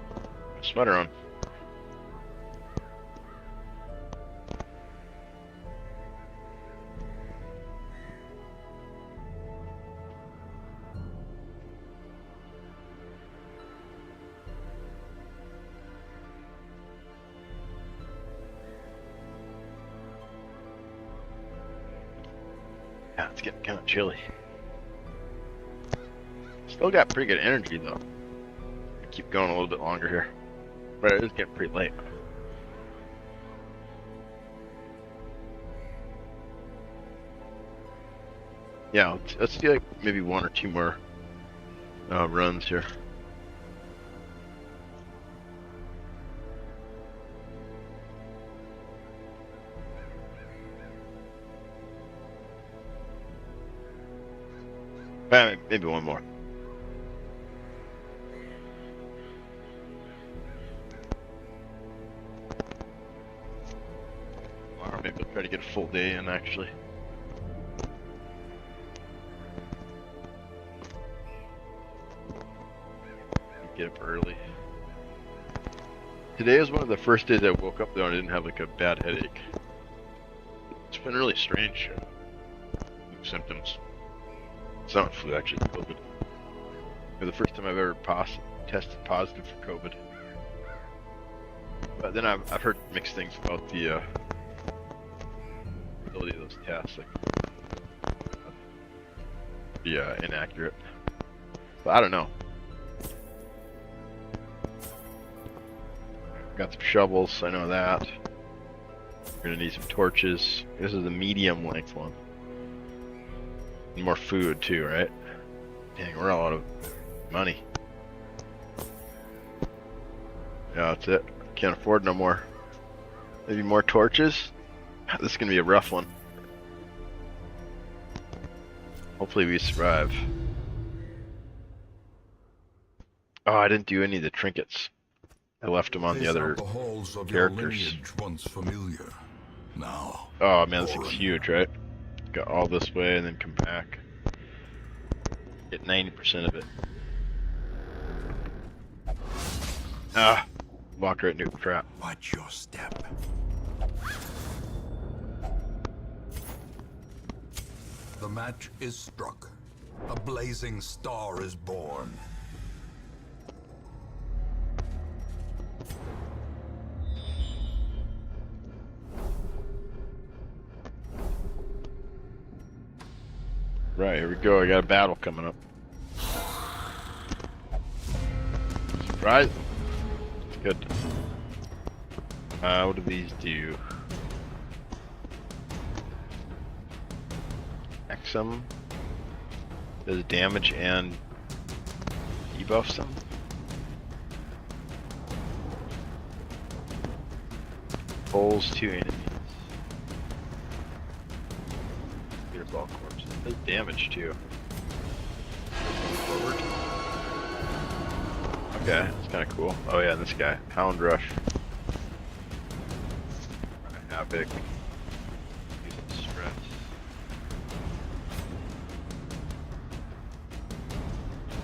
a sweater on. Yeah, it's getting kind of chilly. Still got pretty good energy though. Keep going a little bit longer here, but it is getting pretty late. Yeah, let's do like maybe 1 or 2 more runs here. Maybe 1 more. Or maybe we'll try to get a full day in actually. Get up early. Today was one of the first days I woke up though and I didn't have like a bad headache. It's been really strange. Symptoms. It's not flu actually, it's COVID. For the first time I've ever tested positive for COVID. But then I've heard mixed things about the ability of those tests, like inaccurate. But I don't know. Got some shovels, I know that. We're gonna need some torches. This is the medium length one. And more food too, right? Dang, we're all out of money. Yeah, that's it. Can't afford no more. Maybe more torches? This is gonna be a rough one. Hopefully we survive. Oh, I didn't do any of the trinkets. I left them on the other characters. Once familiar. Now. Oh man, this looks huge, right? Got all this way and then come back. Get 90% of it. Ah, walked right into a trap. Watch your step. The match is struck. A blazing star is born. Right, here we go. I got a battle coming up. Surprise! Good. What do these do? Exum does damage and debuff some. Pulls 2 enemies. Ball corpse. It does damage too. Forward. Okay, that's kind of cool. Oh yeah, this guy, Hound Rush. Havoc. Using stress.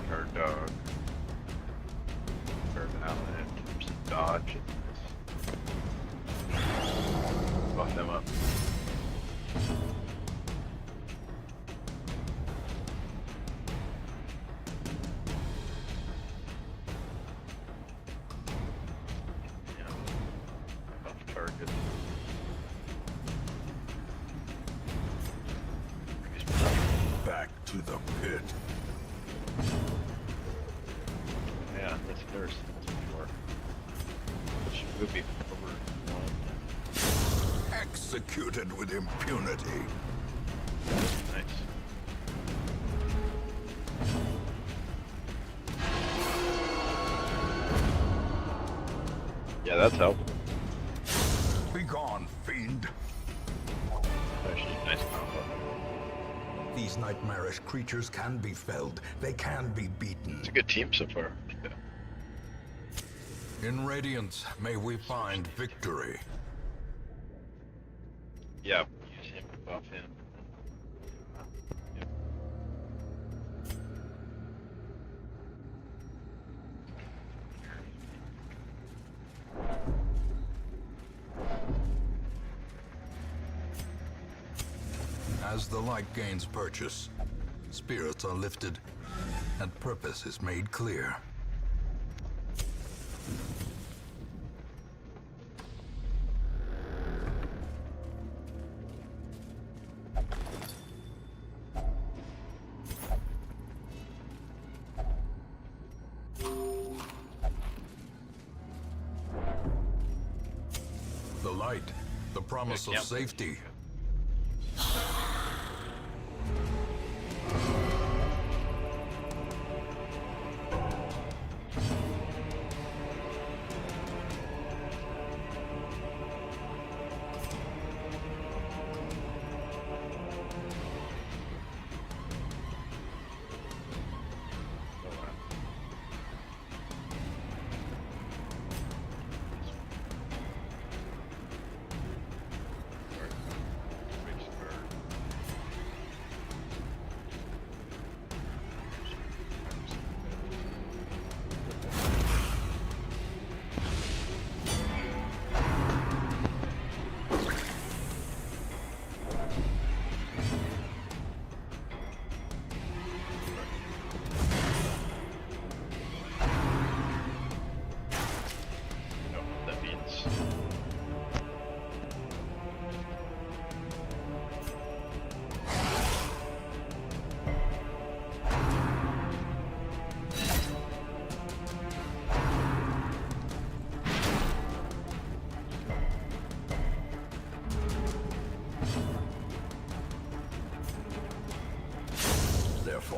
Guard dog. Guard outlet. Some dodge. Buff them up. Back to the pit. Yeah, that's nurse. Before. She would be over one. Executed with impunity. Nice. Yeah, that's helpful. Be gone, fiend. Actually, nice combo. These nightmarish creatures can be felled. They can be beaten. It's a good team so far. In Radiance, may we find victory. Yeah, use him, buff him. Yep. As the light gains purchase, spirits are lifted, and purpose is made clear. The light, the promise of safety.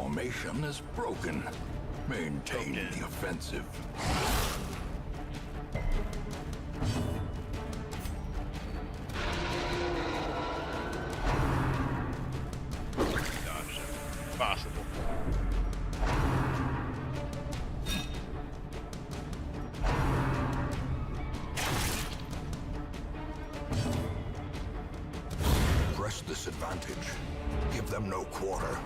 formation is broken. Maintain the offensive. Dodge it. Possible. Press this advantage. Give them no quarter.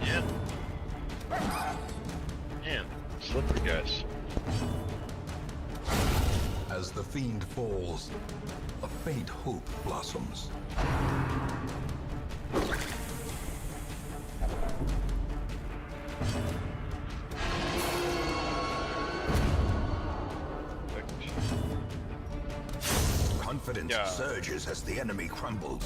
Yeah. Man, slippery guys. As the fiend falls, a faint hope blossoms. Confidence Yeah. surges as the enemy crumbles.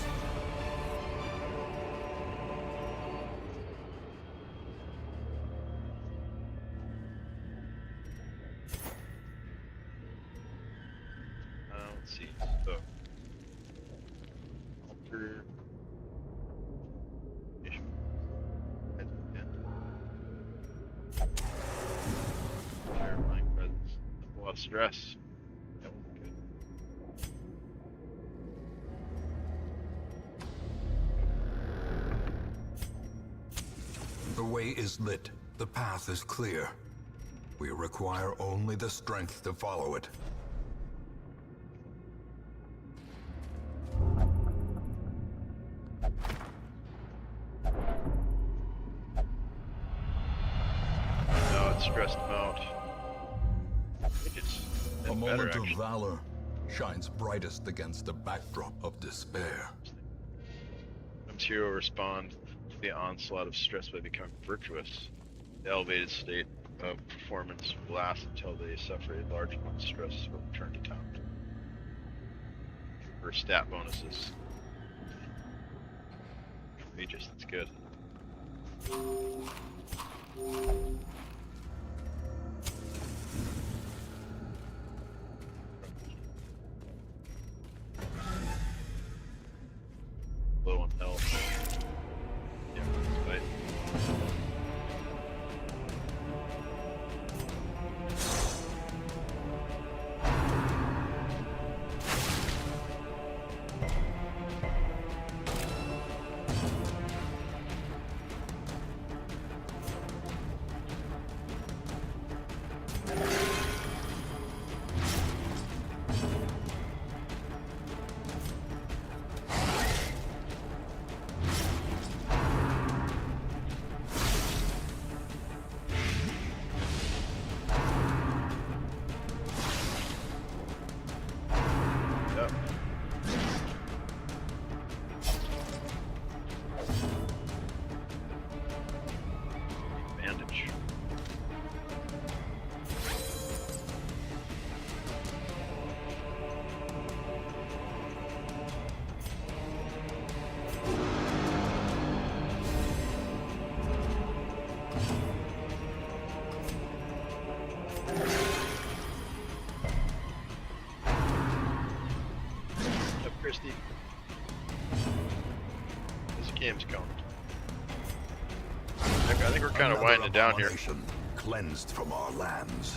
Let's see. So, alter. Terrifying presence. A lot of stress. That would be good. The way is lit. The path is clear. We require only the strength to follow it. No, it stressed him out. I think it's A been moment better, of actually. valor shines brightest against the backdrop of despair. Sometimes hero respond to the onslaught of stress by becoming virtuous. The elevated state of performance will last until they suffer a large amount of stress or return to town. For stat bonuses. Outrageous, that's good. Low on health. Yeah, that's right. Yep. Bandage. Up, Christy. This game's coming. I think we're kind of Another winding down here. abomination cleansed from our lands.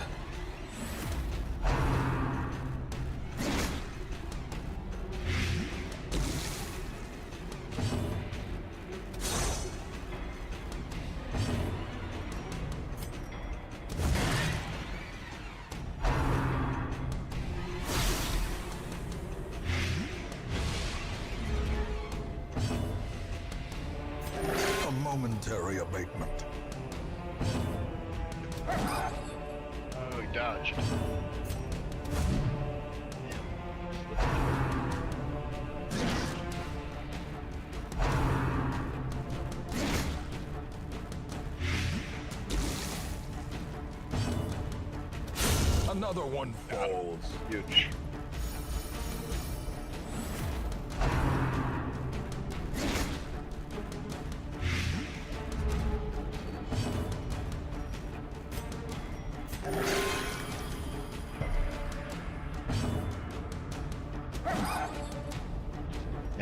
A momentary abatement. Oh, he dodged. Another one falls. Huge.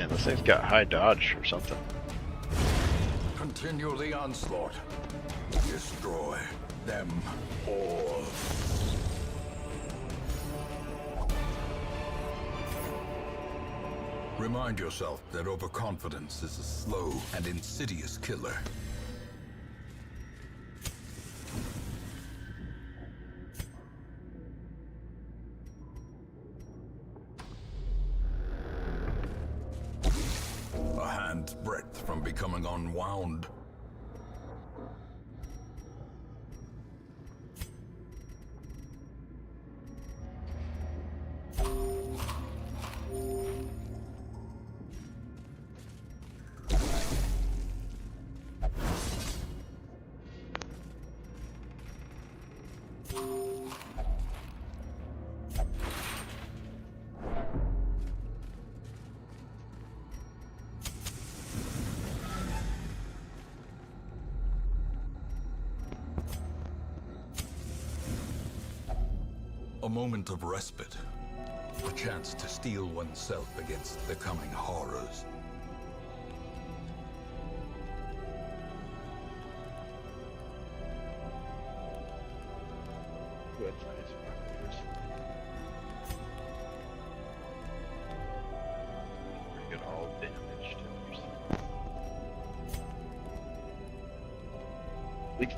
Man, this thing's got high dodge or something. Continue the onslaught. Destroy them all. Remind yourself that overconfidence is a slow and insidious killer. A hand's breadth from becoming unwound. A moment of respite. A chance to steel oneself against the coming horrors. Good. Get all damaged. At least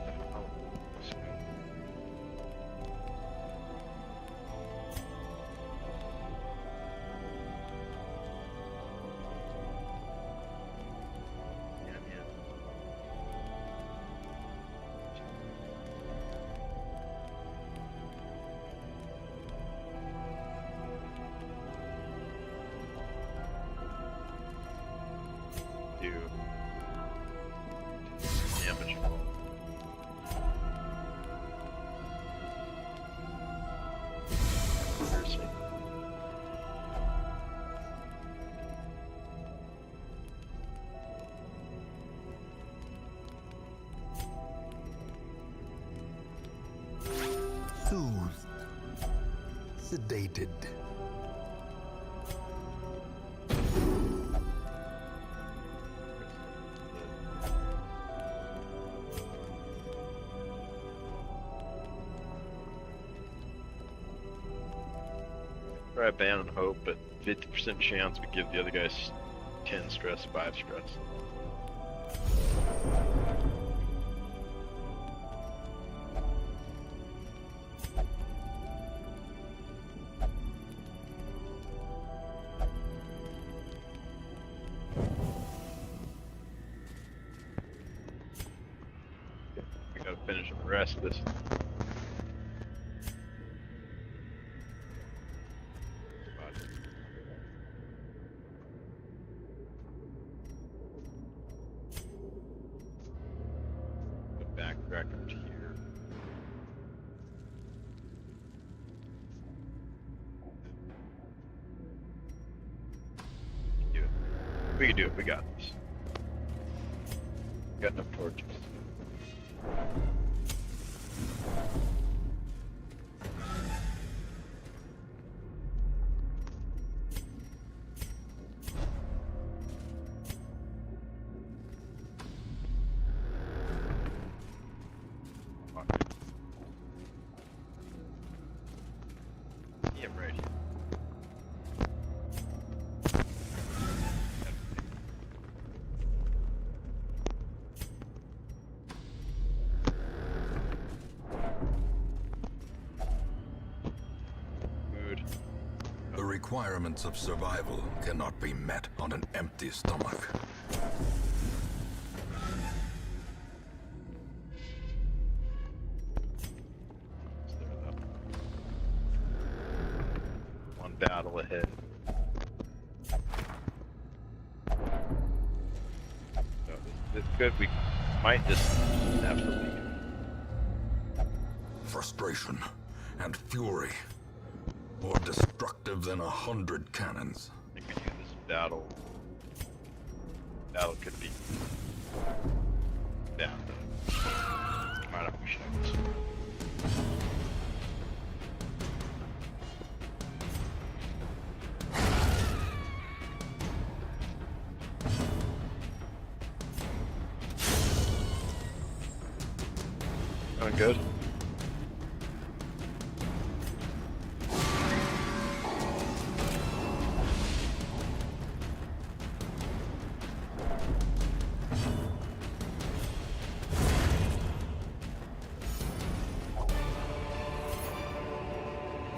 do damage. Seriously. Soothed. Sedated. Try ban and hope, but 50% chance we give the other guys 10 stress, 5 stress. We gotta finish the rest of this. Back up to here. Do it. We can do it. We got this. Got enough torches. Yeah, right here. Food. The requirements of survival cannot be met on an empty stomach. One battle ahead. So this good. We might just have to leave. Frustration and fury, more destructive than 100 cannons. I think we use this battle. Battle could be down. Might have to show this. Doing good.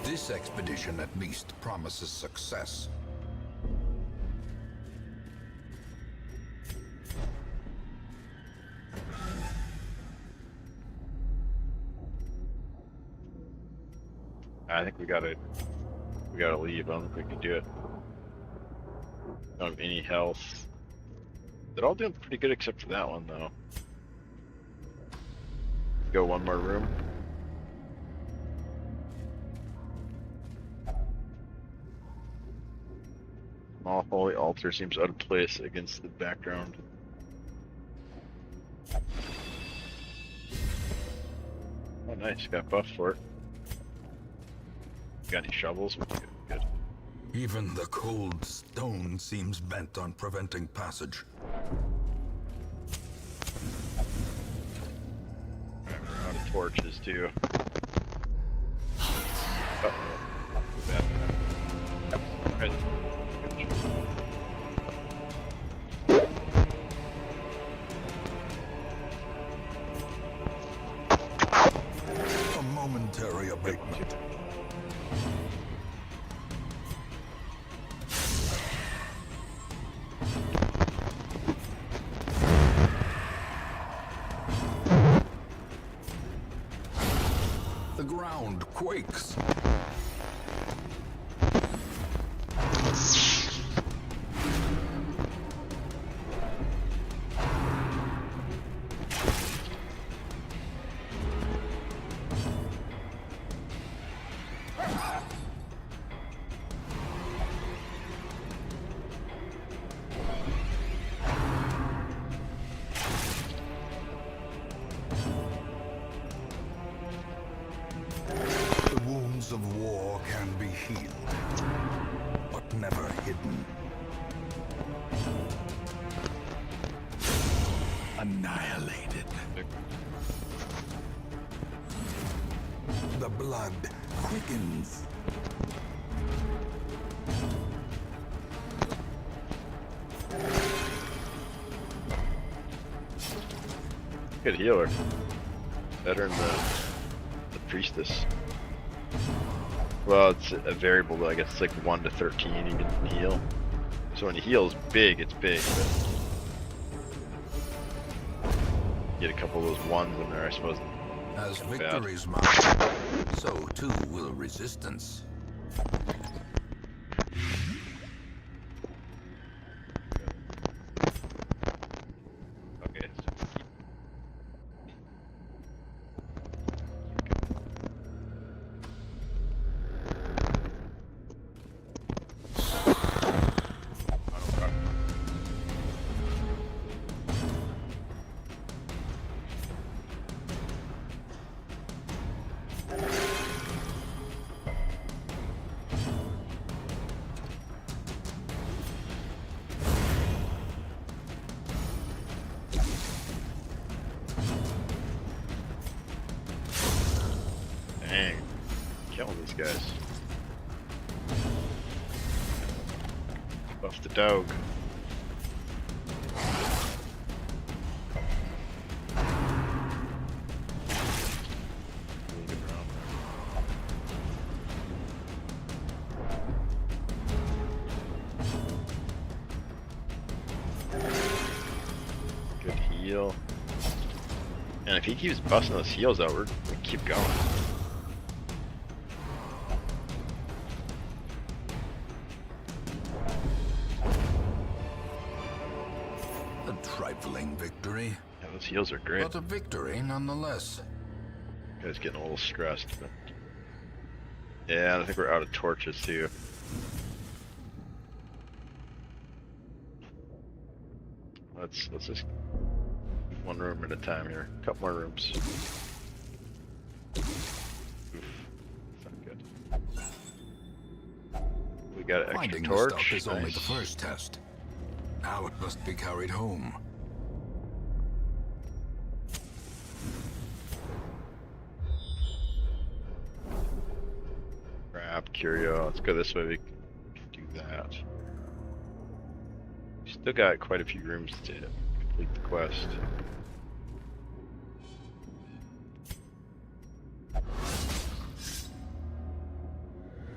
This expedition at least promises success. I think we gotta leave. I don't think we can do it. Don't have any health. They're all doing pretty good except for that one though. Go one more room. Small holy altar seems out of place against the background. Oh nice, got buffed for it. Got any shovels? Good. Even the cold stone seems bent on preventing passage. Alright, we're out of torches too. Uh-oh. Bad. Right. A momentary abatement. The ground quakes. The wounds of war can be healed, but never hidden. Annihilated. The blood quickens. Good healer. Better than the priestess. Well, it's a variable though. I guess it's like 1 to 13 you can heal. So when you heal is big, it's big. But get a couple of those ones in there, I suppose. As Not bad. victories mount, so too will resistance. Okay. Dang. Killing these guys. Buff the dog. Good heal. And if he keeps busting those heals out, we're gonna keep going. A trifling victory, Yeah, those heals are great. but a victory nonetheless. Guy's getting a little stressed, but yeah, I think we're out of torches too. Let's just one room at a time here. A couple more rooms. Oof, that's not good. We got an extra Finding the torch. stuff is only Nice. the first test. Now it must be carried home. curio. Let's go this way. We can do that. Still got quite a few rooms to complete the quest.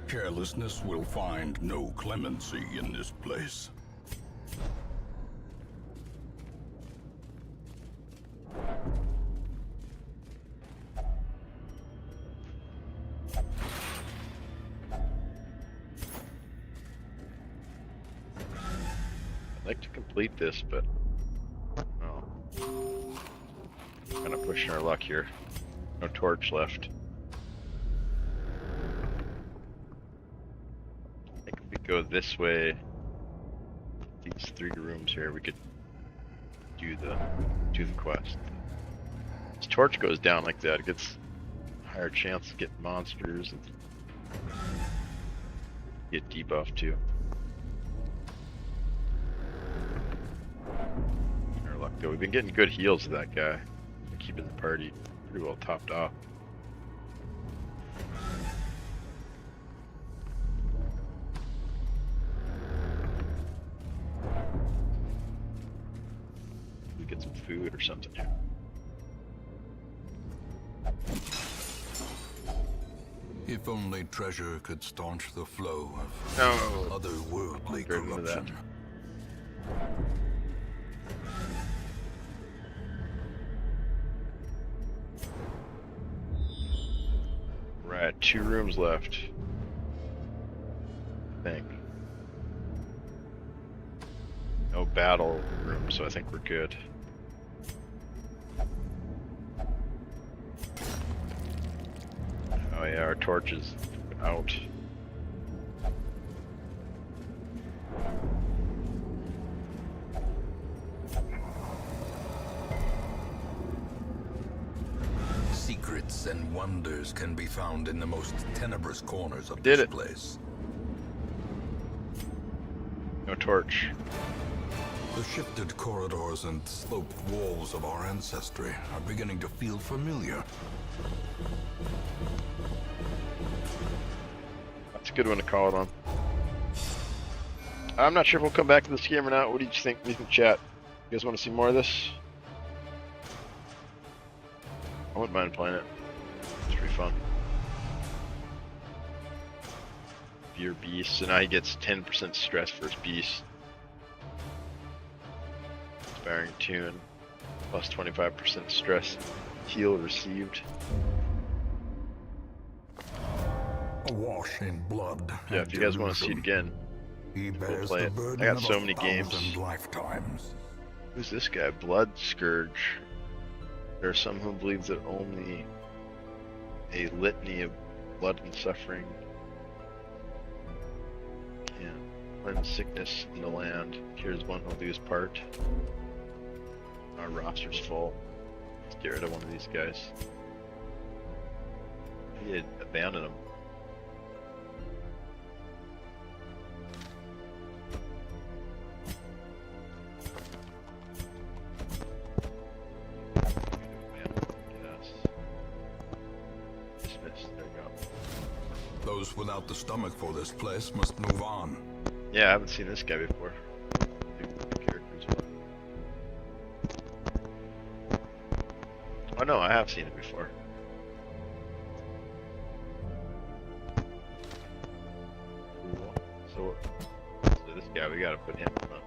Carelessness will find no clemency in this place. I'd like to complete this, but oh, kind of pushing our luck here. No torch left. I think if we go this way, these 3 rooms here, we could do the quest. This torch goes down like that, it gets a higher chance to get monsters and get debuffed too. Our luck though, we've been getting good heals to that guy, keeping the party pretty well topped off. We get some food or something here. If only treasure could staunch the flow of No. otherworldly Go into that. corruption. Right, 2 rooms left. I think. No battle room, so I think we're good. Oh yeah, our torch is out. Secrets and wonders can be found in the most tenebrous corners of Did this it. place. No torch. The shifted corridors and sloped walls of our ancestry are beginning to feel familiar. That's a good one to call it on. I'm not sure if we'll come back to this game or not. What do you think? Leave in chat. You guys want to see more of this? I wouldn't mind playing it. It's pretty fun. Your beast, so now he gets 10% stress for his beast. Inspiring tune, plus 25% stress. Heal received. Awash in blood. Yeah, and if you guys want to see it delusion, again, he bears play the it. burden I got of so a many games. 1,000 lifetimes. who's this guy? Blood Scourge. There are some who believe that only a litany of blood and suffering can cleanse sickness in the land. Here's one who'll lose part. Our roster's full. Let's get rid of one of these guys. We had abandoned them. Yes. Dismissed. There we go. Those without the stomach for this place must move on. Yeah, I haven't seen this guy before. New characters. Oh no, I have seen it before. Cool. So this guy, we gotta put him on.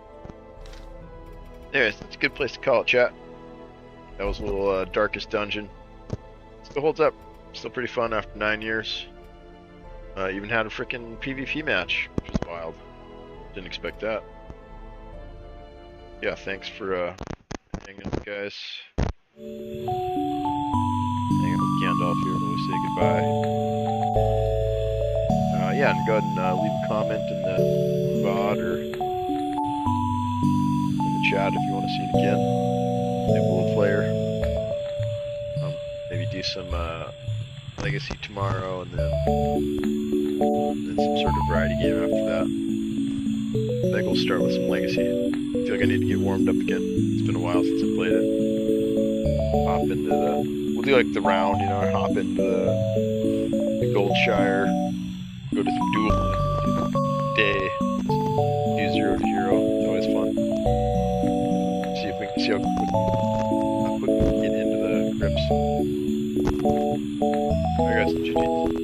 Anyways, that's a good place to call it, chat. That was a little darkest dungeon. Still holds up. Still pretty fun after 9 years. Even had a freaking PvP match, which was wild. Didn't expect that. Yeah, thanks for hanging with guys. Hanging with Gandalf here while we say goodbye. Yeah, and go ahead and leave a comment in the VOD or in the chat if you want to see it again. Maybe we'll player. Maybe do some Legacy tomorrow, and then some sort of variety game after that. I think we'll start with some Legacy. I feel like I need to get warmed up again. It's been a while since I played it. Hop into the... We'll do like the round, you know, hop into the Goldshire. Go to some duel day. Do 0 to hero. It's always fun. See if we can see how quick we can get into the grips. Alright guys, GG.